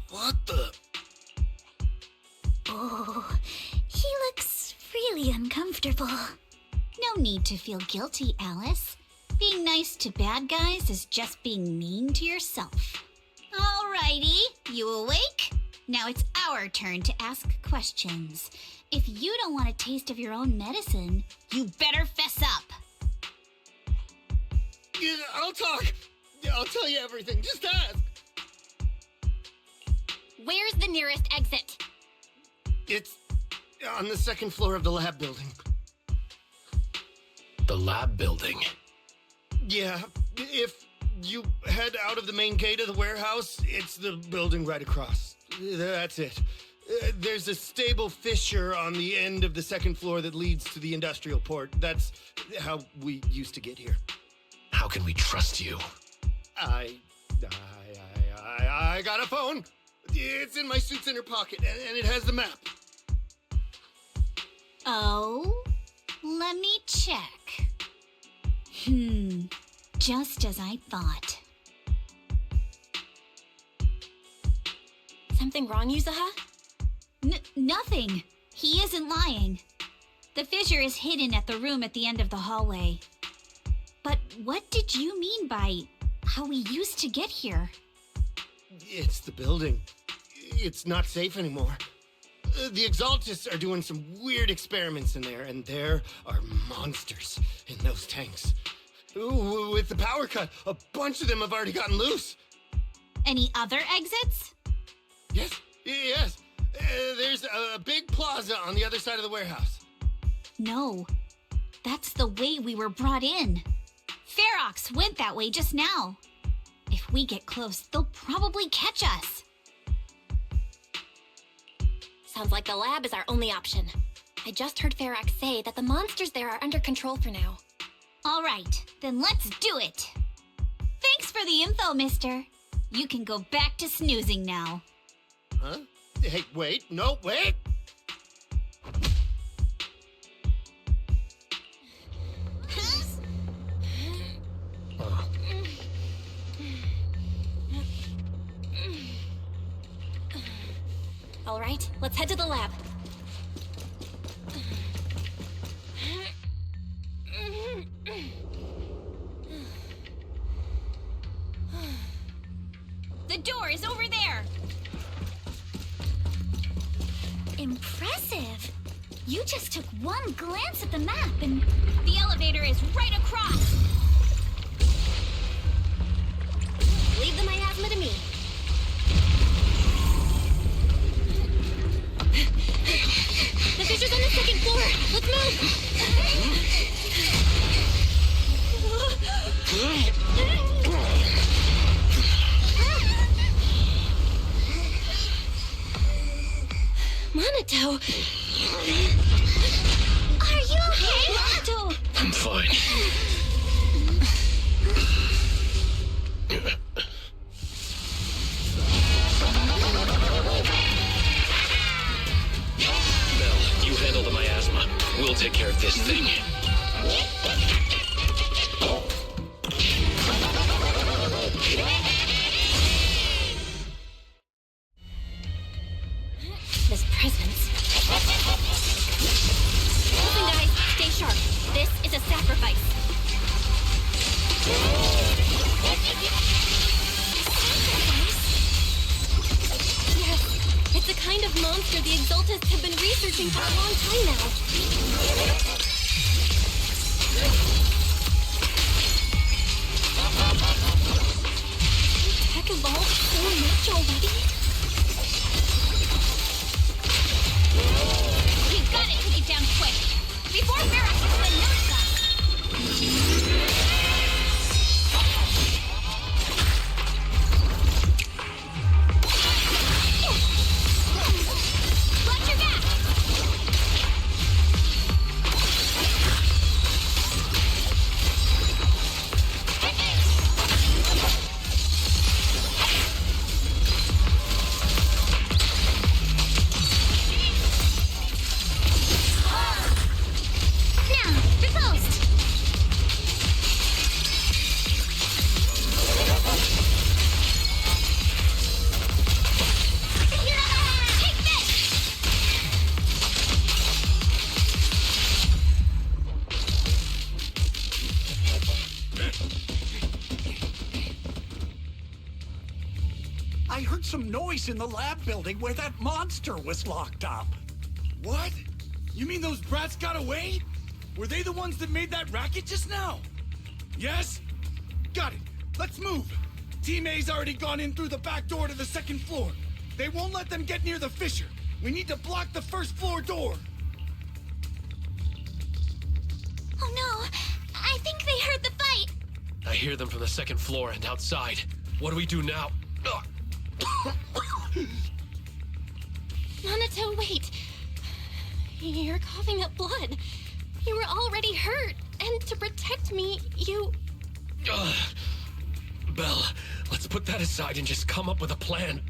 What the? Oh, he looks really uncomfortable. No need to feel guilty, Alice. Being nice to bad guys is just being mean to yourself. Alrighty, you awake? Now it's our turn to ask questions. If you don't want a taste of your own medicine, you better fess up. Yeah, I'll talk. Yeah, I'll tell you everything. Just ask. Where's the nearest exit? It's on the second floor of the lab building. The lab building? Yeah, if you head out of the main gate of the warehouse, it's the building right across. That's it. There's a stable fissure on the end of the second floor that leads to the industrial port. That's how we used to get here. How can we trust you? I got a phone. It's in my suit's inner pocket, and it has the map. Oh? Let me check. Just as I thought. Something wrong, Yuzuha? Nothing. He isn't lying. The fissure is hidden at the room at the end of the hallway. But what did you mean by how we used to get here? It's the building. It's not safe anymore. The Exaltists are doing some weird experiments in there, and there are monsters in those tanks. Ooh, with the power cut, a bunch of them have already gotten loose. Any other exits? Yes. There's a big plaza on the other side of the warehouse. No. That's the way we were brought in. Ferox went that way just now. If we get close, they'll probably catch us. Sounds like the lab is our only option. I just heard Ferox say that the monsters there are under control for now. All right, then let's do it. Thanks for the info, mister. You can go back to snoozing now. Huh? Hey, wait. No, wait! All right, let's head to the lab. The door is over there. Impressive. You just took one glance at the map and... The elevator is right across. Leave the miasma to me. The fissure's on the second floor. Let's move. Manato! Are you okay, Manato? I'm fine. Belle, you handle the miasma. We'll take care of this thing. This presence. Listen, guys, stay sharp. This is a sacrifice. Yes, it's a kind of monster the Exaltists have been researching for a long time now. Tech evolved so much already? We've got to take it down quick, before Ferox can notice us. Watch your back. heard some noise in the lab building where that monster was locked up. What? You mean those brats got away? Were they the ones that made that racket just now? Yes? Got it. Let's move. Team A's already gone in through the back door to the second floor. They won't let them get near the fissure. We need to block the first floor door. Oh no, I think they heard the fight. I hear them from the second floor and outside. What do we do now? Manato, wait. You're coughing up blood. You were already hurt, and to protect me, you... Belle, let's put that aside and just come up with a plan.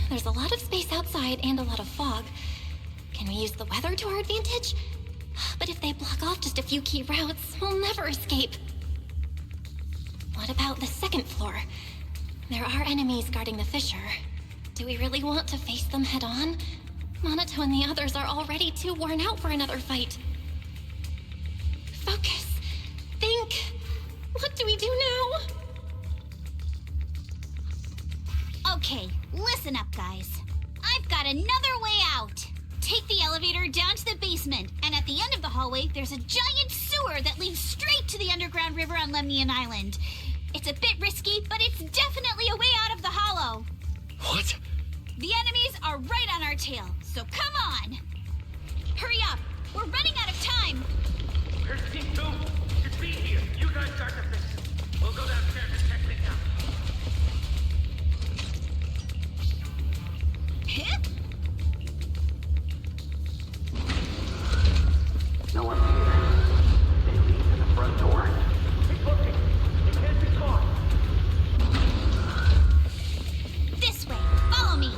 There's a lot of space outside and a lot of fog. Can we use the weather to our advantage? But if they block off just a few key routes, we'll never escape. What about the second floor? There are enemies guarding the fissure. Do we really want to face them head on? Manato and the others are already too worn out for another fight. Focus. Think. What do we do now? Okay, listen up, guys. I've got another way out. Take the elevator down to the basement, and at the end of the hallway, there's a giant sewer that leads straight to the underground river on Lemnian Island. It's a bit risky, but it's definitely a way out of the hollow. What? The enemies are right on our tail, so come on! Hurry up! We're running out of time! Where's Team 2? It's B here. You guys start the fix. We'll go downstairs and check things out. Hit? No one's here. They lead to the front door. Keep looking. They can't be caught. This way. Follow me.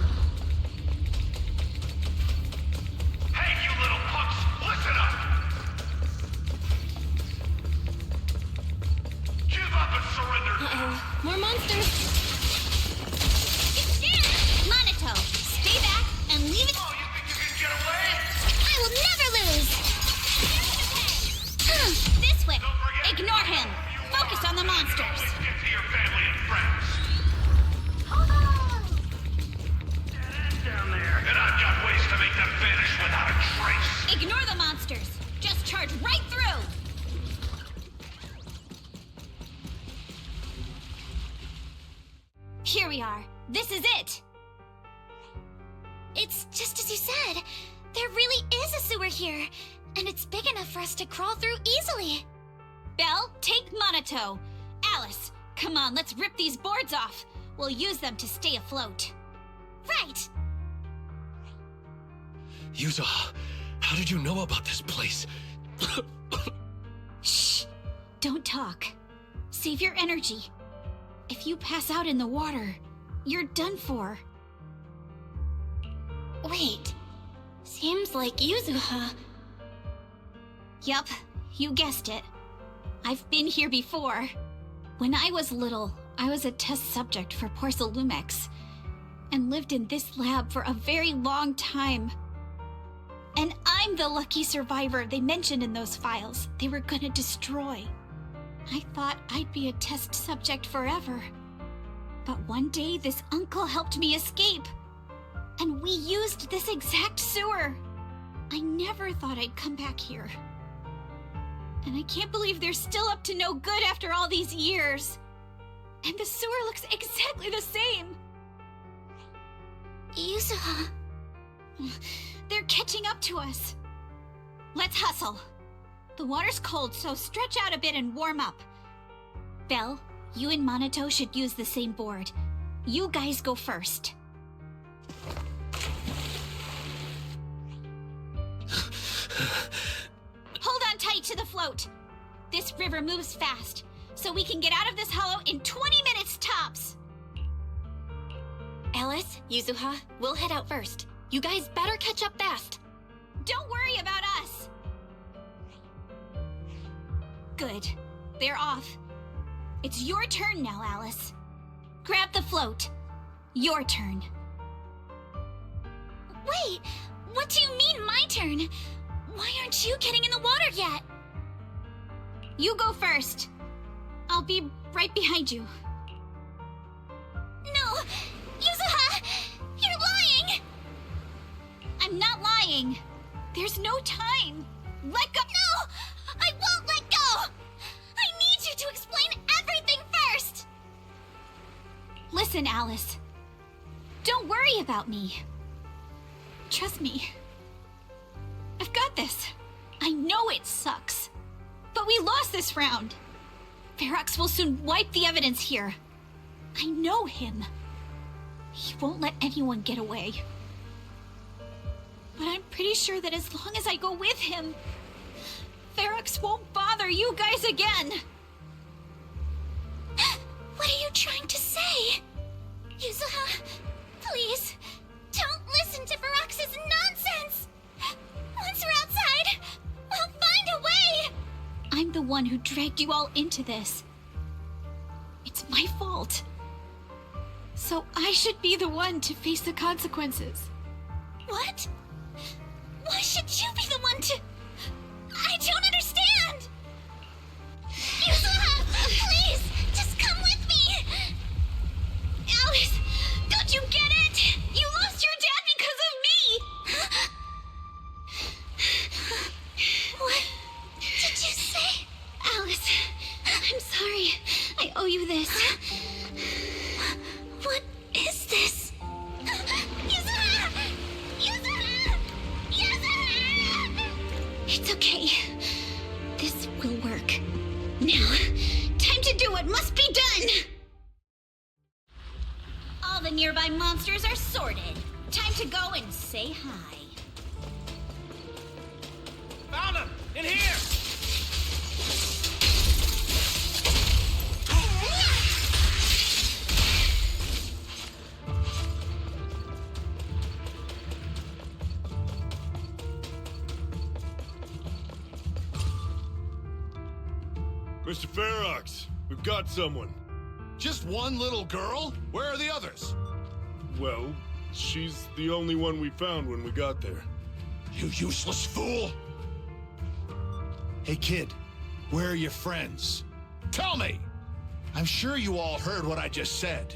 Hey, you little punks! Listen up! Give up and surrender now! Uh-oh. More monsters! It's there! Manato, stay back and leave it... Oh, you think you can get away? I will never lose! This way! Ignore him! Focus on the monsters! Get to your family and friends. Dead end down there. And I've got ways to make them vanish without a trace. Ignore the monsters! Just charge right through! Here we are. This is it! It's just as you said. There really is a sewer here, and it's big enough for us to crawl through easily. Belle, take Manato. Alice, come on, let's rip these boards off. We'll use them to stay afloat. Right! Yuzuha, how did you know about this place? Shh! Don't talk. Save your energy. If you pass out in the water, you're done for. Wait. Seems like Yuzuha. Yup, you guessed it. I've been here before. When I was little, I was a test subject for Porcelumex, and lived in this lab for a very long time. And I'm the lucky survivor they mentioned in those files they were gonna destroy. I thought I'd be a test subject forever. But one day, this uncle helped me escape. And we used this exact sewer. I never thought I'd come back here. And I can't believe they're still up to no good after all these years. And the sewer looks exactly the same. Yuzuha. They're catching up to us. Let's hustle. The water's cold, so stretch out a bit and warm up. Belle, you and Manato should use the same board. You guys go first. Hold on tight to the float. This river moves fast, so we can get out of this hollow in 20 minutes tops. Alice, Yuzuha, we'll head out first. You guys better catch up fast. Don't worry about us. Good. They're off. It's your turn now, Alice. Grab the float. Your turn. Wait, what do you mean my turn? Why aren't you getting in the water yet? You go first. I'll be right behind you. I'm not lying. There's no time. Let go. No! I won't let go! I need you to explain everything first! Listen, Alice. Don't worry about me. Trust me. I've got this. I know it sucks. But we lost this round. Ferox will soon wipe the evidence here. I know him. He won't let anyone get away. But I'm pretty sure that as long as I go with him, Ferox won't bother you guys again. What are you trying to say? Yuzuha, please, don't listen to Ferox's nonsense. Once we're outside, we'll find a way. I'm the one who dragged you all into this. It's my fault. So I should be the one to face the consequences. What? Why should you be the one to... I don't understand! Yuzuha, please, just come with me! Alice, don't you get it? You lost your dad because of me! What did you say? Alice, I'm sorry. I owe you this. What is this? Yuzuha! Yuzuha! Yuzuha! It's okay. This will work. Now, time to do what must be done! All the nearby monsters are sorted. Time to go and say hi. Found him! In here! Mr. Ferox, we've got someone. Just one little girl? Where are the others? Well, she's the only one we found when we got there. You useless fool! Hey kid, where are your friends? Tell me! I'm sure you all heard what I just said.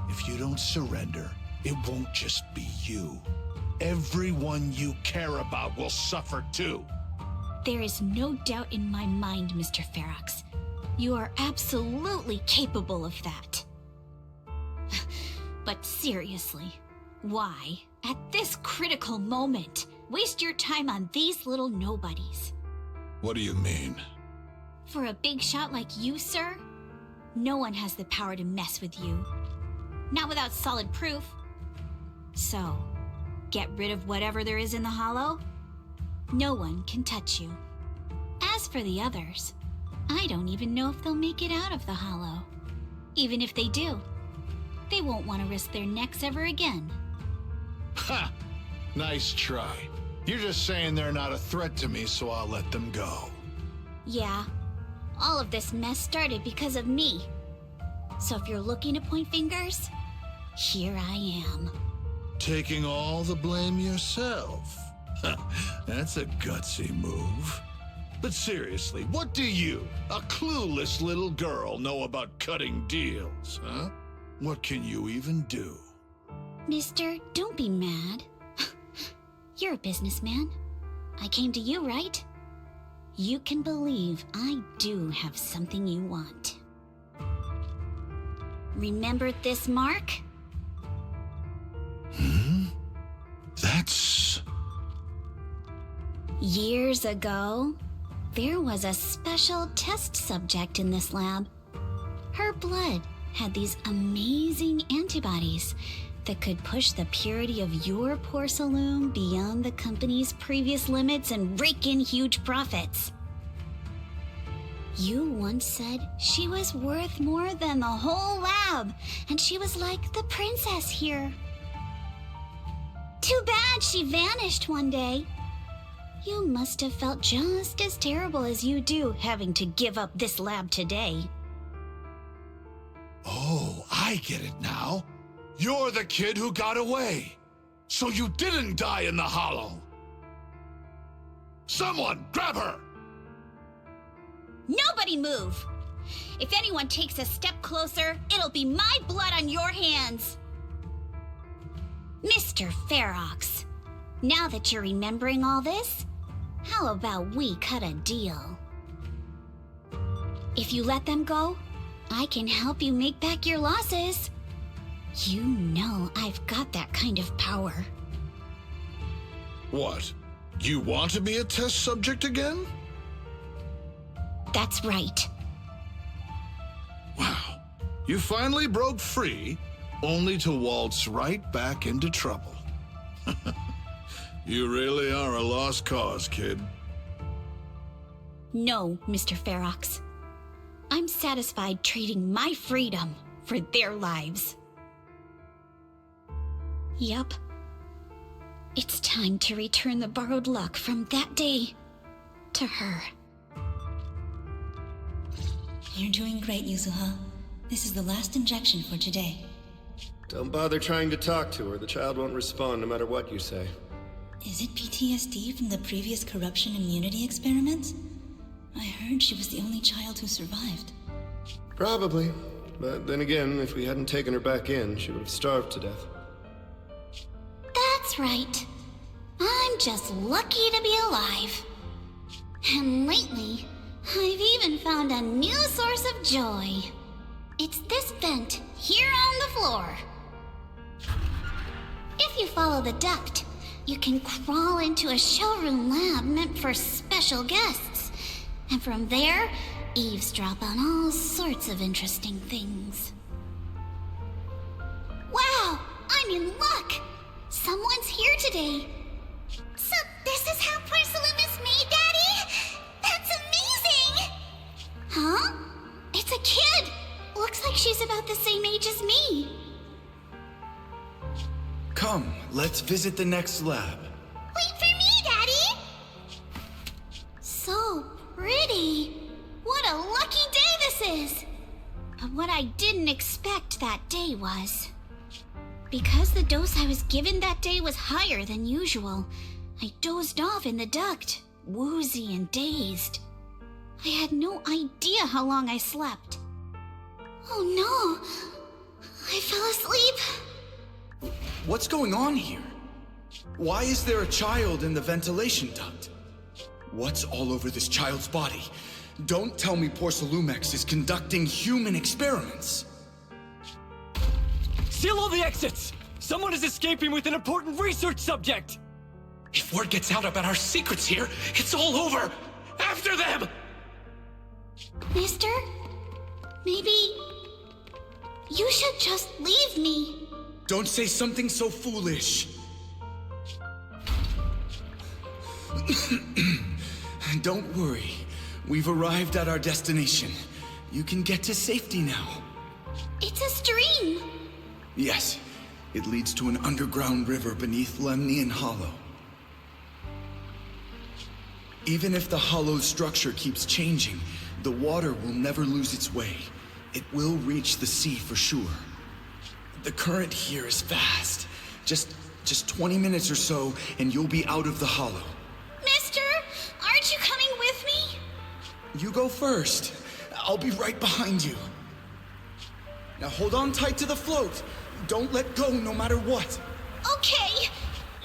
If you don't surrender, it won't just be you. Everyone you care about will suffer too. There is no doubt in my mind, Mr. Ferox. You are absolutely capable of that. But seriously, why, at this critical moment, waste your time on these little nobodies? What do you mean? For a big shot like you, sir, no one has the power to mess with you. Not without solid proof. So, get rid of whatever there is in the hollow. No one can touch you. As for the others, I don't even know if they'll make it out of the hollow. Even if they do, they won't want to risk their necks ever again. Ha! Nice try. You're just saying they're not a threat to me, so I'll let them go. Yeah, all of this mess started because of me. So if you're looking to point fingers, here I am. Taking all the blame yourself. That's a gutsy move. But seriously, what do you, a clueless little girl, know about cutting deals, huh? What can you even do? Mister, don't be mad. You're a businessman. I came to you, right? You can believe I do have something you want. Remember this mark? That's... Years ago, there was a special test subject in this lab. Her blood had these amazing antibodies that could push the purity of your porcelain beyond the company's previous limits and rake in huge profits. You once said she was worth more than the whole lab, and she was like the princess here. Too bad she vanished one day. You must have felt just as terrible as you do having to give up this lab today. Oh, I get it now. You're the kid who got away. So you didn't die in the hollow. Someone, grab her! Nobody move! If anyone takes a step closer, it'll be my blood on your hands. Mr. Ferox, Now that you're remembering all this, how about we cut a deal? If you let them go, I can help you make back your losses. You know I've got that kind of power. What? You want to be a test subject again? That's right. Wow. You finally broke free, only to waltz right back into trouble. You really are a lost cause, kid. No, Mr. Ferox. I'm satisfied trading my freedom for their lives. Yup. It's time to return the borrowed luck from that day to her. You're doing great, Yuzuha. This is the last injection for today. Don't bother trying to talk to her. The child won't respond no matter what you say. Is it PTSD from the previous corruption immunity experiments? I heard she was the only child who survived. Probably. But then again, if we hadn't taken her back in, she would have starved to death. That's right. I'm just lucky to be alive. And lately, I've even found a new source of joy. It's this vent here on the floor. If you follow the duct, you can crawl into a showroom lab meant for special guests. And from there, eavesdrop on all sorts of interesting things. Wow, I'm in luck! Someone's here today. So this is how porcelain is made, Daddy? That's amazing! Huh? It's a kid! Looks like she's about the same age as me. Come, let's visit the next lab. Wait for me, Daddy! So pretty. What a lucky day this is! But what I didn't expect that day was... because the dose I was given that day was higher than usual, I dozed off in the duct, woozy and dazed. I had no idea how long I slept. Oh no! I fell asleep. What's going on here? Why is there a child in the ventilation duct? What's all over this child's body? Don't tell me Porcelumex is conducting human experiments. Seal all the exits! Someone is escaping with an important research subject! If word gets out about our secrets here, it's all over! After them! Mister? Maybe... you should just leave me. Don't say something so foolish. Don't worry. We've arrived at our destination. You can get to safety now. It's a stream. Yes. It leads to an underground river beneath Lemnian Hollow. Even if the hollow's structure keeps changing, the water will never lose its way. It will reach the sea for sure. The current here is fast. Just 20 minutes or so, and you'll be out of the hollow. Mister, aren't you coming with me? You go first. I'll be right behind you. Now hold on tight to the float. Don't let go no matter what. Okay.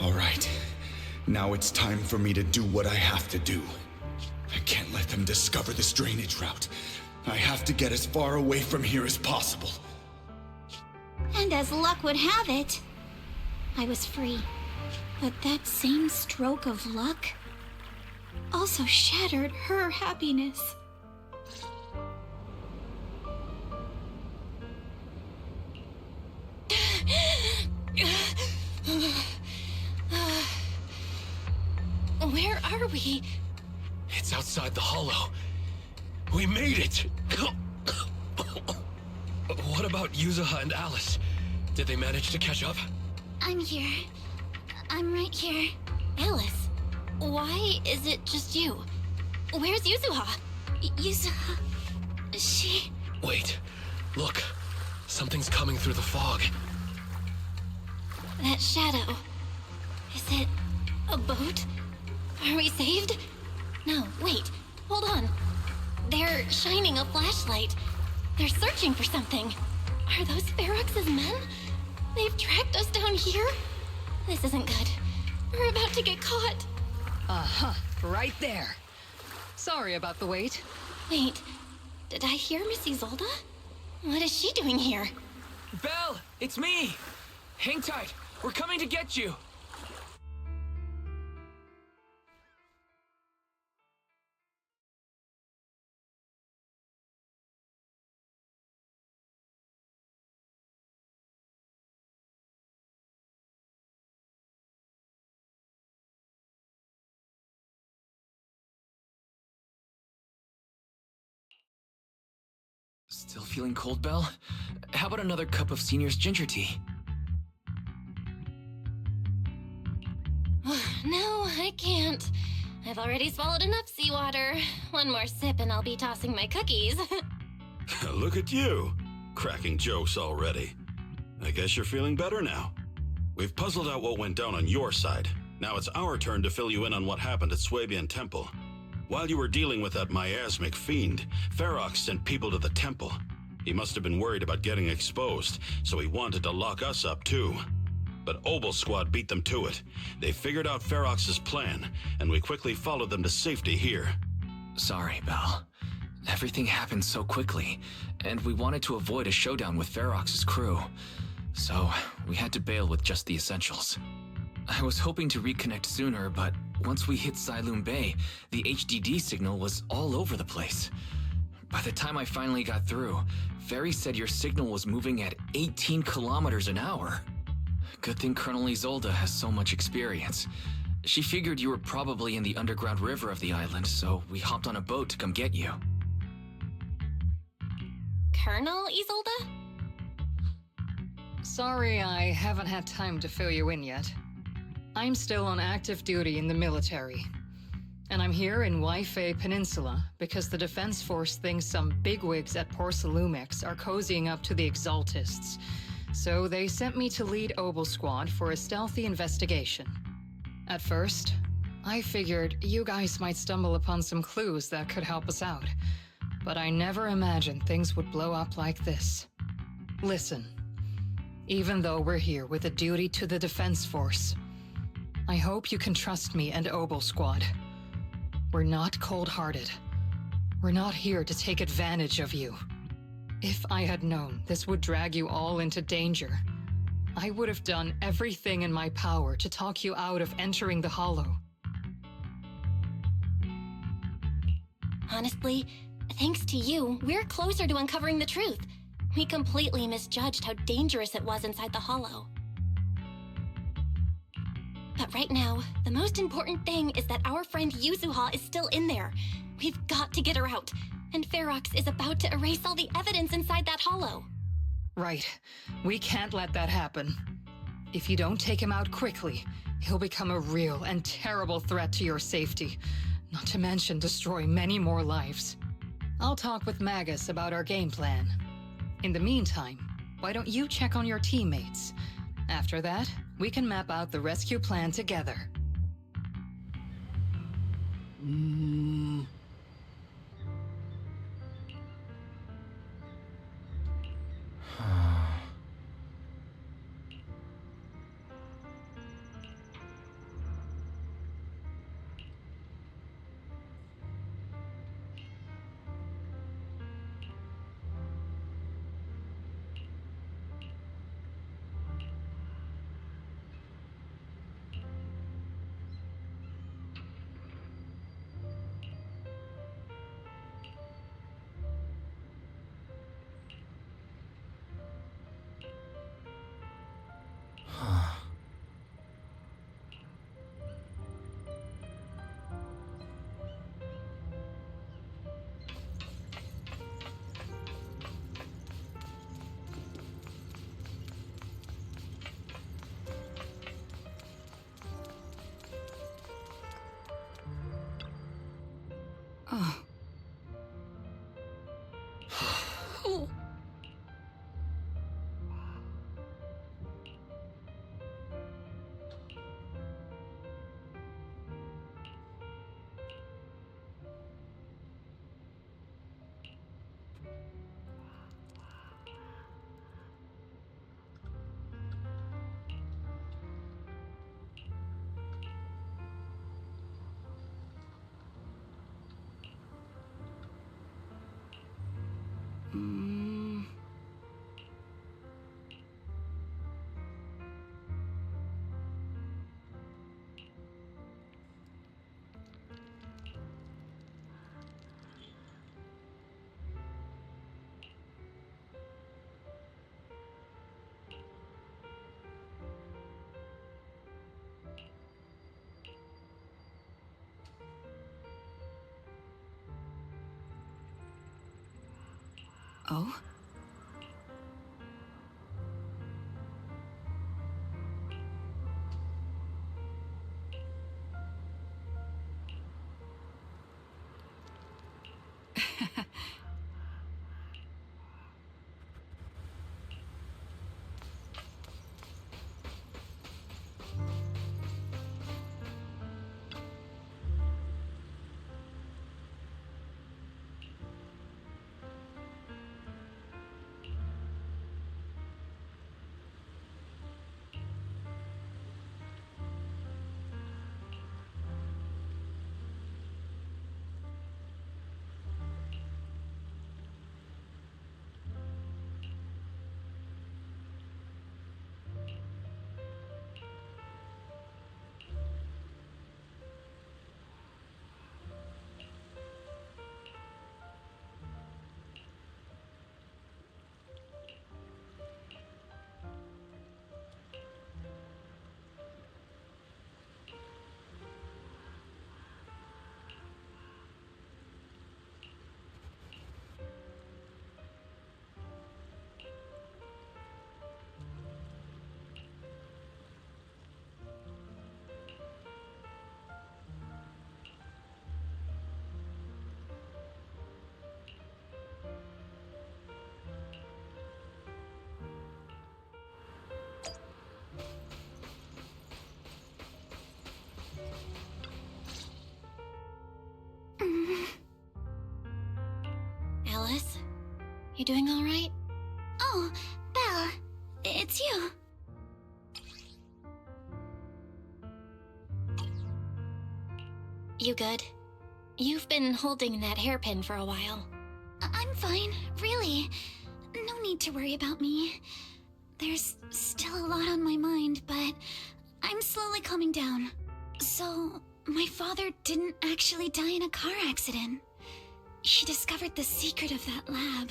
All right. Now it's time for me to do what I have to do. I can't let them discover this drainage route. I have to get as far away from here as possible. And as luck would have it, I was free. But that same stroke of luck also shattered her happiness. Where are we? It's outside the hollow. We made it! What about Yuzuha and Alice? Did they manage to catch up? I'm here. I'm right here. Alice, why is it just you? Where's Yuzuha? Yuzuha... she... Wait. Look. Something's coming through the fog. That shadow... is it a boat? Are we saved? No, wait. Hold on. They're shining a flashlight. They're searching for something. Are those Ferox's men? They've tracked us down here? This isn't good. We're about to get caught. Uh-huh, right there. Sorry about the wait. Wait, did I hear Miss Isolde? What is she doing here? Belle, it's me! Hang tight, we're coming to get you! Still feeling cold, Belle? How about another cup of Senior's ginger tea? No, I can't. I've already swallowed enough seawater. One more sip and I'll be tossing my cookies. Look at you, cracking jokes already. I guess you're feeling better now. We've puzzled out what went down on your side. Now it's our turn to fill you in on what happened at Swabian Temple. While you were dealing with that miasmic fiend, Ferox sent people to the temple. He must have been worried about getting exposed, so he wanted to lock us up too. But Obel Squad beat them to it. They figured out Ferox's plan, and we quickly followed them to safety here. Sorry, Belle. Everything happened so quickly, and we wanted to avoid a showdown with Ferox's crew. So, we had to bail with just the essentials. I was hoping to reconnect sooner, but once we hit Xylum Bay, the HDD signal was all over the place. By the time I finally got through, Ferry said your signal was moving at 18 kilometers an hour. Good thing Colonel Isolde has so much experience. She figured you were probably in the underground river of the island, so we hopped on a boat to come get you. Colonel Isolde? Sorry I haven't had time to fill you in yet. I'm still on active duty in the military. And I'm here in Waifei Peninsula because the Defense Force thinks some bigwigs at Porcelumex are cozying up to the Exaltists. So they sent me to lead Obel Squad for a stealthy investigation. At first, I figured you guys might stumble upon some clues that could help us out. But I never imagined things would blow up like this. Listen, even though we're here with a duty to the Defense Force, I hope you can trust me and Obel Squad. We're not cold-hearted. We're not here to take advantage of you. If I had known this would drag you all into danger, I would have done everything in my power to talk you out of entering the Hollow. Honestly, thanks to you, we're closer to uncovering the truth. We completely misjudged how dangerous it was inside the Hollow. But right now, the most important thing is that our friend Yuzuha is still in there. We've got to get her out, and Ferox is about to erase all the evidence inside that Hollow. Right. We can't let that happen. If you don't take him out quickly, he'll become a real and terrible threat to your safety, not to mention destroy many more lives. I'll talk with Magus about our game plan. In the meantime, why don't you check on your teammates? After that, we can map out the rescue plan together. Oh? Alice? You doing all right? Oh, Belle. It's you. You good? You've been holding that hairpin for a while. I'm fine, really. No need to worry about me. There's still a lot on my mind, but I'm slowly calming down. So, my father didn't actually die in a car accident. He discovered the secret of that lab.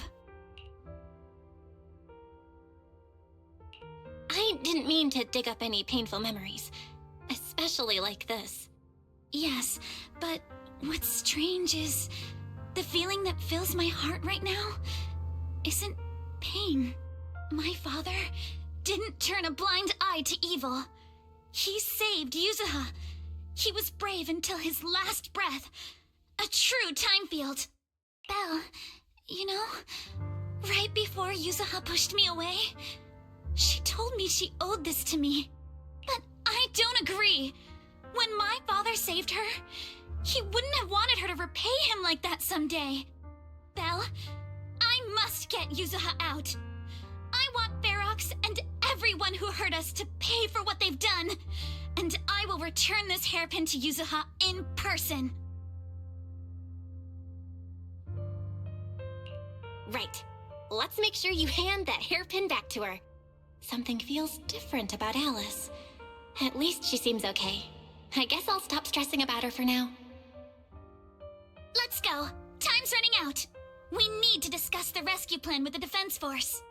I didn't mean to dig up any painful memories, especially like this. Yes, but what's strange is the feeling that fills my heart right now isn't pain. My father didn't turn a blind eye to evil. He saved Yuzuha. He was brave until his last breath. A true Thymefield. Belle, you know, right before Yuzuha pushed me away, she told me she owed this to me. But I don't agree. When my father saved her, he wouldn't have wanted her to repay him like that someday. Belle, I must get Yuzuha out. I want Ferox and everyone who hurt us to pay for what they've done. And I will return this hairpin to Yuzuha in person. Right. Let's make sure you hand that hairpin back to her. Something feels different about Alice. At least she seems okay. I guess I'll stop stressing about her for now. Let's go. Time's running out. We need to discuss the rescue plan with the Defense Force.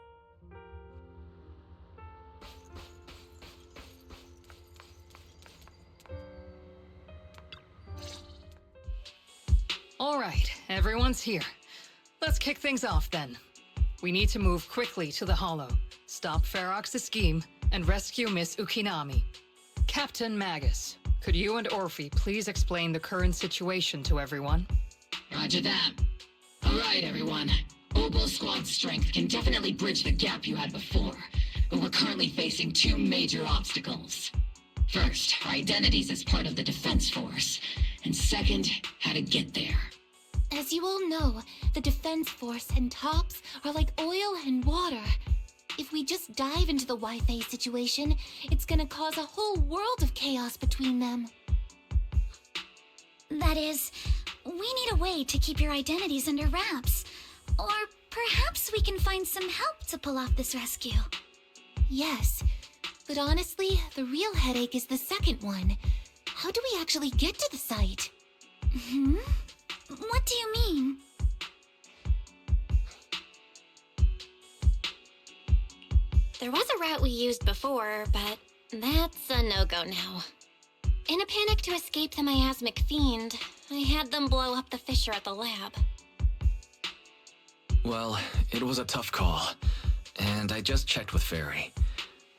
All right, everyone's here. Let's kick things off then. We need to move quickly to the Hollow, stop Ferox's scheme, and rescue Miss Ukinami. Captain Magus, could you and Orphie please explain the current situation to everyone? Roger that. Alright, everyone. Oboe Squad's strength can definitely bridge the gap you had before, but we're currently facing two major obstacles. First, our identities as part of the Defense Force, and second, how to get there. As you all know, the Defense Force and TOPS are like oil and water. If we just dive into the Wi-Fi situation, it's gonna cause a whole world of chaos between them. That is, we need a way to keep your identities under wraps. Or perhaps we can find some help to pull off this rescue. Yes, but honestly, the real headache is the second one. How do we actually get to the site? What do you mean? There was a route we used before, but that's a no-go now. In a panic to escape the miasmic fiend, I had them blow up the fissure at the lab. Well, it was a tough call, and I just checked with Fairy.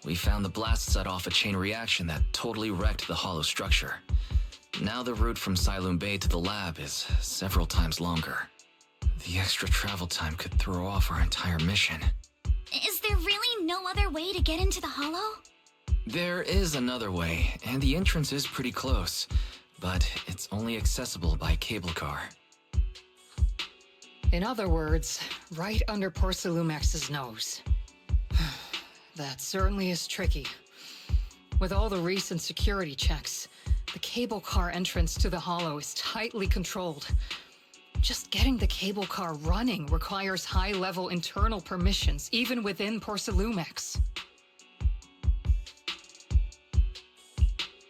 We found the blast set off a chain reaction that totally wrecked the hollow structure. Now the route from Siloam Bay to the lab is several times longer. The extra travel time could throw off our entire mission. Is there really no other way to get into the hollow? There is another way, and the entrance is pretty close, but it's only accessible by cable car. In other words, right under Porcelumex's nose. That certainly is tricky. With all the recent security checks, the cable car entrance to the hollow is tightly controlled. Just getting the cable car running requires high-level internal permissions, even within Porcelumex.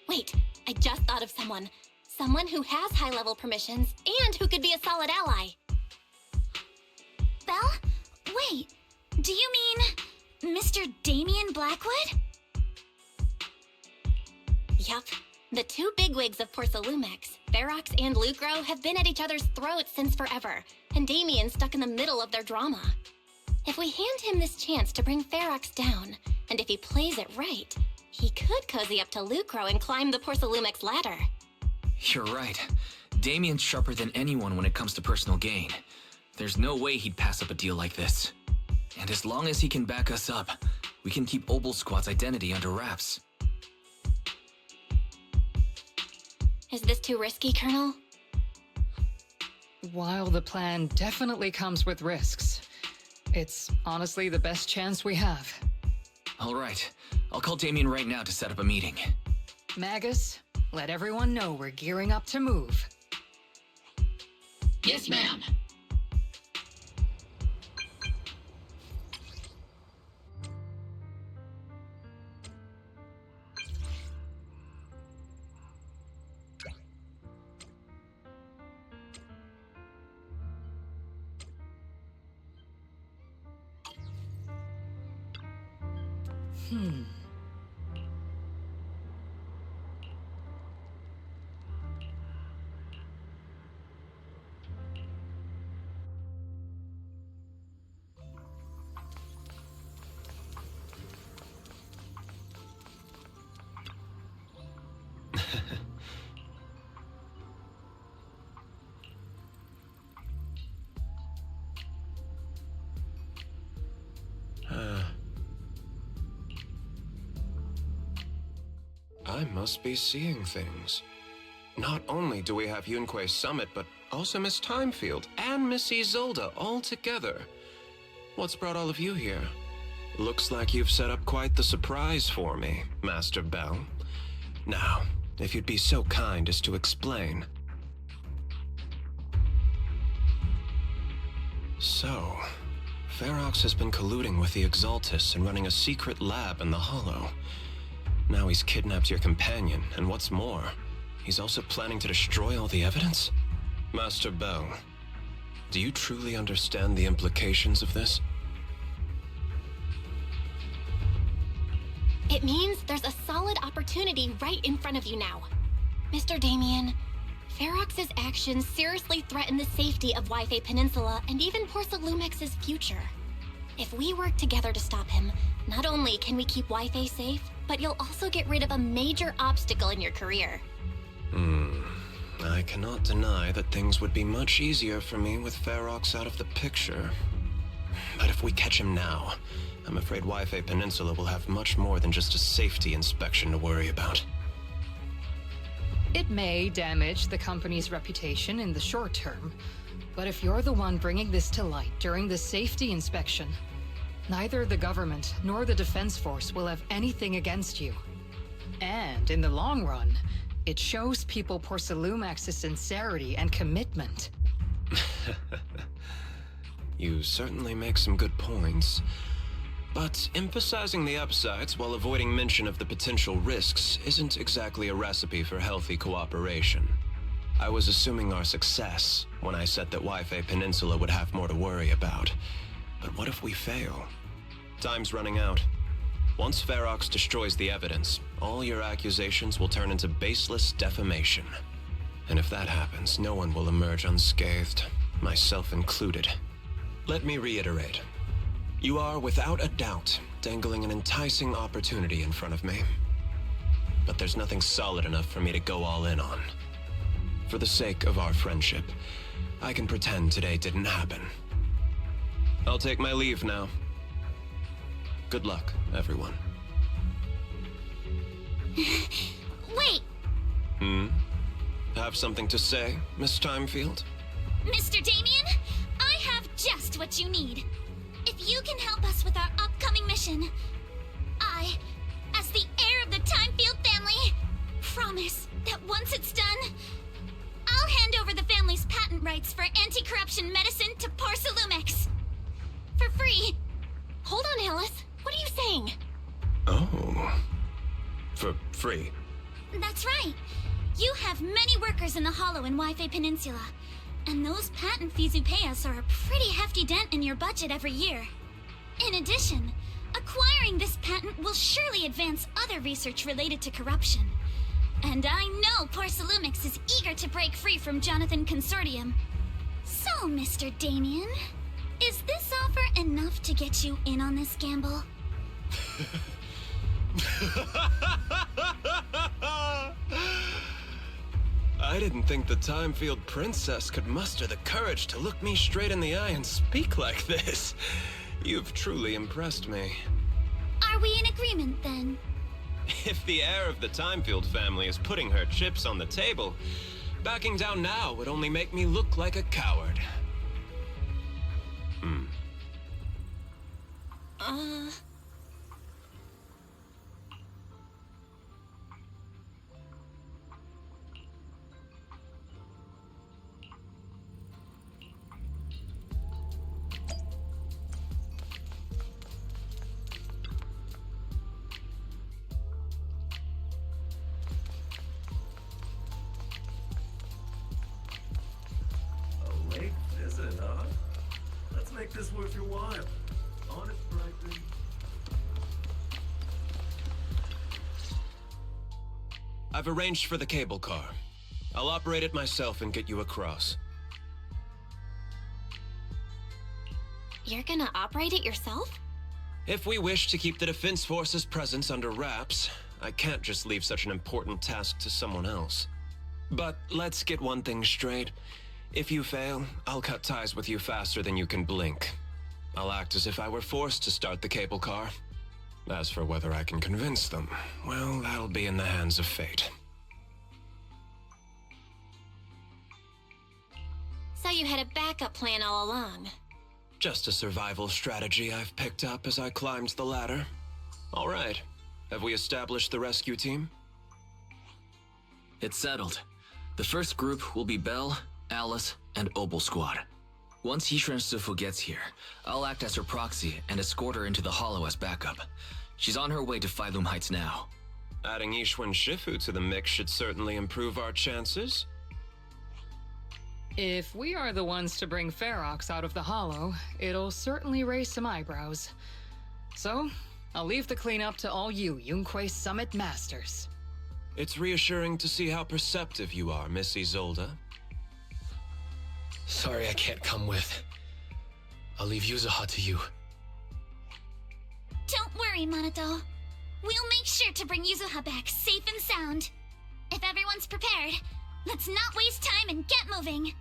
Wait, I just thought of someone. Someone who has high-level permissions and who could be a solid ally. Belle? Wait, do you mean Mr. Damien Blackwood? Yup. The two bigwigs of Porcelumex, Ferox and Lucro, have been at each other's throats since forever, and Damien's stuck in the middle of their drama. If we hand him this chance to bring Ferox down, and if he plays it right, he could cozy up to Lucro and climb the Porcelumex ladder. You're right. Damien's sharper than anyone when it comes to personal gain. There's no way he'd pass up a deal like this. And as long as he can back us up, we can keep Obel Squad's identity under wraps. Is this too risky, Colonel? While the plan definitely comes with risks, it's honestly the best chance we have. All right. I'll call Damien right now to set up a meeting. Magus, let everyone know we're gearing up to move. Yes, ma'am. I must be seeing things. Not only do we have Yunque's summit, but also Miss Thymefield and Miss Isolde all together. What's brought all of you here? Looks like you've set up quite the surprise for me, Master Belle. Now, if you'd be so kind as to explain. So, Ferox has been colluding with the Exaltus and running a secret lab in the Hollow. Now he's kidnapped your companion, and what's more, he's also planning to destroy all the evidence? Master Belle, do you truly understand the implications of this? It means there's a solid opportunity right in front of you now. Mr. Damien, Ferox's actions seriously threaten the safety of Wi-Fi Peninsula and even Porcelumex's future. If we work together to stop him, not only can we keep Wi-Fi safe, but you'll also get rid of a major obstacle in your career. I cannot deny that things would be much easier for me with Ferox out of the picture. But if we catch him now, I'm afraid Wi-Fi Peninsula will have much more than just a safety inspection to worry about. It may damage the company's reputation in the short term, but if you're the one bringing this to light during the safety inspection, neither the government nor the Defense Force will have anything against you. And in the long run, it shows people Porcelumex's sincerity and commitment. You certainly make some good points. But emphasizing the upsides while avoiding mention of the potential risks isn't exactly a recipe for healthy cooperation. I was assuming our success when I said that Wi-Fi Peninsula would have more to worry about. But what if we fail? Time's running out. Once Ferox destroys the evidence, all your accusations will turn into baseless defamation. And if that happens, no one will emerge unscathed, myself included. Let me reiterate. You are, without a doubt, dangling an enticing opportunity in front of me. But there's nothing solid enough for me to go all in on. For the sake of our friendship, I can pretend today didn't happen. I'll take my leave now. Good luck, everyone. Wait! Have something to say, Miss Thymefield? Mr. Damien, I have just what you need. If you can help us with our upcoming mission, I, as the heir of the Thymefield family, promise that once it's done, I'll hand over the family's patent rights for anti-corruption medicine to Porsalumex. For free. Hold on, Alice. What are you saying? Oh. For free? That's right. You have many workers in the Hollow and Wi-Fi Peninsula, and those patent fees you pay us are a pretty hefty dent in your budget every year. In addition, acquiring this patent will surely advance other research related to corruption. And I know Porsalumex is eager to break free from Jonathan Consortium. So, Mr. Damien, is this offer enough to get you in on this gamble? I didn't think the Thymefield princess could muster the courage to look me straight in the eye and speak like this. You've truly impressed me. Are we in agreement, then? If the heir of the Thymefield family is putting her chips on the table, backing down now would only make me look like a coward. A late visit, huh? Let's make this worth your while. On it, Brighton. I've arranged for the cable car. I'll operate it myself and get you across. You're gonna operate it yourself? If we wish to keep the Defense Force's presence under wraps, I can't just leave such an important task to someone else. But let's get one thing straight. If you fail, I'll cut ties with you faster than you can blink. I'll act as if I were forced to start the cable car. As for whether I can convince them, well, that'll be in the hands of fate. So you had a backup plan all along. Just a survival strategy I've picked up as I climbed the ladder. All right. Have we established the rescue team? It's settled. The first group will be Belle, Alice, and Obel Squad. Once Yishuan Sifu gets here, I'll act as her proxy and escort her into the Hollow as backup. She's on her way to Phylum Heights now. Adding Yishuan Shifu to the mix should certainly improve our chances. If we are the ones to bring Ferox out of the Hollow, it'll certainly raise some eyebrows. So, I'll leave the cleanup to all you Yunquei Summit Masters. It's reassuring to see how perceptive you are, Miss Isolde. Sorry I can't come with. I'll leave Yuzuha to you. Don't worry, Manato. We'll make sure to bring Yuzuha back safe and sound. If everyone's prepared, let's not waste time and get moving.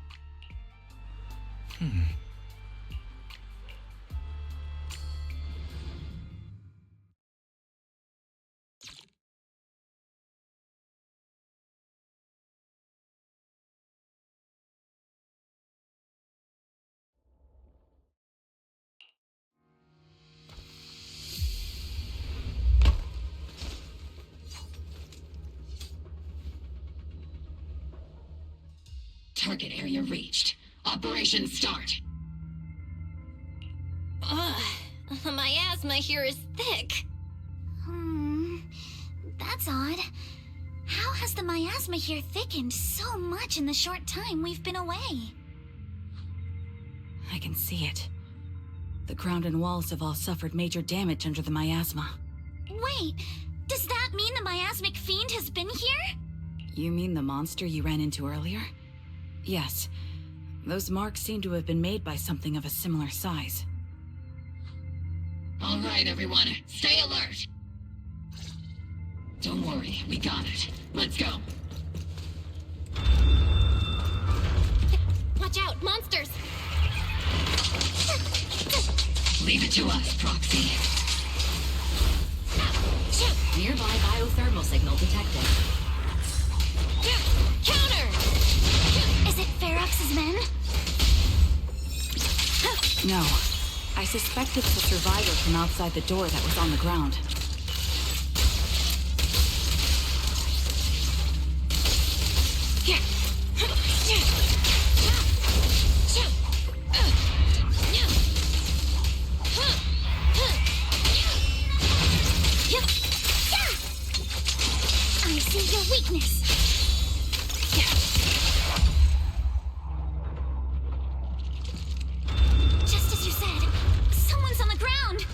Target area reached. Operation start. Ugh, the miasma here is thick. That's odd. How has the miasma here thickened so much in the short time we've been away? I can see it. The ground and walls have all suffered major damage under the miasma. Wait, does that mean the miasmic fiend has been here? You mean the monster you ran into earlier? Yes. Those marks seem to have been made by something of a similar size. All right, everyone, stay alert. Don't worry, we got it. Let's go. Watch out, monsters! Leave it to us, Proxy. Nearby biothermal signal detected. Counter! Is it Ferox's men? No. I suspect it's the survivor from outside the door that was on the ground. I see your weakness. Just as you said, someone's on the ground.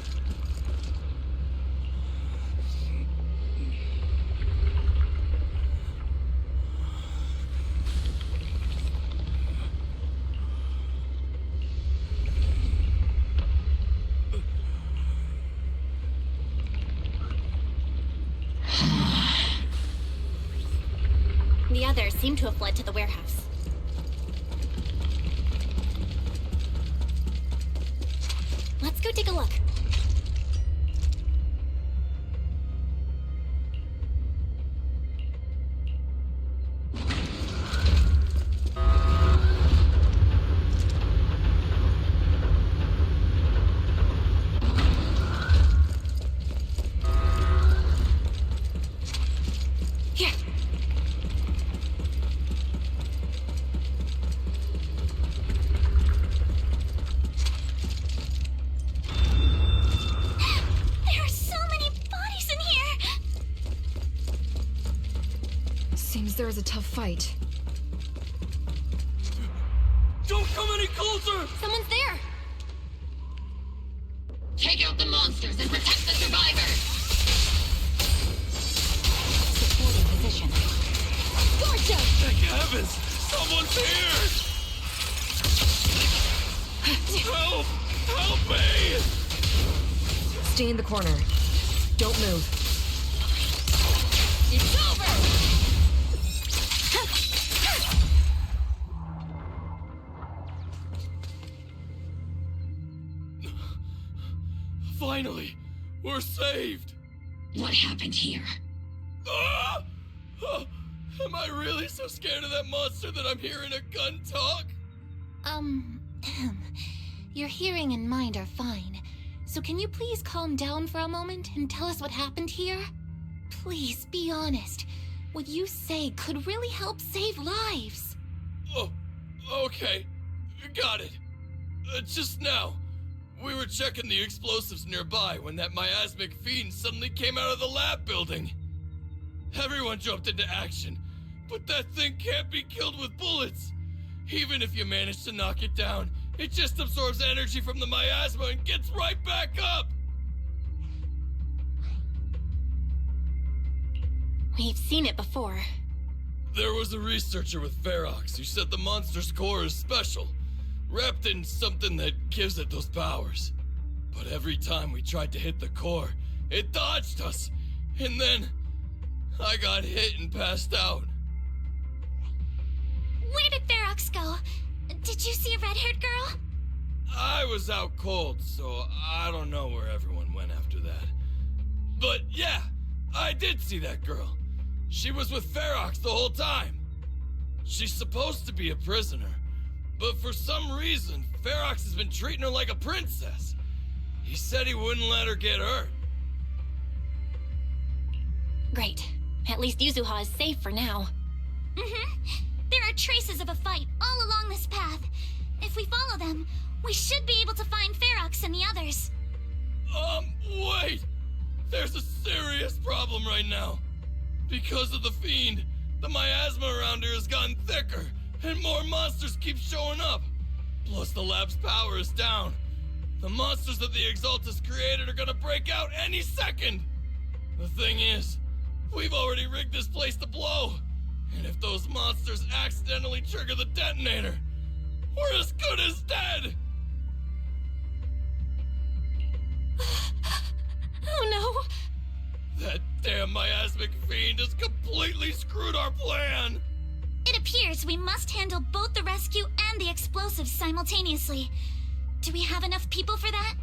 The others seem to have fled to the warehouse. Let's go take a look. Here. There are so many bodies in here. Seems there was a tough fight. Don't come any closer! Someone's there! Take out the monsters and protect the survivors! Supporting position. Gotcha! Thank heavens! Someone's here! Help! Help me! Stay in the corner. Don't move. It's over! Finally! We're saved! What happened here? Ah! Oh, am I really so scared of that monster that I'm hearing a gun talk? Your hearing and mind are fine. So can you please calm down for a moment and tell us what happened here? Please, be honest. What you say could really help save lives. Oh, okay. Got it. Just now, we were checking the explosives nearby when that miasmic fiend suddenly came out of the lab building. Everyone jumped into action, but that thing can't be killed with bullets. Even if you manage to knock it down, it just absorbs energy from the miasma and gets right back up! We've seen it before. There was a researcher with Ferox who said the monster's core is special, wrapped in something that gives it those powers. But every time we tried to hit the core, it dodged us, and then I got hit and passed out. Where did Ferox go? Did you see a red-haired girl? I was out cold, so I don't know where everyone went after that. But yeah, I did see that girl. She was with Ferox the whole time. She's supposed to be a prisoner, but for some reason, Ferox has been treating her like a princess. He said he wouldn't let her get hurt. Great. At least Yuzuha is safe for now. There are traces of a fight all along this path. If we follow them, we should be able to find Ferox and the others. Wait! There's a serious problem right now. Because of the fiend, the miasma around here has gotten thicker, and more monsters keep showing up. Plus the lab's power is down. The monsters that the Exaltus created are gonna break out any second. The thing is, we've already rigged this place to blow. And if those monsters accidentally trigger the detonator, We're as good as dead! Oh no! That damn miasmic fiend has completely screwed our plan! It appears we must handle both the rescue and the explosives simultaneously. Do we have enough people for that?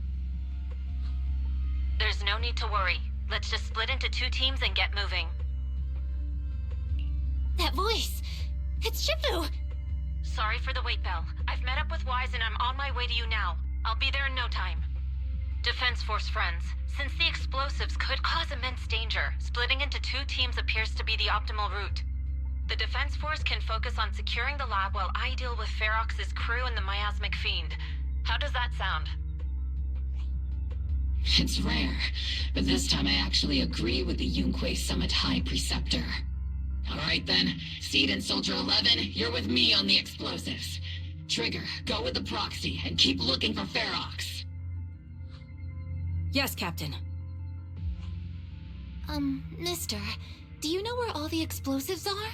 There's no need to worry. Let's just split into 2 teams and get moving. That voice! It's Shifu! Sorry for the wait, Belle. I've met up with Wise and I'm on my way to you now. I'll be there in no time. Defense Force friends, since the explosives could cause immense danger, splitting into 2 teams appears to be the optimal route. The Defense Force can focus on securing the lab while I deal with Ferox's crew and the miasmic fiend. How does that sound? It's rare, but this time I actually agree with the Yunque Summit High Preceptor. Alright then, Seed and Soldier 11, you're with me on the explosives. Trigger, go with the proxy and keep looking for Ferox. Yes, Captain. Mister, do you know where all the explosives are?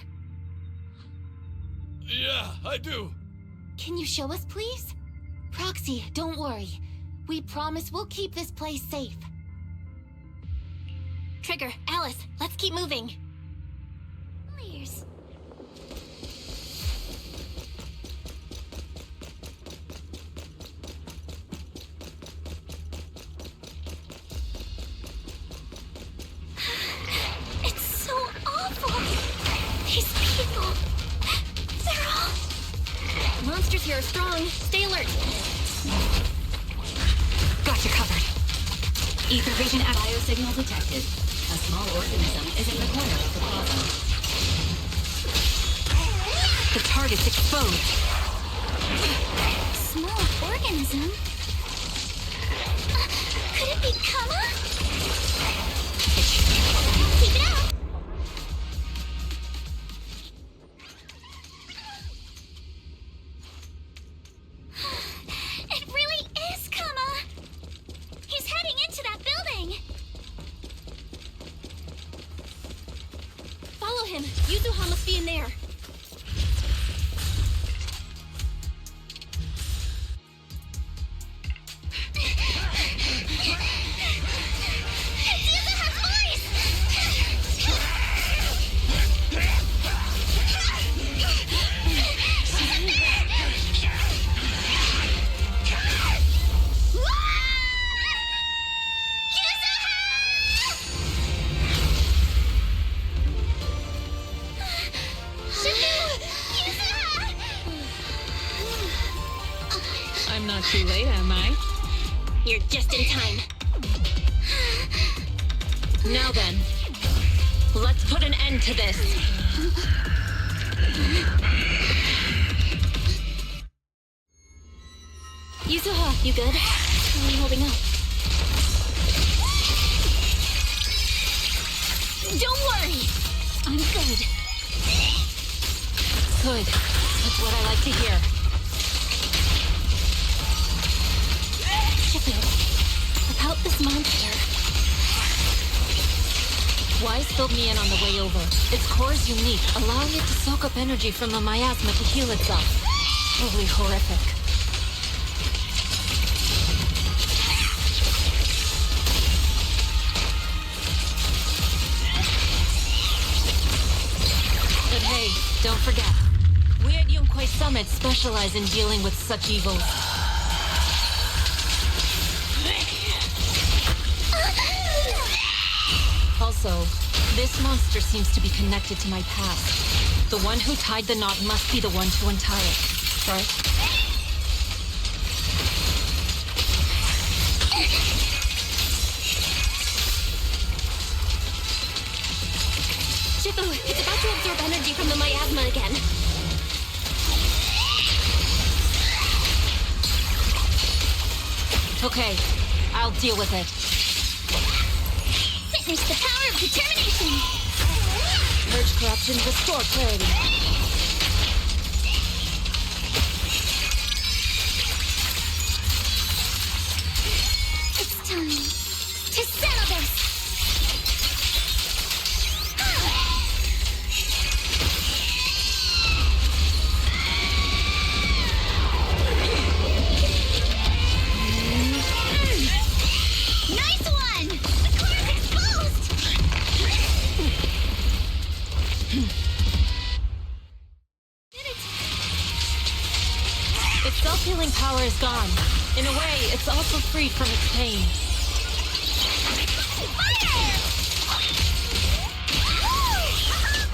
Yeah, I do. Can you show us, please? Proxy, don't worry. We promise we'll keep this place safe. Trigger, Alice, let's keep moving. Please. It's so awful. These people. They're all... Monsters here are strong. Stay alert. Got you covered. Ether vision at biosignal detected. A small organism is in the corner of the plaza. The target's exposed. Small organism? Could it be Kama? Keep it out! It really is Kama! He's heading into that building! Follow him. Yuzuha must be in there. I'm not too late, am I? You're just in time. Now then, let's put an end to this. Yuzuha, you good? How are you holding up? Don't worry! I'm good. Good. That's what I like to hear. Shifu, about this monster. Wise filled me in on the way over. Its core is unique, allowing it to soak up energy from the miasma to heal itself. Totally horrific. But hey, don't forget, we at Yunque Summit specialize in dealing with such evils. Also, this monster seems to be connected to my past. The one who tied the knot must be the one to untie it, right? Shifu, it's about to absorb energy from the miasma again. Okay, I'll deal with it. Witness the power of determination! Purge corruption, restore clarity. It's time to settle this! Its self-healing power is gone. In a way, it's also freed from its pain.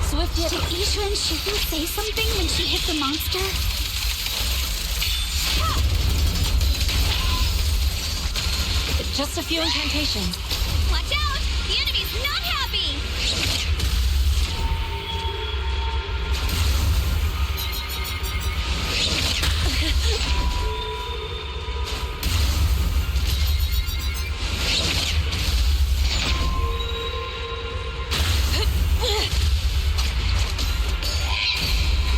Swift yet. Did Isha and Shifu say something when she hit the monster? Just a few incantations. Watch out! The enemy's not happy!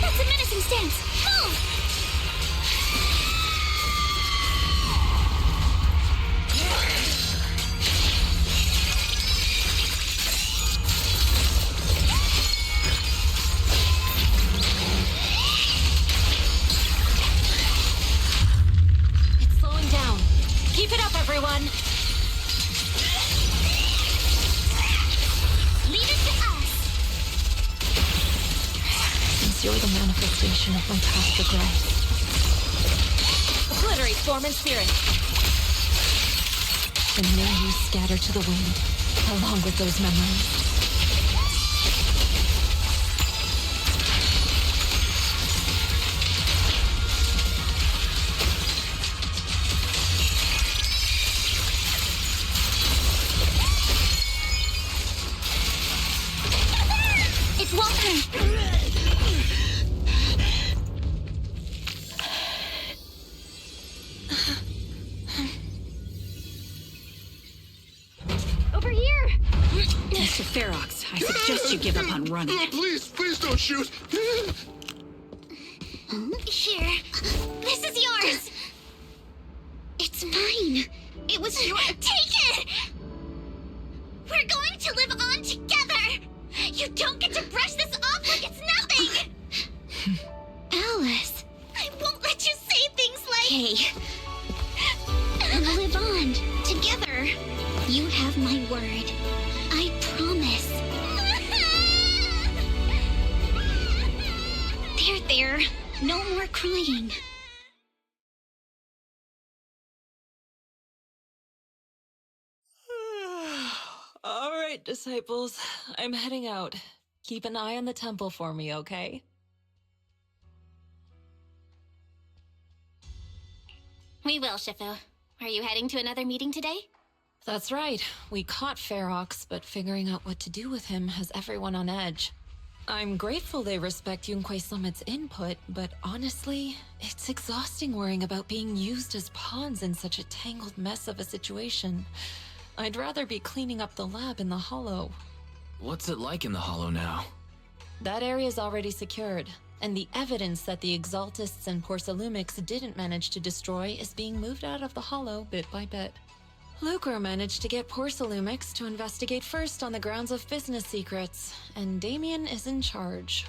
That's a menacing stance. Move! It's slowing down. Keep it up, everyone! Leave it to us. Since you're the manifestation of my past regret. Obliterate form and spirit. And may you scatter to the wind, along with those memories. It's Walker. Over here! Mr. Ferox, I suggest you give up on running. Please don't shoot. Here. This is yours. It's mine. It was your. Take it! We're going to live on together! You don't get to brush this off like it's nothing! Alice. I won't let you say things like. Hey. We'll live on together. You have my word. I promise. There. No more crying. All right, disciples. I'm heading out. Keep an eye on the temple for me, okay? We will, Shifu. Are you heading to another meeting today? That's right. We caught Ferox, but figuring out what to do with him has everyone on edge. I'm grateful they respect Yunquei Summit's input, but honestly, it's exhausting worrying about being used as pawns in such a tangled mess of a situation. I'd rather be cleaning up the lab in the Hollow. What's it like in the Hollow now? That area's already secured, and the evidence that the Exaltists and Porcelumix didn't manage to destroy is being moved out of the Hollow bit by bit. Lucro managed to get Porcelumix to investigate first on the grounds of business secrets, and Damien is in charge.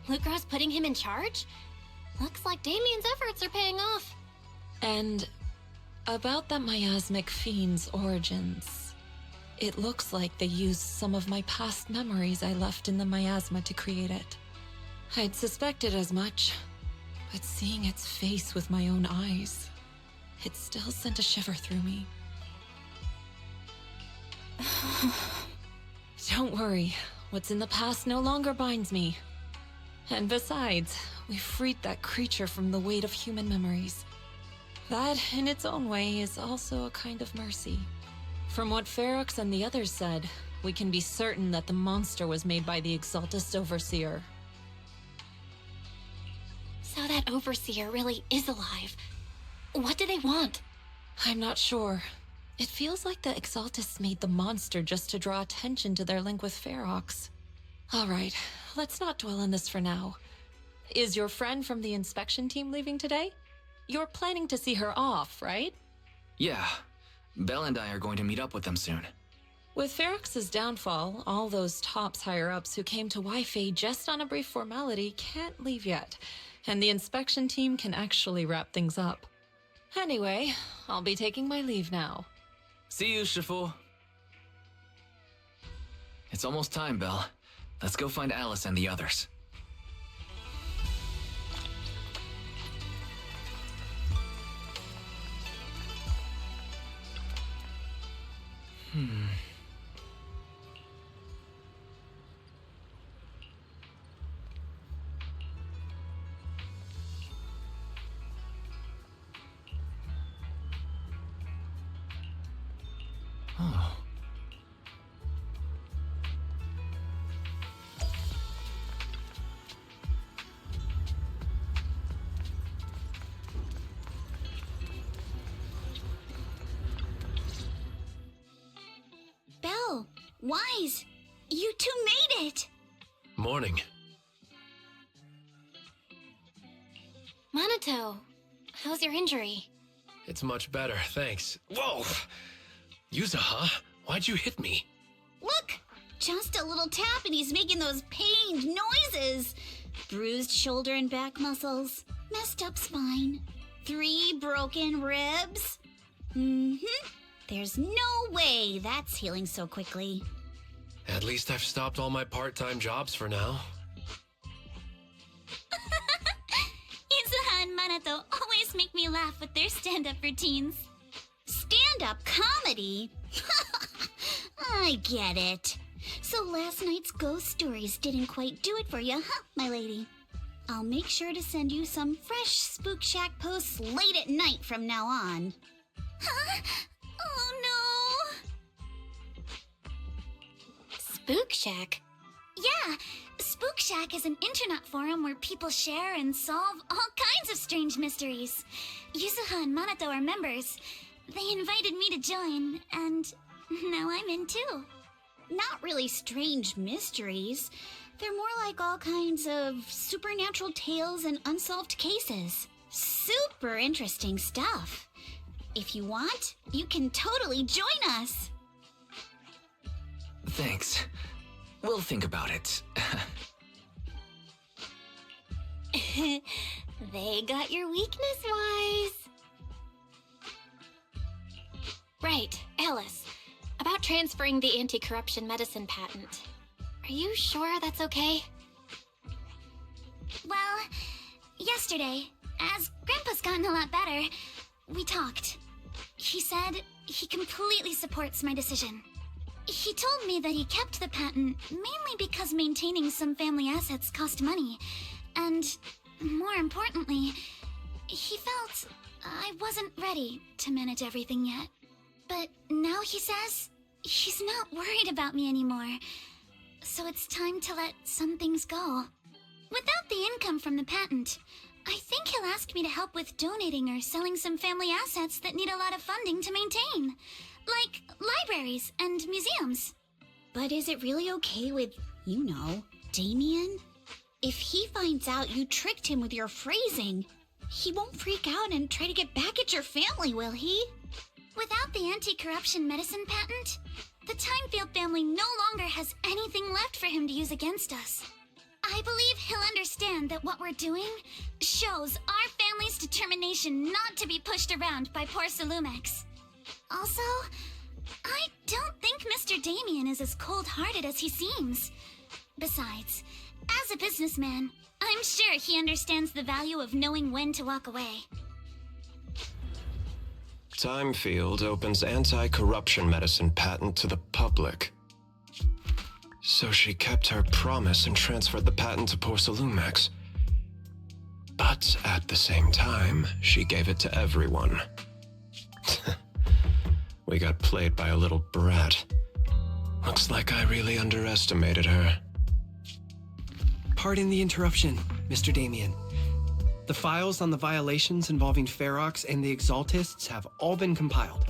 Lucro's putting him in charge? Looks like Damien's efforts are paying off. And about that miasmic fiend's origins. It looks like they used some of my past memories I left in the miasma to create it. I'd suspected as much, but seeing its face with my own eyes, it still sent a shiver through me. Don't worry, what's in the past no longer binds me. And besides, we freed that creature from the weight of human memories. That, in its own way, is also a kind of mercy. From what Ferox and the others said, we can be certain that the monster was made by the Exaltist Overseer. So that Overseer really is alive. What do they want? I'm not sure. It feels like the Exaltists made the monster just to draw attention to their link with Ferox. Alright, let's not dwell on this for now. Is your friend from the inspection team leaving today? You're planning to see her off, right? Yeah. Belle and I are going to meet up with them soon. With Ferox's downfall, all those tops higher-ups who came to Wi-Fi just on a brief formality can't leave yet, and the inspection team can actually wrap things up. Anyway, I'll be taking my leave now. See you, Shifu. It's almost time, Belle. Let's go find Alice and the others. Oh. Belle, Wise, you two made it! Morning. Manato, how's your injury? It's much better, thanks. Whoa! Yuzuha, why'd you hit me? Look! Just a little tap and he's making those pained noises. Bruised shoulder and back muscles. Messed up spine. 3 broken ribs. There's no way that's healing so quickly. At least I've stopped all my part-time jobs for now. Yuzuha and Manato always make me laugh with their stand-up routines. Stand-up comedy? I get it. So last night's ghost stories didn't quite do it for you, huh, my lady? I'll make sure to send you some fresh Spook Shack posts late at night from now on. Huh? Oh no! Spook Shack? Yeah, Spook Shack is an internet forum where people share and solve all kinds of strange mysteries. Yuzuha and Manato are members. They invited me to join, and now I'm in too. Not really strange mysteries. They're more like all kinds of supernatural tales and unsolved cases. Super interesting stuff. If you want, you can totally join us. Thanks. We'll think about it. They got your weakness, Wise. Right, Alice. About transferring the anti-corruption medicine patent. Are you sure that's okay? Well, yesterday, as Grandpa's gotten a lot better, we talked. He said he completely supports my decision. He told me that he kept the patent mainly because maintaining some family assets cost money. And, more importantly, he felt I wasn't ready to manage everything yet. But now he says he's not worried about me anymore. So it's time to let some things go. Without the income from the patent, I think he'll ask me to help with donating or selling some family assets that need a lot of funding to maintain. Like libraries and museums. But is it really okay with, you know, Damien? If he finds out you tricked him with your phrasing, he won't freak out and try to get back at your family, will he? Without the anti-corruption medicine patent, the Thymefield family no longer has anything left for him to use against us. I believe he'll understand that what we're doing shows our family's determination not to be pushed around by poor Salumex. Also, I don't think Mr. Damien is as cold-hearted as he seems. Besides, as a businessman, I'm sure he understands the value of knowing when to walk away. Thymefield opens anti-corruption medicine patent to the public. So she kept her promise and transferred the patent to poor Salumex. But at the same time, she gave it to everyone. We got played by a little brat. Looks like I really underestimated her. Pardon the interruption, Mr. Damien. The files on the violations involving Ferox and the Exaltists have all been compiled.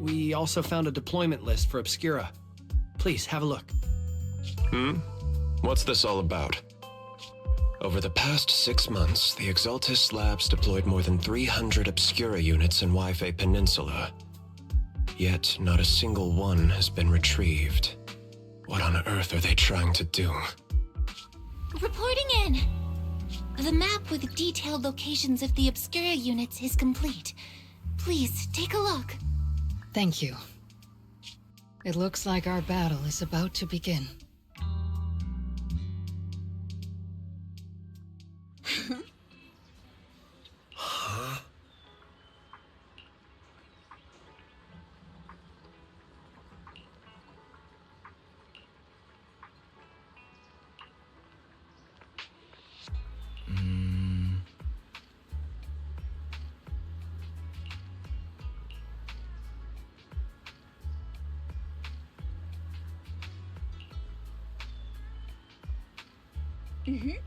We also found a deployment list for Obscura. Please, have a look. What's this all about? Over the past 6 months, the Exaltist Labs deployed more than 300 Obscura units in Wi-Fi Peninsula. Yet, not a single one has been retrieved. What on earth are they trying to do? Reporting in. The map with detailed locations of the Obscura units is complete. Please, take a look. Thank you. It looks like our battle is about to begin. Mm-hmm.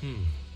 Hmm.